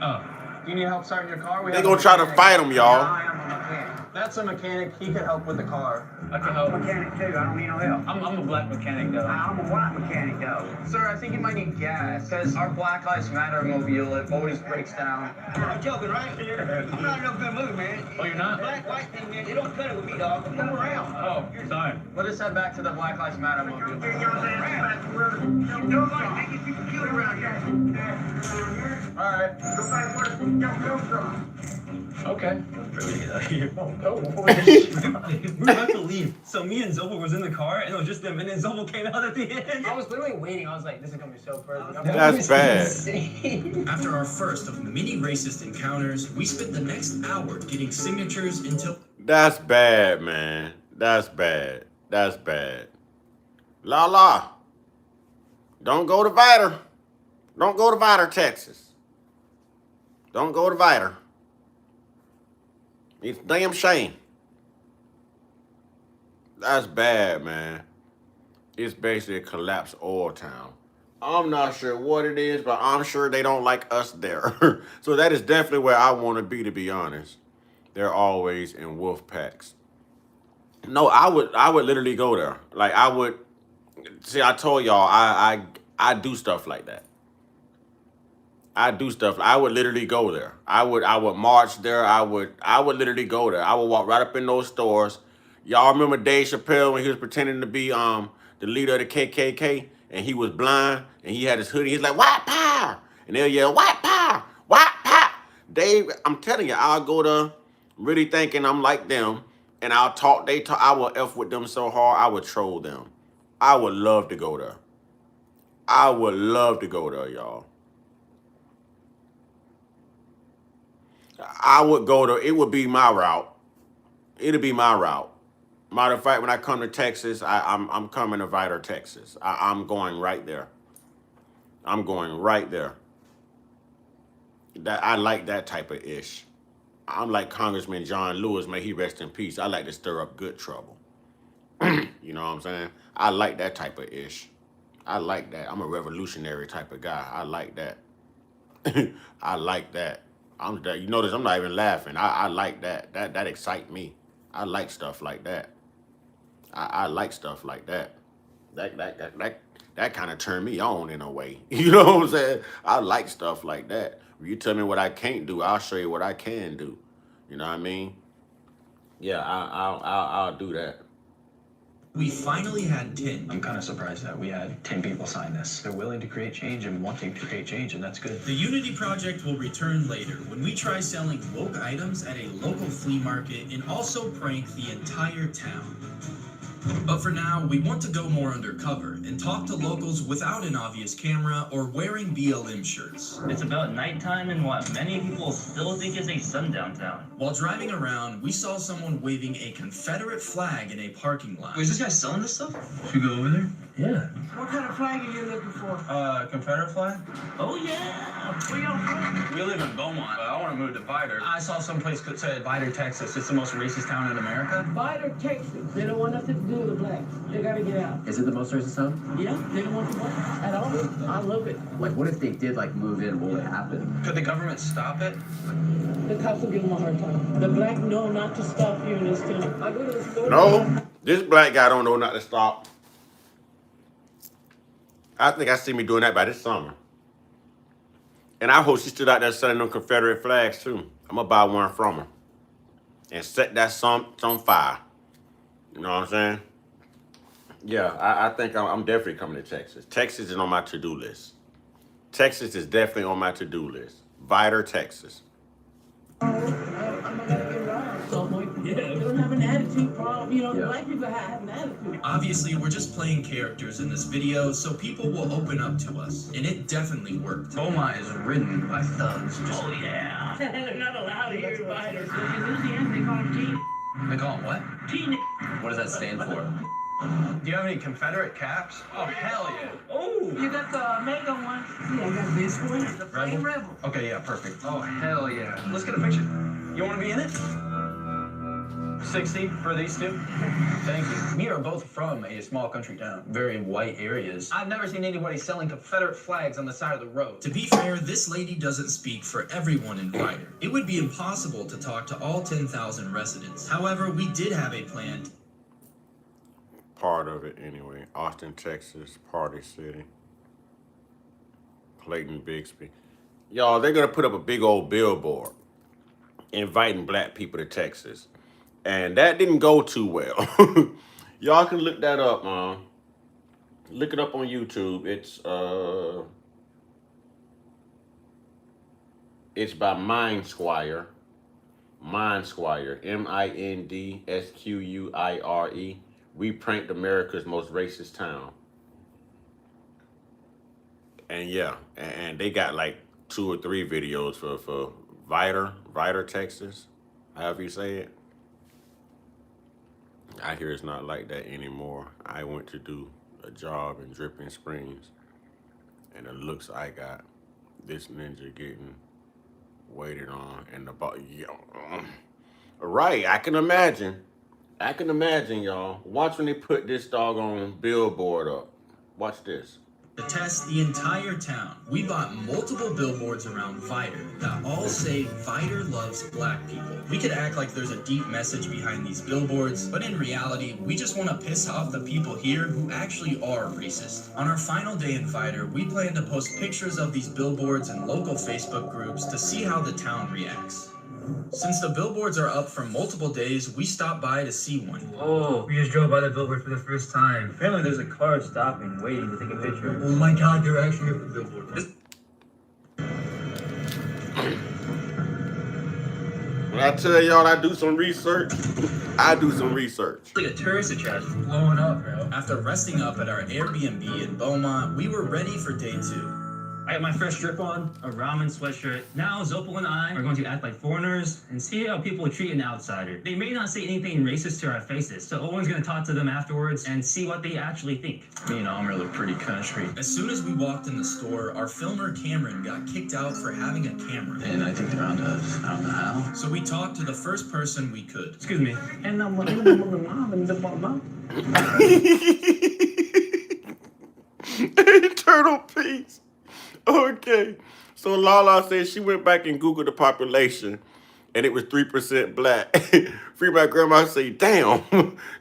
Speaker 4: Oh. Do you need help starting your car?
Speaker 1: They gonna try to fight them, y'all.
Speaker 5: I am a mechanic.
Speaker 4: That's a mechanic. He could help with the car. I can
Speaker 5: I'm
Speaker 4: help.
Speaker 5: a mechanic too. I don't need no help.
Speaker 4: I'm a black mechanic, though.
Speaker 5: I'm a white mechanic though.
Speaker 4: Sir, I think you might need gas, because our Black Lives Matter mobile, it always breaks down.
Speaker 5: You're joking, right? I'm not in no good mood, man.
Speaker 4: Oh, you're not?
Speaker 5: Black, white thing, man. They don't cut it with me, dog. Come around.
Speaker 4: Oh, sorry. Let us head back to the Black Lives Matter mobile.
Speaker 5: Get your ass back to where nobody making people killed around here.
Speaker 4: All right.
Speaker 5: Nobody where y'all come from.
Speaker 4: Okay. Let's get out of here. Oh, no. We're about to leave. So me and Zobel was in the car, and it was just them, and then Zobel came out at the end. I was literally waiting. I was like, this is going to be so perfect.
Speaker 1: That's bad.
Speaker 6: After our first of many racist encounters, we spent the next hour getting signatures until...
Speaker 1: That's bad, man. That's bad. That's bad. La. Don't go to Vidor. Don't go to Vidor, Texas. Don't go to Vidor. It's a damn shame. That's bad, man. It's basically a collapsed oil town. I'm not sure what it is, but I'm sure they don't like us there. So that is definitely where I want to be honest. They're always in wolf packs. No, I would literally go there. Like I would. See, I told y'all I do stuff like that. I do stuff. I would literally go there. I would march there. I would literally go there. I would walk right up in those stores. Y'all remember Dave Chappelle when he was pretending to be the leader of the KKK and he was blind and he had his hoodie. He's like, white power, and they'll yell, white power, white power. Dave, I'm telling you, I'll go there really thinking I'm like them, and I'll talk. I will F with them so hard. I would troll them. I would love to go there. I would love to go there, y'all. I would go to, it would be my route. It'll be my route. Matter of fact, when I come to Texas, I'm coming to Vidor, Texas. I'm going right there. I'm going right there. I like that type of ish. I'm like Congressman John Lewis, may he rest in peace. I like to stir up good trouble. You know what I'm saying? I like that type of ish. I like that. I'm a revolutionary type of guy. I like that. I like that. You notice I'm not even laughing. I like that. That excites me. I like stuff like that. I like stuff like that. That kind of turned me on in a way. You know what I'm saying? I like stuff like that. If you tell me what I can't do, I'll show you what I can do. You know what I mean? Yeah, I'll do that.
Speaker 6: We finally had 10.
Speaker 4: I'm kind of surprised that we had 10 people sign this. They're willing to create change and wanting to create change, and that's good.
Speaker 6: The Unity Project will return later when we try selling woke items at a local flea market and also prank the entire town. But for now, we want to go more undercover and talk to locals without an obvious camera or wearing BLM shirts.
Speaker 11: It's about nighttime in what many people still think is a sundown town.
Speaker 6: While driving around, we saw someone waving a Confederate flag in a parking lot.
Speaker 11: Wait, is this guy selling this stuff?
Speaker 4: Should we go over there?
Speaker 11: Yeah.
Speaker 3: What kind of flag are you looking for?
Speaker 4: Confederate flag?
Speaker 11: Oh yeah. Where y'all from?
Speaker 4: We live in Beaumont, but I want to move to Vidor. I saw someplace that said Vidor, Texas. It's the most racist town in America.
Speaker 3: Vidor, Texas. They don't want nothing to do with the blacks. They gotta get out.
Speaker 12: Is it the most racist town?
Speaker 3: Yeah, they don't want the blacks at all. I love it.
Speaker 12: Like, what if they did, like, move in? What would happen?
Speaker 4: Could the government stop it?
Speaker 3: The cops will give them a hard time. The black know not to stop here in this town. I go to the store.
Speaker 1: No, this black guy don't know not to stop. I think I see me doing that by this summer. And I hope she stood out there selling them Confederate flags too. I'm gonna buy one from her and set that on fire. You know what I'm saying? Yeah, I think I'm definitely coming to Texas. Texas is on my to-do list. Texas is definitely on my to-do list. Vidor, Texas.
Speaker 3: I'm gonna get around. So, yeah. They don't have an attitude problem. You know, the black people have an attitude.
Speaker 6: Obviously, we're just playing characters in this video, so people will open up to us. And it definitely worked.
Speaker 4: Beaumont is ridden by thugs.
Speaker 11: Oh yeah.
Speaker 3: They're not allowed here in Vidor. In Louisiana, they call them teen.
Speaker 4: They call them what?
Speaker 3: Teen.
Speaker 12: What does that stand for?
Speaker 4: Do you have any Confederate caps? Oh, hell yeah.
Speaker 3: Oh, you got the mega one. Yeah, I got this one. The Flame Rebel.
Speaker 4: Okay, yeah, perfect. Oh, hell yeah. Let's get a picture. You want to be in it? 60 for these two? Thank you. We are both from a small country town, very white areas. I've never seen anybody selling Confederate flags on the side of the road.
Speaker 6: To be fair, this lady doesn't speak for everyone in Vidor. It would be impossible to talk to all 10,000 residents. However, we did have a plan.
Speaker 1: Part of it anyway. Austin, Texas, Party City. Clayton, Bixby. Y'all, they're gonna put up a big old billboard inviting black people to Texas. And that didn't go too well. Y'all can look that up, man. Look it up on YouTube. It's by Mind Squire. Mindsquire, MINDSQUIRE. We pranked America's most racist town. And yeah, and they got like 2 or 3 videos for Vidor, Texas, however you say it. I hear it's not like that anymore. I went to do a job in Dripping Springs, and the looks I got, this ninja getting waited on in the bar. Right, I can imagine, y'all. Watch when they put this doggone billboard up. Watch this.
Speaker 6: To test the entire town, we bought multiple billboards around Vidor that all say Vidor loves black people. We could act like there's a deep message behind these billboards, but in reality, we just want to piss off the people here who actually are racist. On our final day in Vidor, we plan to post pictures of these billboards in local Facebook groups to see how the town reacts. Since the billboards are up for multiple days, we stopped by to see one.
Speaker 4: Oh, we just drove by the billboard for the first time. Apparently there's a car stopping, waiting to take a picture. Oh my god, they're actually up the billboard.
Speaker 1: When I tell y'all I do some research, I do some research.
Speaker 4: It's like a tourist attraction blowing up, bro.
Speaker 6: After resting up at our Airbnb in Beaumont, we were ready for day 2.
Speaker 11: I got my fresh strip on, a ramen sweatshirt. Now Zopal and I are going to act like foreigners and see how people treat an outsider. They may not say anything racist to our faces, so Owen's going to talk to them afterwards and see what they actually think.
Speaker 4: Me and Almer look pretty country.
Speaker 6: As soon as we walked in the store, our filmer Cameron got kicked out for having a camera.
Speaker 4: And I think they're onto us. I don't know how.
Speaker 6: So we talked to the first person we could.
Speaker 11: Excuse me.
Speaker 1: Turtle piece. Okay. So Lala said she went back and Googled the population, and it was 3% black. Free Black Grandma say, damn.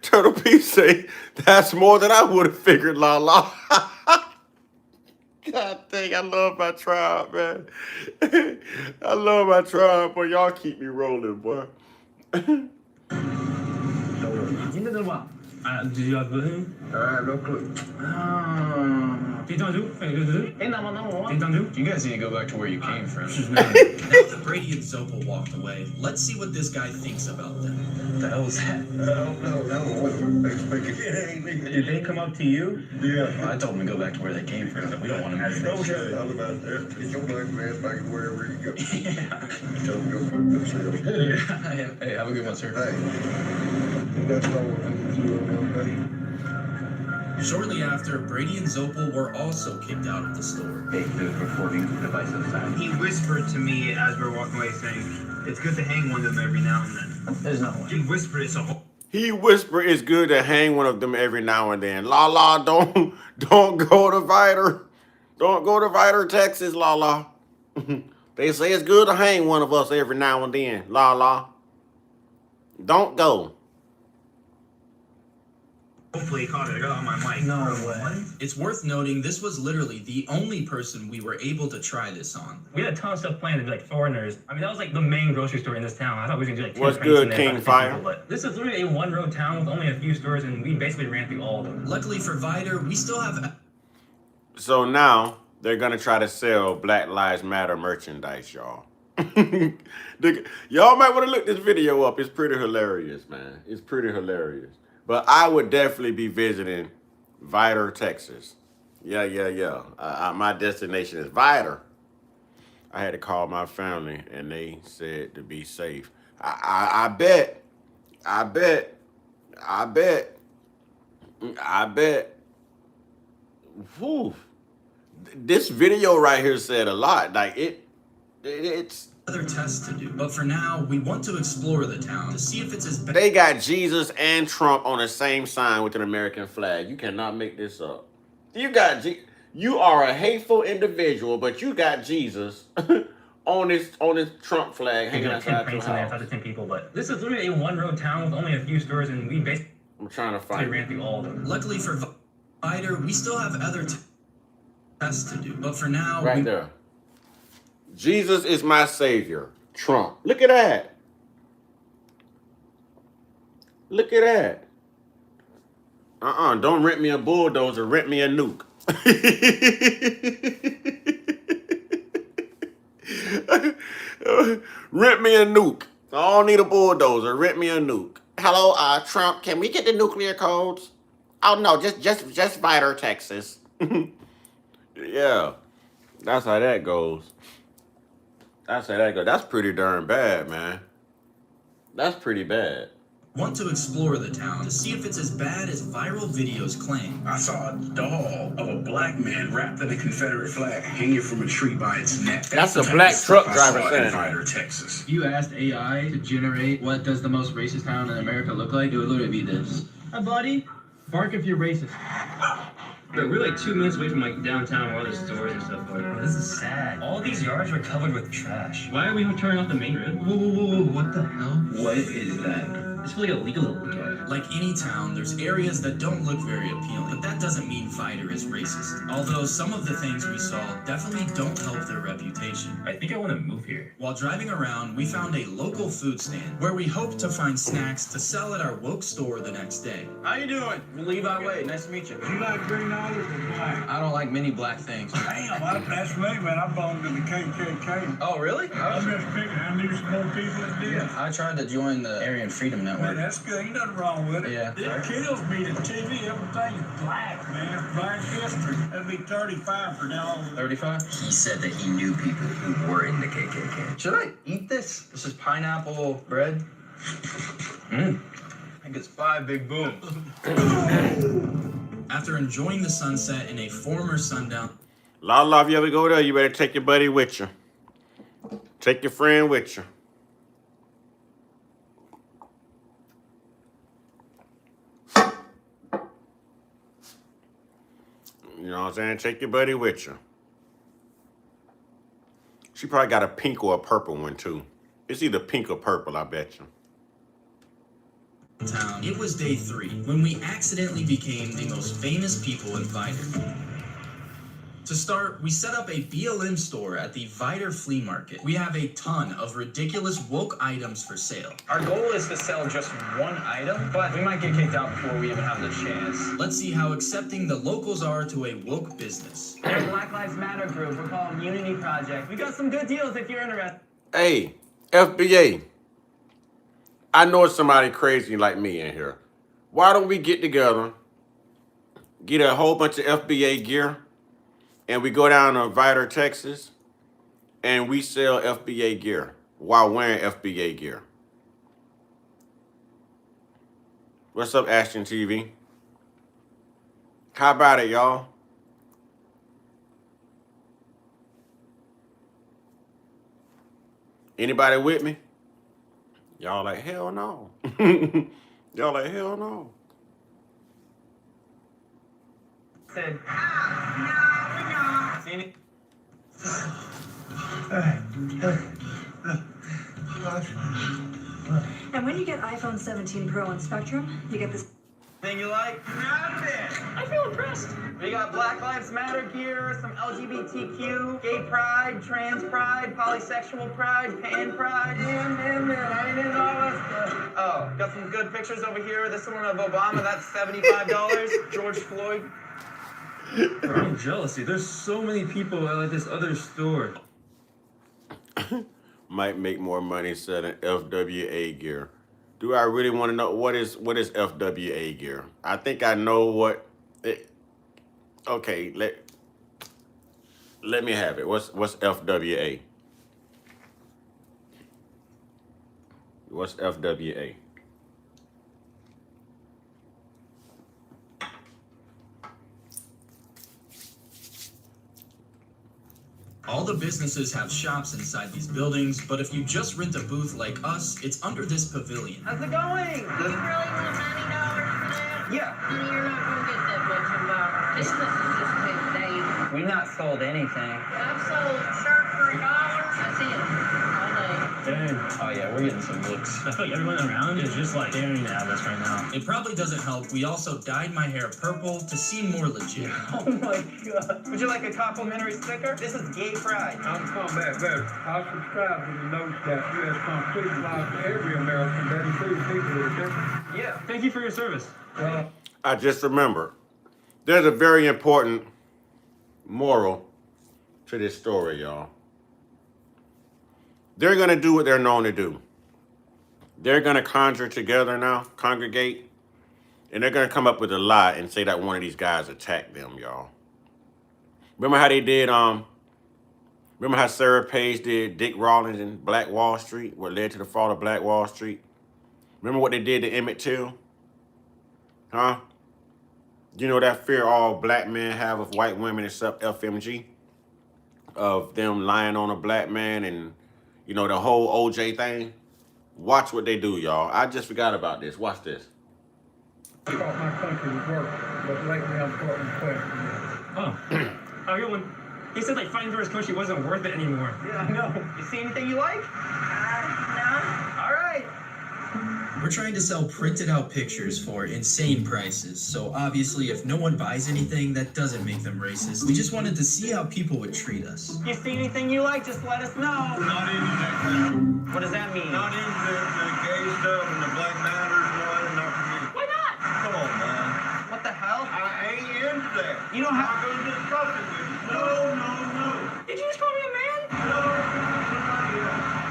Speaker 1: Turtle piece say, that's more than I would have figured, Lala. God dang, I love my tribe, man. I love my tribe, boy. Y'all keep me rolling, boy.
Speaker 11: Did you have him?
Speaker 5: I have no clue.
Speaker 11: Entendu?
Speaker 4: You guys need to go back to where you came from.
Speaker 6: Now that Brady and Zopal walked away, let's see what this guy thinks about them.
Speaker 4: What the hell was that?
Speaker 5: I don't know. I wasn't expecting it.
Speaker 11: Did they come up to you?
Speaker 5: Yeah.
Speaker 4: Well, I told them to go back to where they came from. We don't want them to
Speaker 5: Don't worry all about that. Get your black man back wherever you go.
Speaker 4: Yeah.
Speaker 5: Tell them to go fuck themselves.
Speaker 4: Hey, have a good one, sir.
Speaker 5: Hey. That's all we're going to do.
Speaker 6: Shortly after, Brady and Zopal were also kicked out of the store.
Speaker 4: Hey, there's recording device outside.
Speaker 11: He whispered to me as we were walking away saying, it's good to hang one of them every now and then.
Speaker 4: There's no way.
Speaker 11: He whispered it so
Speaker 1: He whispered it's good to hang one of them every now and then. Lala, don't go to Vidor. Don't go to Vidor, Texas, Lala. They say it's good to hang one of us every now and then, Lala. Don't go.
Speaker 11: hopefully he caught it. I got on my mic.
Speaker 4: No way.
Speaker 6: It's worth noting this was literally the only person we were able to try this on.
Speaker 11: We had a ton of stuff planned to be like foreigners. I mean, that was like the main grocery store in this town. I thought we were gonna do like 10
Speaker 1: What's
Speaker 11: pranks
Speaker 1: good,
Speaker 11: in there,
Speaker 1: King
Speaker 11: about 10
Speaker 1: Fire?
Speaker 11: people, but this is literally a one-road town with only a few stores, and we basically ran through all of them.
Speaker 6: Luckily for Vidor, we still have...
Speaker 1: So now they're going to try to sell Black Lives Matter merchandise, y'all. Y'all might want to look this video up. It's pretty hilarious, man. It's pretty hilarious. But I would definitely be visiting Vidor, Texas. Yeah. My destination is Vidor. I had to call my family, and they said to be safe. I bet. Whew. This video right here said a lot. Like it's
Speaker 6: other tests to do, but for now we want to explore the town to see if it's as bad.
Speaker 1: They got Jesus and Trump on the same sign with an American flag. You cannot make this up. You are a hateful individual, but you got Jesus on this Trump flag hanging outside your house.
Speaker 11: 10 people, but this is literally a one-road town with only a few stores, and we basically
Speaker 1: I'm trying to find.
Speaker 11: ran through all of them.
Speaker 6: Luckily for Vidor, we still have other tests to do, but for now,
Speaker 1: Right there. Jesus is my savior. Trump. Look at that. Look at that. Don't rent me a bulldozer. Rent me a nuke. Rent me a nuke. I don't need a bulldozer. Rent me a nuke. Hello, Trump. Can we get the nuclear codes? Oh no, just Vidor, Texas. Yeah, that's how that goes. That's how that goes. That's pretty darn bad, man. That's pretty bad.
Speaker 6: Want to explore the town to see if it's as bad as viral videos claim.
Speaker 9: I saw a doll of a black man wrapped in a Confederate flag hanging from a tree by its neck.
Speaker 1: That's a black truck driver saying
Speaker 9: Vidor, Texas.
Speaker 11: You asked AI to generate what does the most racist town in America look like, it would literally be this. Hi, buddy. Bark if you're racist. But we're like 2 minutes away from like downtown where all the stores and stuff are. Oh, this is sad. All these yards were covered with trash. Why are we turning off the main road? Whoa, what the hell?
Speaker 12: What is that?
Speaker 11: It's really illegal to look at.
Speaker 6: Like any town, there's areas that don't look very appealing, but that doesn't mean Vidor is racist. Although some of the things we saw definitely don't help their reputation.
Speaker 11: I think I want to move here.
Speaker 6: While driving around, we found a local food stand where we hope to find snacks to sell at our woke store the next day.
Speaker 4: How you doing? Levi Wade, nice to meet you.
Speaker 5: You like green olives or black?
Speaker 4: I don't like many black things.
Speaker 5: Damn, that's me, man. I belong to the KKK.
Speaker 4: Oh, really?
Speaker 5: I'm just picking. I knew some more people that did.
Speaker 4: I tried to join the Aryan Freedom
Speaker 5: Man,
Speaker 4: Network.
Speaker 5: that's good. Ain't nothing wrong with it.
Speaker 4: Yeah.
Speaker 5: It kills me that TV, everything's black, man. Black history. That'd be 35 for now.
Speaker 4: 35?
Speaker 12: He said that he knew people who were in the KKK.
Speaker 4: Should I eat this? This is pineapple bread. I think it's 5 big booms.
Speaker 6: After enjoying the sunset in a former sundown,
Speaker 1: La, if you ever go there, you better take your buddy with you. Take your friend with you. You know what I'm saying? Take your buddy with you. She probably got a pink or a purple one, too. It's either pink or purple, I bet you.
Speaker 6: it was day 3 when we accidentally became the most famous people in Vidor. To start, we set up a BLM store at the Vidor flea market. We have a ton of ridiculous woke items for sale.
Speaker 4: Our goal is to sell just one item, but we might get kicked out before we even have the chance.
Speaker 6: Let's see how accepting the locals are to a woke business.
Speaker 4: We're Black Lives Matter group. We're called Unity Project. We got some good deals if you're interested.
Speaker 1: Hey, FBA. I know it's somebody crazy like me in here. Why don't we get together, get a whole bunch of FBA gear, and we go down to Vidor, Texas, and we sell FBA gear while wearing FBA gear. What's up, Ashton TV? How about it, y'all? Anybody with me? Y'all like, hell no. Y'all like, hell no.
Speaker 4: Said, seen it?
Speaker 13: And when you get iPhone 17 Pro on Spectrum, you get this
Speaker 4: Thing you like?
Speaker 13: I feel impressed.
Speaker 4: We got Black Lives Matter gear, some LGBTQ, gay pride, trans pride, polysexual pride, pan pride. Man, I ain't in all that stuff. Oh, got some good pictures over here. This one of Obama, that's $75. George Floyd.
Speaker 11: I'm jealous, dude. There's so many people at this other store.
Speaker 1: Might make more money selling FWA gear. Do I really want to know what is FWA gear? I think I know what it. Okay, let me have it. What's FWA? What's FWA?
Speaker 6: All the businesses have shops inside these buildings, but if you just rent a booth like us, it's under this pavilion.
Speaker 4: How's it going?
Speaker 3: You really want $90 for that?
Speaker 4: Yeah.
Speaker 3: Honey, you're not going to get that much in Byron. This is just been days.
Speaker 4: We've not sold anything.
Speaker 3: I've sold a shirt for $1. That's it. All day.
Speaker 11: Dang.
Speaker 4: Oh yeah, we're getting some looks.
Speaker 11: I feel like everyone around is just like staring at us right now.
Speaker 6: It probably doesn't help. We also dyed my hair purple to seem more legit.
Speaker 4: Oh my god. Would you like a complimentary sticker? This is gay pride.
Speaker 5: I'm combat better. I'll subscribe to the notes that U.S. Constitution applies to every American that includes people that are different.
Speaker 4: Yeah.
Speaker 11: Thank you for your service.
Speaker 1: I just remembered. There's a very important moral to this story, y'all. They're going to do what they're known to do. they're going to conjure together now, congregate, and they're going to come up with a lie and say that one of these guys attacked them, y'all. Remember how they did, remember how Sarah Page did Dick Rawlings in Black Wall Street, what led to the fall of Black Wall Street? Remember what they did to Emmett Till? Huh? You know that fear all black men have of white women except FMG? Of them lying on a black man and, you know, the whole OJ thing? Watch what they do, y'all. I just forgot about this. Watch this.
Speaker 8: I thought my country would work, but lately I'm starting to question.
Speaker 11: Oh, how you doing? He said like fighting for his country wasn't worth it anymore.
Speaker 4: Yeah, I know. You see anything you like?
Speaker 3: No.
Speaker 4: All right.
Speaker 6: We're trying to sell printed out pictures for insane prices, so obviously if no one buys anything, that doesn't make them racist. We just wanted to see how people would treat us.
Speaker 4: You see anything you like, just let us know.
Speaker 5: Not into that crap.
Speaker 4: What does that mean?
Speaker 5: Not into the gay stuff and the Black Matters and all that. Not for me.
Speaker 4: Why not?
Speaker 5: Come on, man.
Speaker 4: What the hell?
Speaker 5: I ain't into that.
Speaker 4: You don't have...
Speaker 5: I'm going to discuss it with you. No.
Speaker 4: Did you just call me a man?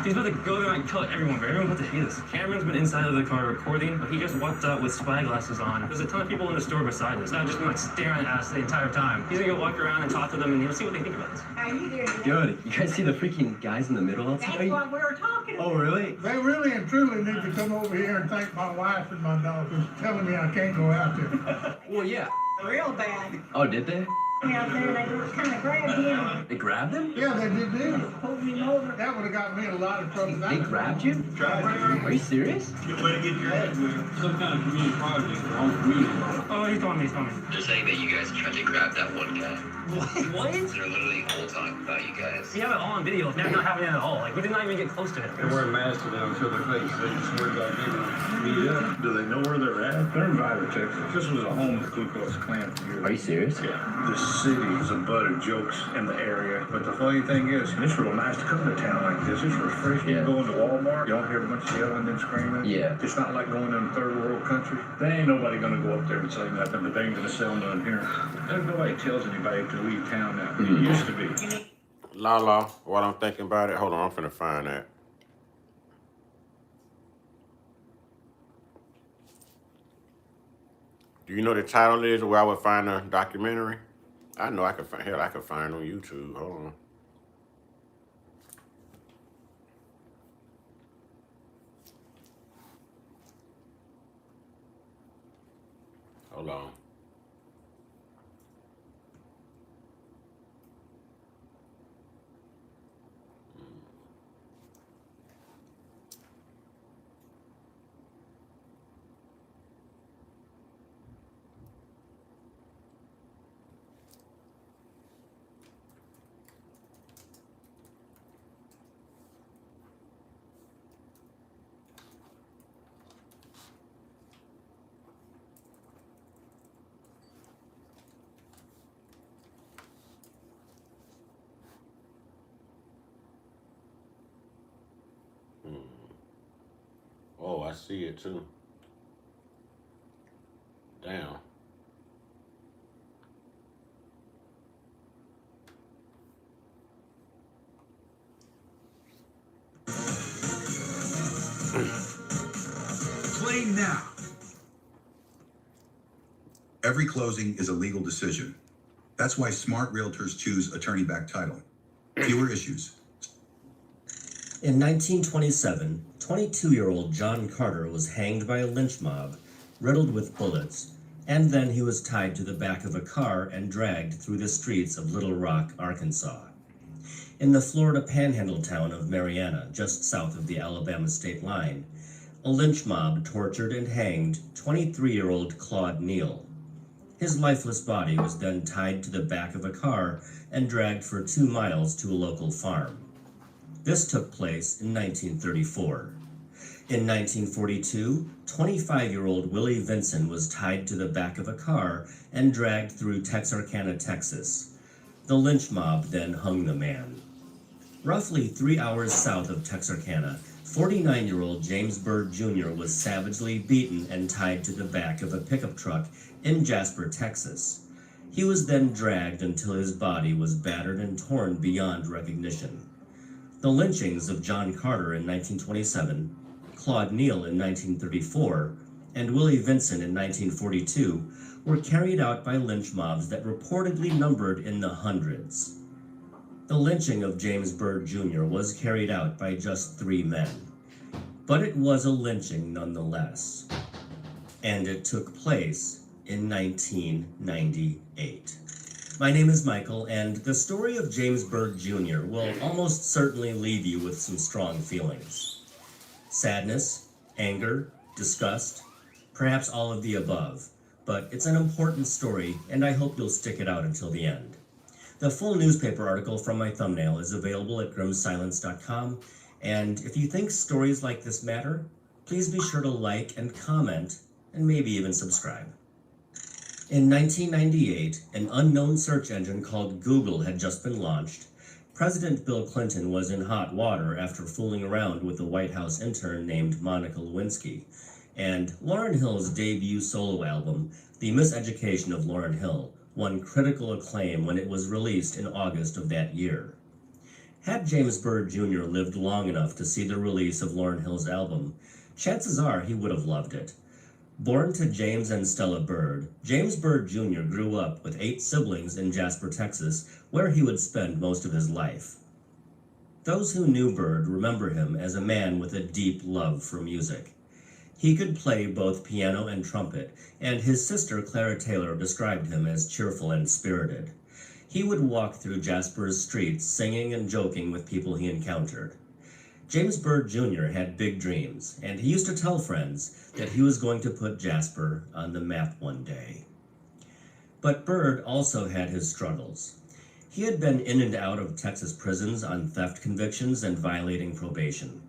Speaker 11: He's about to go there and kill everyone, but everyone wants to hear this. Cameron's been inside of the car recording, but he just walked out with spy glasses on. There's a ton of people in the store beside us. Not just been like staring at us the entire time. He's gonna go walk around and talk to them, and you'll see what they think about us.
Speaker 3: How you doing?
Speaker 12: Good. You guys see the freaking guys in the middle
Speaker 3: That's
Speaker 12: outside?
Speaker 3: what we were talking about.
Speaker 12: Oh, really?
Speaker 8: They really and truly need to come over here and thank my wife and my dog who's telling me I can't go out there.
Speaker 12: Well, yeah.
Speaker 3: Real bad.
Speaker 12: Oh, did they?
Speaker 3: Out there, they just kind of grabbed him.
Speaker 12: They grabbed him?
Speaker 8: Yeah, they did.
Speaker 3: Pulled him over.
Speaker 8: That would have got me in a lot of trouble.
Speaker 12: They grabbed you? Are you serious?
Speaker 5: Good way to get your head with
Speaker 10: Some kind of community project for all community.
Speaker 11: Oh, he's calling me, he's calling me.
Speaker 14: They're saying that you guys tried to grab that one guy.
Speaker 11: What?
Speaker 14: They're literally all talking about you guys.
Speaker 11: We have it all on video. It's not happening at all. Like, we did not even get close to it.
Speaker 10: They're wearing masks to them to their face. They just swear to God they will meet up. Do they know where they're at? They're in Vidor, Texas. This was a home of the Ku Klux Klan for years.
Speaker 12: Are you serious?
Speaker 10: Yeah. The city is a butt of jokes in the area. But the funny thing is, it's real nice to come to town like this. It's refreshing.
Speaker 12: Yeah.
Speaker 10: Going to Walmart, you don't hear a bunch of yelling and screaming.
Speaker 12: Yeah.
Speaker 10: It's not like going in a third world country. There ain't nobody gonna go up there and say nothing, but they ain't gonna sell none here. There's nobody tells anybody to leave town now. It used to be.
Speaker 1: La, while I'm thinking about it, hold on, I'm finna find that. Do you know the title is where I would find a documentary? I know I could find, hell, I could find on YouTube. Hold on. Hold on. Oh, I see it too. Damn.
Speaker 2: Play now. Every closing is a legal decision. That's why smart realtors choose attorney-backed title. Fewer issues.
Speaker 15: In 1927, 22-year-old John Carter was hanged by a lynch mob, riddled with bullets, and then he was tied to the back of a car and dragged through the streets of Little Rock, Arkansas. In the Florida panhandle town of Marianna, just south of the Alabama state line, a lynch mob tortured and hanged 23-year-old Claude Neal. His lifeless body was then tied to the back of a car and dragged for 2 miles to a local farm. This took place in 1934. In 1942, 25-year-old Willie Vinson was tied to the back of a car and dragged through Texarkana, Texas. The lynch mob then hung the man. Roughly 3 hours south of Texarkana, 49-year-old James Byrd Jr. was savagely beaten and tied to the back of a pickup truck in Jasper, Texas. He was then dragged until his body was battered and torn beyond recognition. The lynchings of John Carter in 1927, Claude Neal in 1934, and Willie Vincent in 1942 were carried out by lynch mobs that reportedly numbered in the hundreds. The lynching of James Byrd Jr. was carried out by just 3 men, but it was a lynching nonetheless, and it took place in 1998. My name is Michael, and the story of James Byrd Jr. will almost certainly leave you with some strong feelings. Sadness, anger, disgust, perhaps all of the above, but it's an important story, and I hope you'll stick it out until the end. The full newspaper article from my thumbnail is available at grimsilence.com, and if you think stories like this matter, please be sure to like and comment, and maybe even subscribe. In 1998, an unknown search engine called Google had just been launched. President Bill Clinton was in hot water after fooling around with a White House intern named Monica Lewinsky, and Lauryn Hill's debut solo album, The Miseducation of Lauryn Hill, won critical acclaim when it was released in August of that year. Had James Byrd Jr. lived long enough to see the release of Lauryn Hill's album, chances are he would have loved it. Born to James and Stella Byrd, James Byrd Jr. grew up with 8 siblings in Jasper, Texas, where he would spend most of his life. Those who knew Byrd remember him as a man with a deep love for music. He could play both piano and trumpet, and his sister Clara Taylor described him as cheerful and spirited. He would walk through Jasper's streets singing and joking with people he encountered. James Byrd Jr. had big dreams, and he used to tell friends that he was going to put Jasper on the map one day. But Byrd also had his struggles. He had been in and out of Texas prisons on theft convictions and violating probation.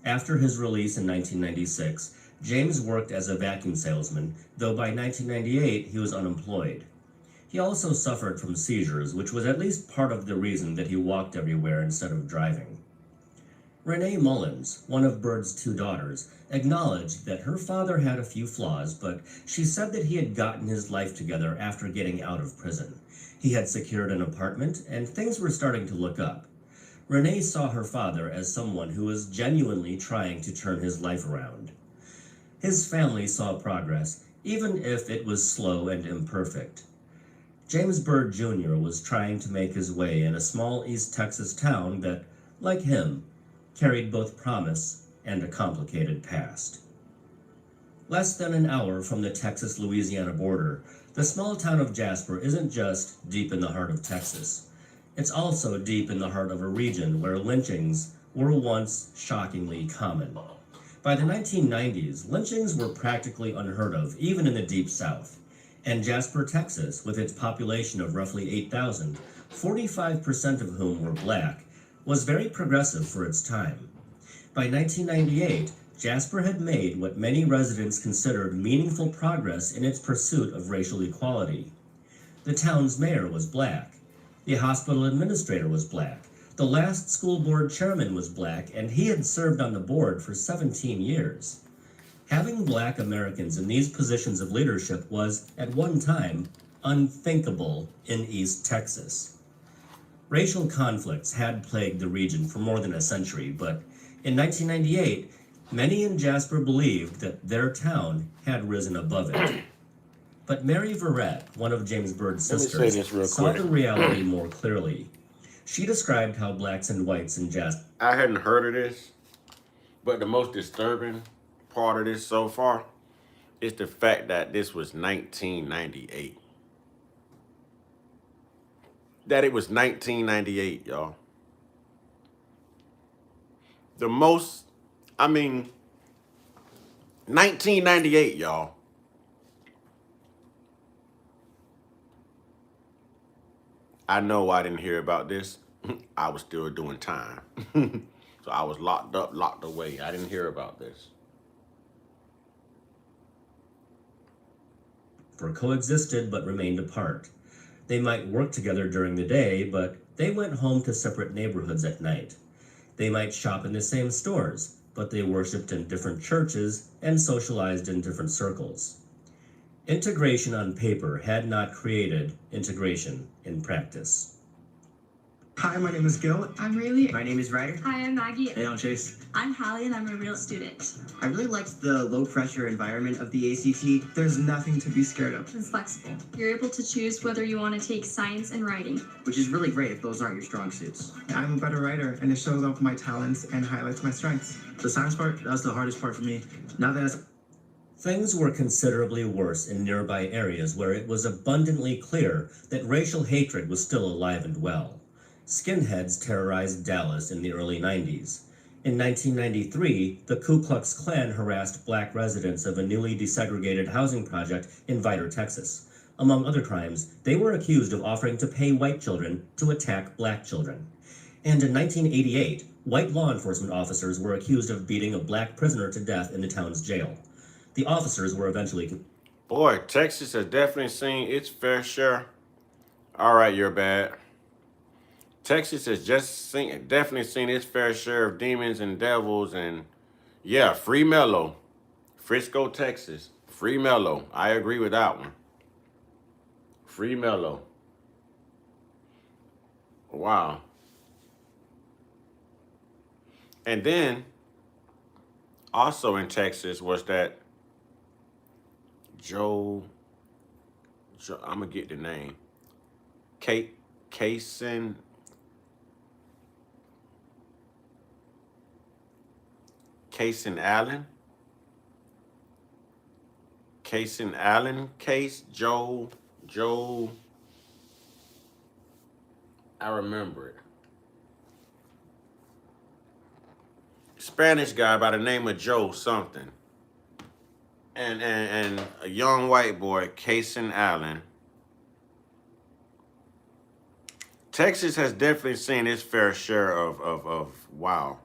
Speaker 15: After his release in 1996, James worked as a vacuum salesman, though by 1998 he was unemployed. He also suffered from seizures, which was at least part of the reason that he walked everywhere instead of driving. Renee Mullins, one of Byrd's 2 daughters, acknowledged that her father had a few flaws, but she said that he had gotten his life together after getting out of prison. He had secured an apartment, and things were starting to look up. Renee saw her father as someone who was genuinely trying to turn his life around. His family saw progress, even if it was slow and imperfect. James Byrd Jr. was trying to make his way in a small East Texas town that, like him, carried both promise and a complicated past. Less than an hour from the Texas-Louisiana border, the small town of Jasper isn't just deep in the heart of Texas. It's also deep in the heart of a region where lynchings were once shockingly common. By the 1990s, lynchings were practically unheard of, even in the Deep South. And Jasper, Texas, with its population of roughly 8,000, 45% of whom were black, was very progressive for its time. By 1998, Jasper had made what many residents considered meaningful progress in its pursuit of racial equality. The town's mayor was black. The hospital administrator was black. The last school board chairman was black, and he had served on the board for 17 years. Having black Americans in these positions of leadership was, at one time, unthinkable in East Texas. Racial conflicts had plagued the region for more than a century, but in 1998, many in Jasper believed that their town had risen above it. But Mary Verrett, one of James Byrd's sisters, saw the reality more clearly. She described how blacks and whites in Jasper...
Speaker 1: I hadn't heard of this, but the most disturbing part of this so far is the fact that this was 1998. That it was 1998, y'all. The most, 1998, y'all. I know I didn't hear about this. I was still doing time. So I was locked up, locked away. I didn't hear about this.
Speaker 15: Coexisted but remained apart. They might work together during the day, but they went home to separate neighborhoods at night. They might shop in the same stores, but they worshiped in different churches and socialized in different circles. Integration on paper had not created integration in practice.
Speaker 16: Hi, my name is Gil.
Speaker 17: I'm Rayleigh.
Speaker 16: My name is Ryder.
Speaker 17: Hi, I'm Maggie.
Speaker 16: Hey, I'm Chase.
Speaker 17: I'm Hallie, and I'm a real student.
Speaker 16: I really liked the low-pressure environment of the ACT. There's nothing to be scared of.
Speaker 17: It's flexible. You're able to choose whether you want to take science and writing.
Speaker 16: Which is really great if those aren't your strong suits. I'm a better writer, and it shows off my talents and highlights my strengths. The science part, that was the hardest part for me. Now that
Speaker 15: Things were considerably worse in nearby areas where it was abundantly clear that racial hatred was still alive and well. Skinheads terrorized Dallas in the early 90s. In 1993, the Ku Klux Klan harassed black residents of a newly desegregated housing project in Vidor, Texas. Among other crimes, they were accused of offering to pay white children to attack black children. And in 1988, white law enforcement officers were accused of beating a black prisoner to death in the town's jail. The officers were eventually...
Speaker 1: Boy, Texas has definitely seen its fair share. All right, you're bad. Texas has definitely seen its fair share of demons and devils, and yeah, free Mello. Frisco, Texas. Free Mello. I agree with that one. Free Mello. Wow. And then, also in Texas was that Joe, I'm going to get the name. Kaysen Allen. Kaysen Allen case. Joe, I remember it. Spanish guy by the name of Joe something. And a young white boy, Kaysen Allen. Texas has definitely seen its fair share of wow.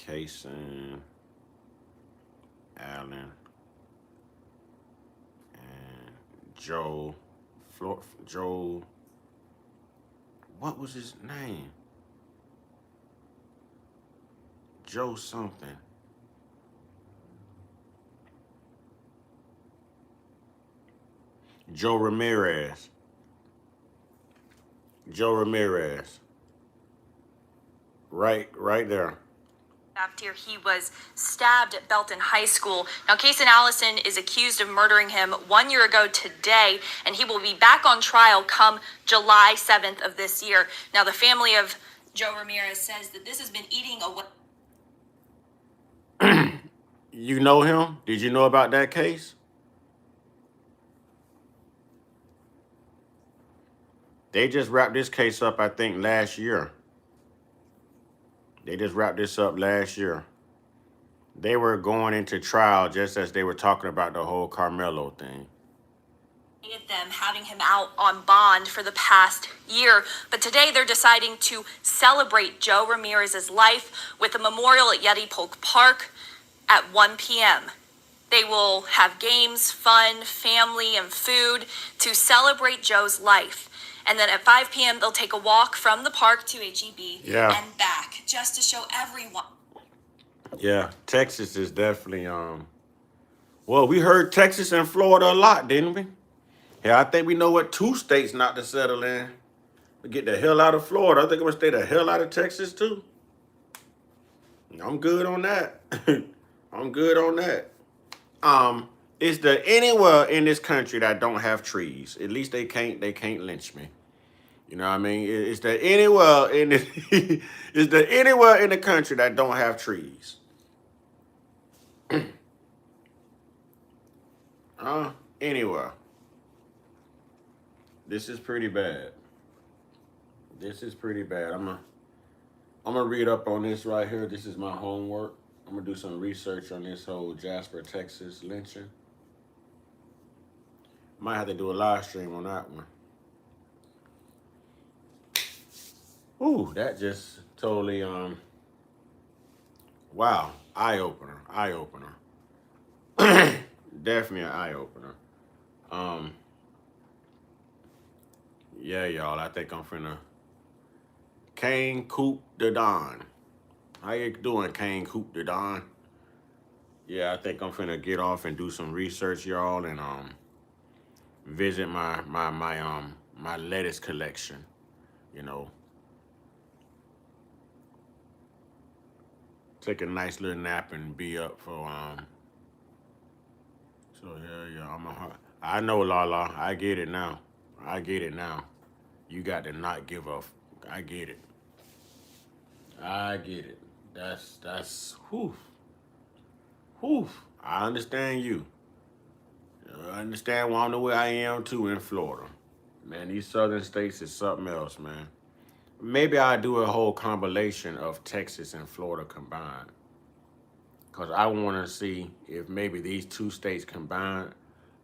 Speaker 1: Kaysen Allen and Joe, what was his name? Joe something. Joe Ramirez. Right there.
Speaker 18: After he was stabbed at Belton High School. Now, Kaysen Allison is accused of murdering him 1 year ago today, and he will be back on trial come July 7th of this year. Now, the family of Joe Ramirez says that this has been eating away.
Speaker 1: You know him? Did you know about that case? They just wrapped this case up, I think, last year. They just wrapped this up last year. They were going into trial just as they were talking about the whole Carmelo thing.
Speaker 18: Them having him out on bond for the past year, but today they're deciding to celebrate Joe Ramirez's life with a memorial at Yeti Polk Park at 1 p.m. They will have games, fun, family, and food to celebrate Joe's life. And then at 5 p.m., they'll take a walk from the park to HEB and back just to show everyone.
Speaker 1: Yeah, Texas is definitely, well, we heard Texas and Florida a lot, didn't we? Yeah, I think we know what two states not to settle in. We get the hell out of Florida. I think I'm going to stay the hell out of Texas, too. I'm good on that. I'm good on that. Is there anywhere in this country that don't have trees? At least they can't lynch me. You know what I mean? Is there anywhere in this, is there anywhere in the country that don't have trees? Anywhere. This is pretty bad. This is pretty bad. I'm gonna read up on this right here. This is my homework. I'm gonna do some research on this whole Jasper, Texas lynching. Might have to do a live stream on that one. Ooh, that just totally, wow, eye-opener. Definitely an eye-opener. Yeah, y'all, I think I'm finna Kane Coop de Don. How you doing, Kane Coop de Don? Yeah, I think I'm finna get off and do some research, y'all, and visit my lettuce collection, you know. Take a nice little nap and be up for so yeah, I know, Lala, I get it now. I get it now. You got to not give up. I get it. I get it. That's whew. Whew. I understand you. I understand why I'm the way I am too in Florida. Man, these southern states is something else, man. Maybe I'll do a whole compilation of Texas and Florida combined. Because I want to see if maybe these two states combined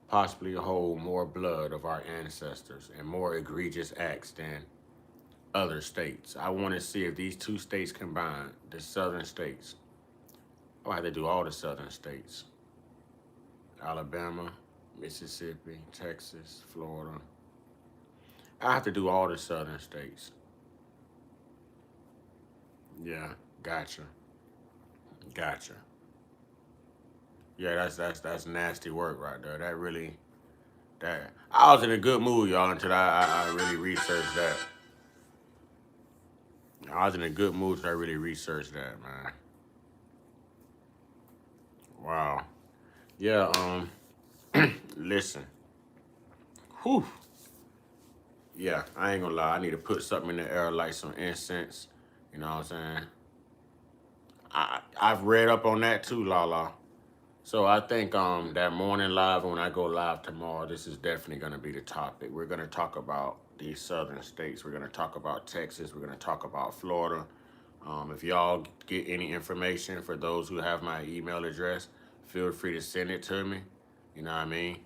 Speaker 1: possibly hold more blood of our ancestors and more egregious acts than other states. I want to see if these two states combined, the southern states. I'll have to do all the southern states. Alabama, Mississippi, Texas, Florida. I have to do all the southern states. Yeah, gotcha. Gotcha. Yeah, that's nasty work right there. That I was in a good mood, y'all, until I really researched that. I was in a good mood until I really researched that, man. Wow. Yeah, listen. Whew. Yeah, I ain't gonna lie. I need to put something in the air like some incense. You know what I'm saying? I've read up on that too, Lala. So I think that morning live, when I go live tomorrow, this is definitely gonna be the topic. We're gonna talk about these southern states. We're gonna talk about Texas. We're gonna talk about Florida. If y'all get any information, for those who have my email address, feel free to send it to me. You know what I mean?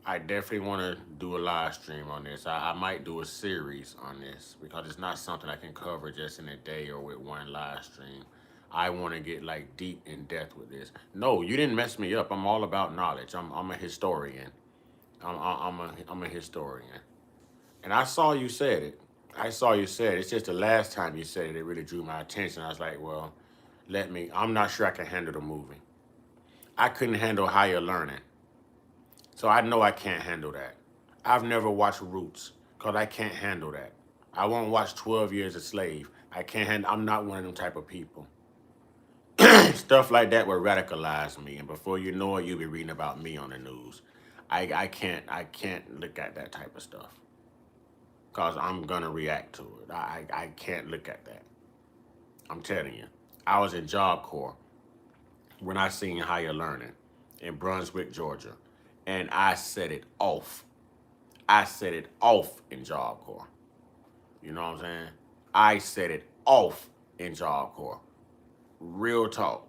Speaker 1: I definitely want to do a live stream on this. I might do a series on this because it's not something I can cover just in a day or with one live stream. I want to get like deep in depth with this. No, you didn't mess me up. I'm all about knowledge. I'm a historian. I'm a historian. And I saw you said it. I saw you said it. It's just the last time you said it, it really drew my attention. I was like, well, I'm not sure I can handle the movie. I couldn't handle higher learning. So I know I can't handle that. I've never watched Roots because I can't handle that. I won't watch 12 Years a Slave. I'm not one of them type of people. Stuff like that will radicalize me, and before you know it, you'll be reading about me on the news. I can't look at that type of stuff because I'm gonna react to it. I can't look at that. I'm telling you. I was in Job Corps when I seen Higher Learning in Brunswick, Georgia, and I set it off. I set it off in Job Corps. You know what I'm saying? I set it off in Job Corps. Real talk.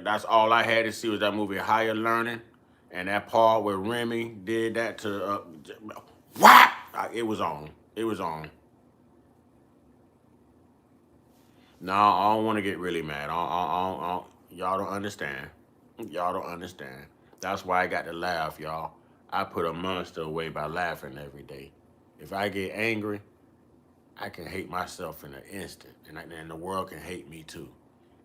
Speaker 1: That's all I had to see was that movie Higher Learning, and that part where Remy did that to what? It was on. It was on. No, I don't want to get really mad. Y'all don't understand. Y'all don't understand. That's why I got to laugh, y'all. I put a monster away by laughing every day. If I get angry, I can hate myself in an instant, and the world can hate me too.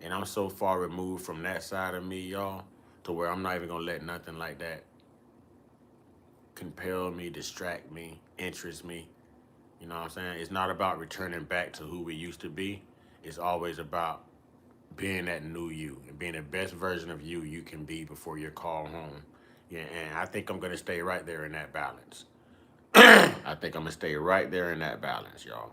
Speaker 1: And I'm so far removed from that side of me, y'all, to where I'm not even gonna let nothing like that compel me, distract me, interest me. You know what I'm saying? It's not about returning back to who we used to be. It's always about being that new you and being the best version of you you can be before you're called home. Yeah, and I think I'm gonna stay right there in that balance. I think I'm gonna stay right there in that balance, y'all.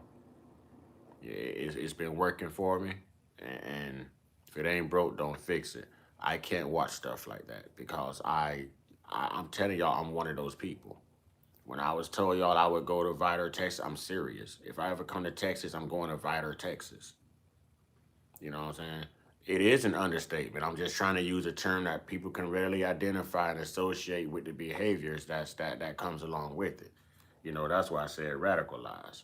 Speaker 1: Yeah, it's been working for me, and if it ain't broke, don't fix it. I can't watch stuff like that because I'm telling y'all, I'm one of those people. When I was told y'all I would go to Vidor, Texas, I'm serious. If I ever come to Texas, I'm going to Vidor, Texas. You know what I'm saying? It is an understatement. I'm just trying to use a term that people can readily identify and associate with the behaviors that comes along with it. You know, that's why I said radicalized.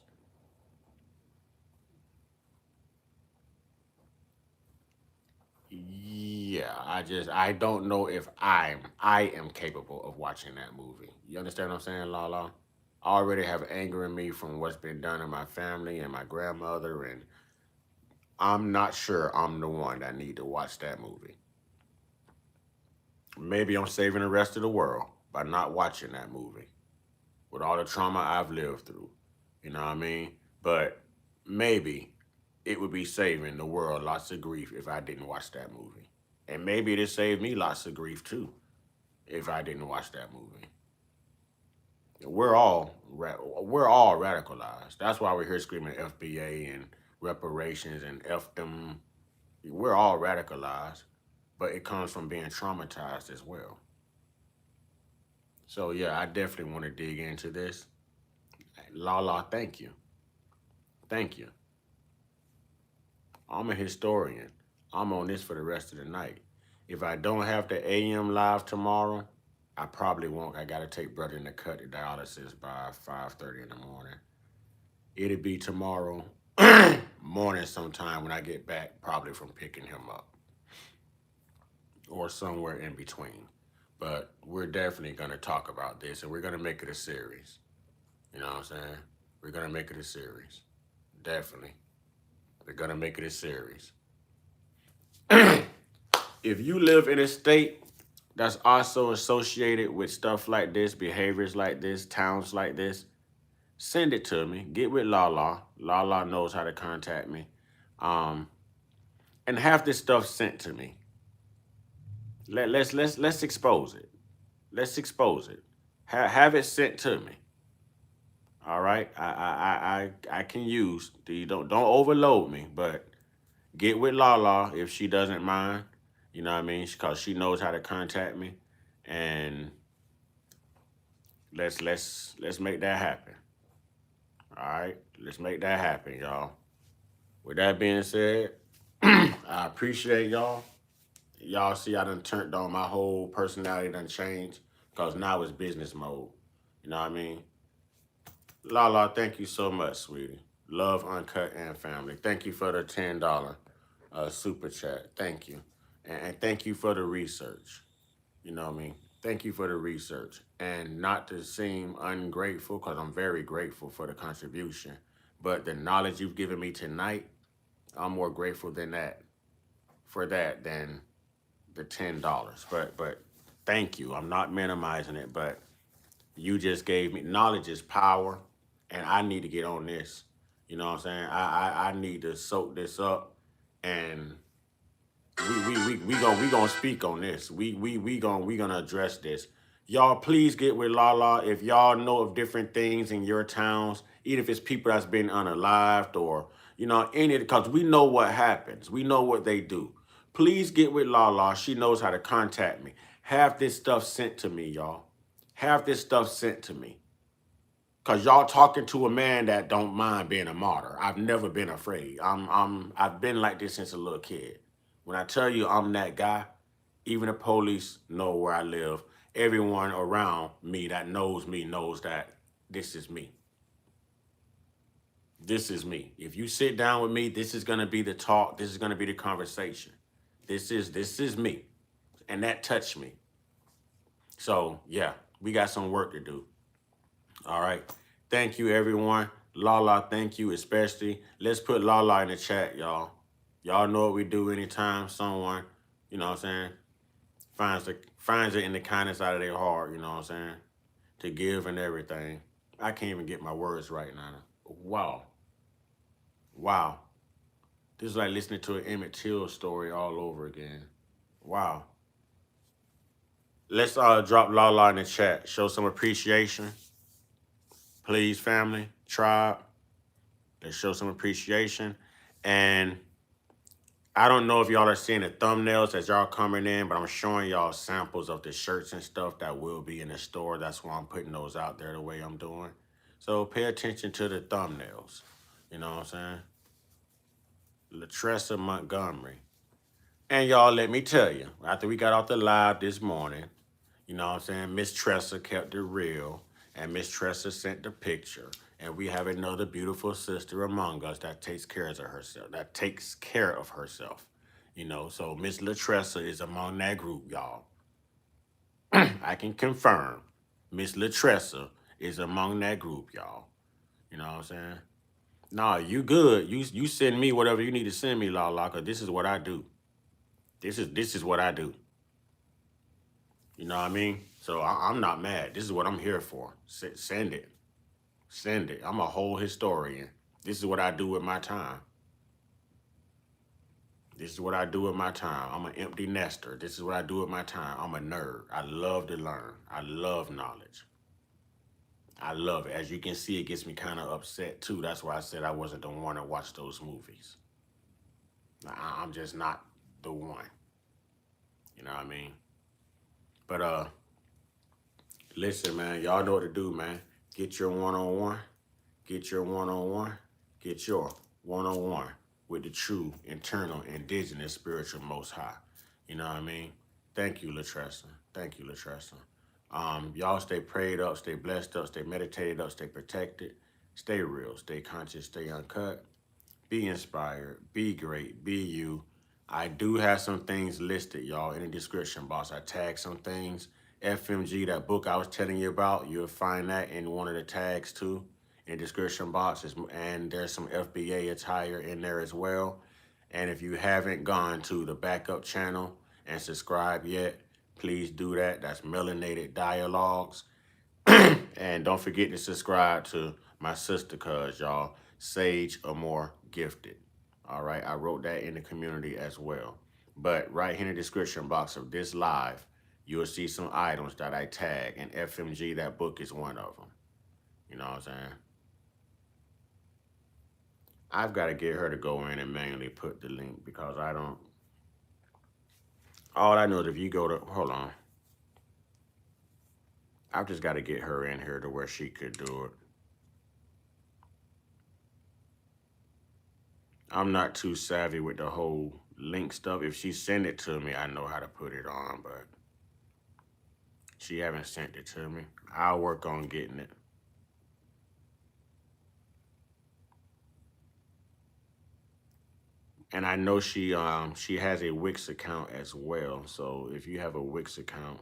Speaker 1: Yeah, I don't know if I am capable of watching that movie. You understand what I'm saying, Lala? I already have anger in me from what's been done in my family and my grandmother, and I'm not sure I'm the one that need to watch that movie. Maybe I'm saving the rest of the world by not watching that movie with all the trauma I've lived through. You know what I mean? But maybe it would be saving the world lots of grief if I didn't watch that movie. And maybe it saved me lots of grief too if I didn't watch that movie. We're all radicalized. That's why we're here screaming FBA and reparations and F them. We're all radicalized, but it comes from being traumatized as well. So yeah, I definitely want to dig into this. Lala, thank you. Thank you. I'm a historian. I'm on this for the rest of the night. If I don't have the AM live tomorrow, I probably won't. I got to take brother in the cut to dialysis by 5:30 in the morning. It'll be tomorrow morning sometime when I get back, probably from picking him up or somewhere in between. But we're definitely going to talk about this, and we're going to make it a series. You know what I'm saying? We're going to make it a series. Definitely. We're going to make it a series. If you live in a state that's also associated with stuff like this, behaviors like this, towns like this, send it to me. Get with Lala. Lala knows how to contact me. And have this stuff sent to me. Let's expose it. Let's expose it. Have it sent to me. All right. I can use. Don't overload me, but get with Lala if she doesn't mind. You know what I mean? Because she knows how to contact me, and let's make that happen. All right, let's make that happen, y'all. With that being said, I appreciate y'all. Y'all see I done turned on my whole personality done changed because now it's business mode. You know what I mean? Lala, thank you so much, sweetie. Love, Uncut, and family. Thank you for the $10 super chat. Thank you. And thank you for the research. You know what I mean? Thank you for the research. And not to seem ungrateful, because I'm very grateful for the contribution. But the knowledge you've given me tonight, I'm more grateful than that, for that, than the $10. But thank you. I'm not minimizing it, but you just gave me, knowledge is power, and I need to get on this. You know what I'm saying? I need to soak this up, and we gonna speak on this. We gonna address this. Y'all, please get with Lala if y'all know of different things in your towns, even if it's people that's been unalived or, you know, any, because we know what happens. We know what they do. Please get with Lala. She knows how to contact me. Have this stuff sent to me, y'all. Have this stuff sent to me. Because y'all talking to a man that don't mind being a martyr. I've never been afraid. I've been like this since a little kid. When I tell you I'm that guy, even the police know where I live. Everyone around me that knows me knows that this is me. This is me. If you sit down with me, this is going to be the talk. This is going to be the conversation. This is me. And that touched me. So, yeah, we got some work to do. All right. Thank you, everyone. Lala, thank you especially. Let's put Lala in the chat, y'all. Y'all know what we do anytime someone, you know what I'm saying, finds it in the kindness out of their heart, you know what I'm saying, to give and everything. I can't even get my words right now. Wow. Wow. This is like listening to an Emmett Till story all over again. Wow. Let's drop Lala in the chat. Show some appreciation. Please, family, tribe. Let's show some appreciation. And I don't know if y'all are seeing the thumbnails as y'all coming in, but I'm showing y'all samples of the shirts and stuff that will be in the store. That's why I'm putting those out there the way I'm doing. So pay attention to the thumbnails. You know what I'm saying? Latressa Montgomery. And y'all, let me tell you, after we got off the live this morning, you know what I'm saying, Miss Tressa kept it real, and Miss Tressa sent the picture. And we have another beautiful sister among us that takes care of herself. You know, so Miss Latressa is among that group, y'all. I can confirm Miss Latressa is among that group, y'all. You know what I'm saying? Nah, you good. You send me whatever you need to send me, Lala, because this is what I do. This is what I do. You know what I mean? So I'm not mad. This is what I'm here for. Send it. Send it. I'm a whole historian. This is what I do with my time. This is what I do with my time. I'm an empty nester. This is what I do with my time. I'm a nerd. I love to learn. I love knowledge. I love it. As you can see, it gets me kind of upset too. That's why I said I wasn't the one to watch those movies. I'm just not the one. You know what I mean? But listen, man, y'all know what to do, man. Get your one-on-one. Get your one-on-one. Get your one-on-one with the true, internal, indigenous, spiritual Most High. You know what I mean? Thank you, Latressa. Thank you, Latressa. Y'all stay prayed up, stay blessed up, stay meditated up, stay protected, stay real, stay conscious, stay uncut, be inspired, be great, be you. I do have some things listed, y'all, in the description box. I tagged some things. FMG, that book I was telling you about, you'll find that in one of the tags too, in the description box. And there's some FBA attire in there as well. And if you haven't gone to the backup channel and subscribed yet, please do that. That's Melanated Dialogues. And don't forget to subscribe to my sister, cuz, y'all, Sage Amore Gifted. All right, I wrote that in the community as well. But right here in the description box of this live, you'll see some items that I tag. And FMG, that book is one of them. You know what I'm saying? I've got to get her to go in and manually put the link because I don't. All I know is if you go to, hold on. I've just got to get her in here to where she could do it. I'm not too savvy with the whole link stuff. If she send it to me, I know how to put it on, but she haven't sent it to me. I'll work on getting it. And I know she has a Wix account as well. So if you have a Wix account,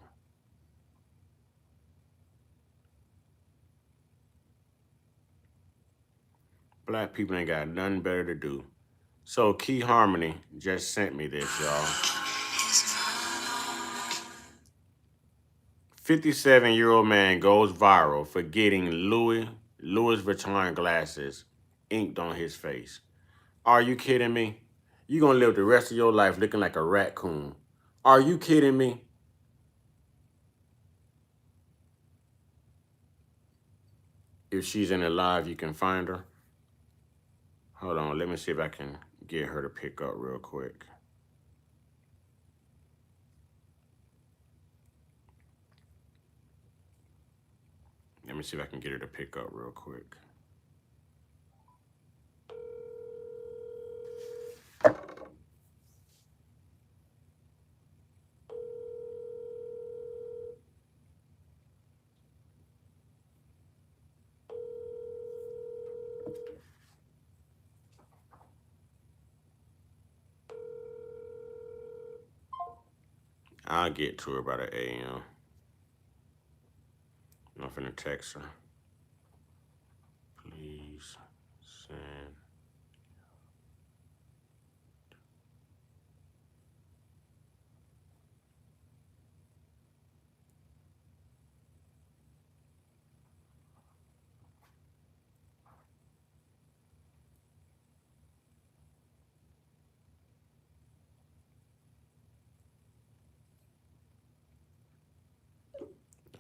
Speaker 1: black people ain't got nothing better to do. So Key Harmony just sent me this, y'all. 57-year-old man goes viral for getting Louis Vuitton glasses inked on his face. Are you kidding me? You're going to live the rest of your life looking like a raccoon. Are you kidding me? If she's in the live, you can find her. Hold on, let me see if I can get her to pick up real quick. Let me see if I can get her to pick up real quick. I'll get to her about an a.m. I'm finna text her. Please send.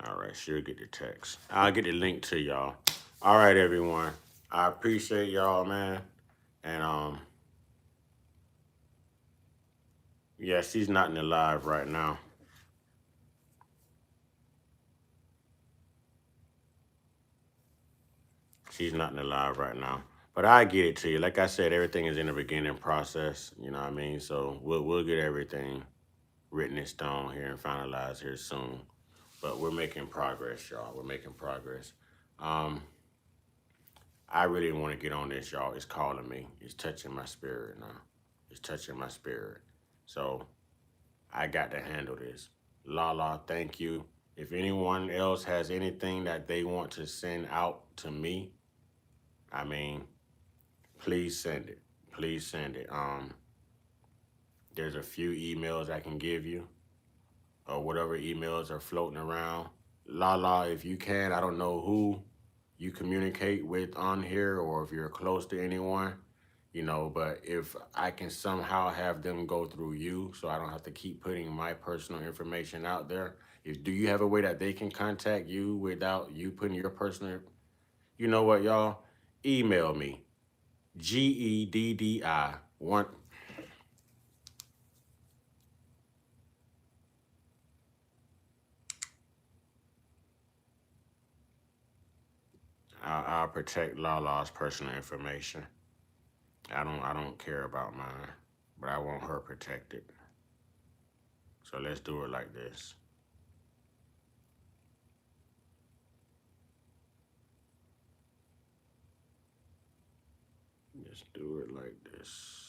Speaker 1: All right, she'll get the text. I'll get the link to y'all. All right, everyone. I appreciate y'all, man. And yeah, she's not in the live right now. She's not in the live right now. But I get it to you. Like I said, everything is in the beginning process. You know what I mean? So we'll get everything written in stone here and finalized here soon. But we're making progress, y'all. We're making progress. I really want to get on this, y'all. It's calling me. It's touching my spirit now. It's touching my spirit. So I got to handle this. Lala, thank you. If anyone else has anything that they want to send out to me, I mean, please send it. Please send it. There's a few emails I can give you. or whatever emails are floating around. Lala, if you can, I don't know who you communicate with on here or if you're close to anyone, you know, but if I can somehow have them go through you so I don't have to keep putting my personal information out there. Do you have a way that they can contact you without you putting your personal, you know what, y'all? Email me, GEDDI1. I'll protect Lala's personal information. I don't care about mine, but I want her protected. So let's do it like this. Let's do it like this.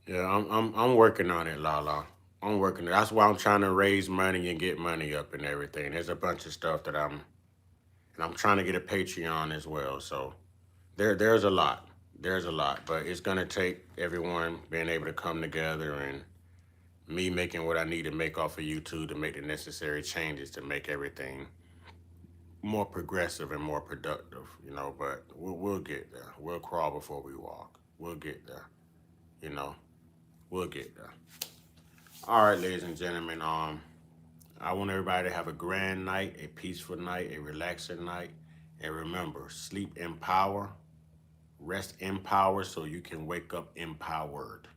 Speaker 1: Yeah, I'm working on it, Lala. I'm working. That's why I'm trying to raise money and get money up and everything. There's a bunch of stuff that I'm trying to get a Patreon as well. So there's a lot. There's a lot, but it's gonna take everyone being able to come together and me making what I need to make off of YouTube to make the necessary changes to make everything more progressive and more productive, you know, but we'll get there. We'll crawl before we walk. We'll get there, you know. We'll get there. All right, ladies and gentlemen, I want everybody to have a grand night, a peaceful night, a relaxing night. And remember, sleep in power, rest in power so you can wake up empowered.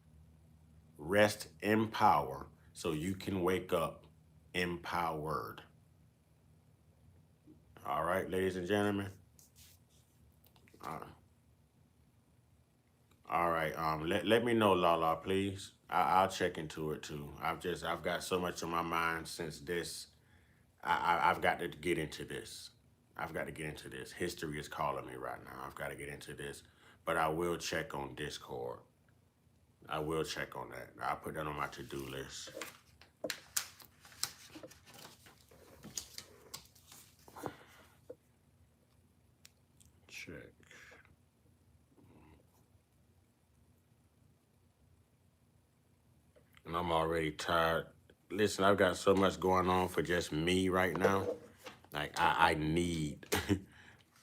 Speaker 1: Rest in power so you can wake up empowered. All right, ladies and gentlemen. All right, let me know, Lala, please. I'll check into it too. I've got so much on my mind since this. I've got to get into this. I've got to get into this. History is calling me right now. I've got to get into this. But I will check on Discord. I will check on that. I'll put that on my to-do list. Check. And I'm already tired. Listen, I've got so much going on for just me right now. Like, I need,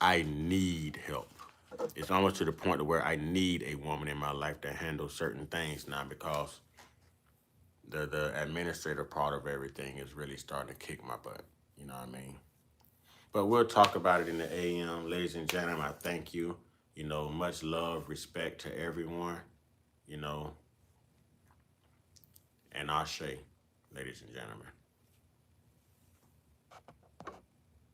Speaker 1: I need help. It's almost to the point to where I need a woman in my life to handle certain things now because the administrative part of everything is really starting to kick my butt. You know what I mean? But we'll talk about it in the AM. Ladies and gentlemen, I thank you. You know, much love, respect to everyone. You know, and Ashe, ladies and gentlemen.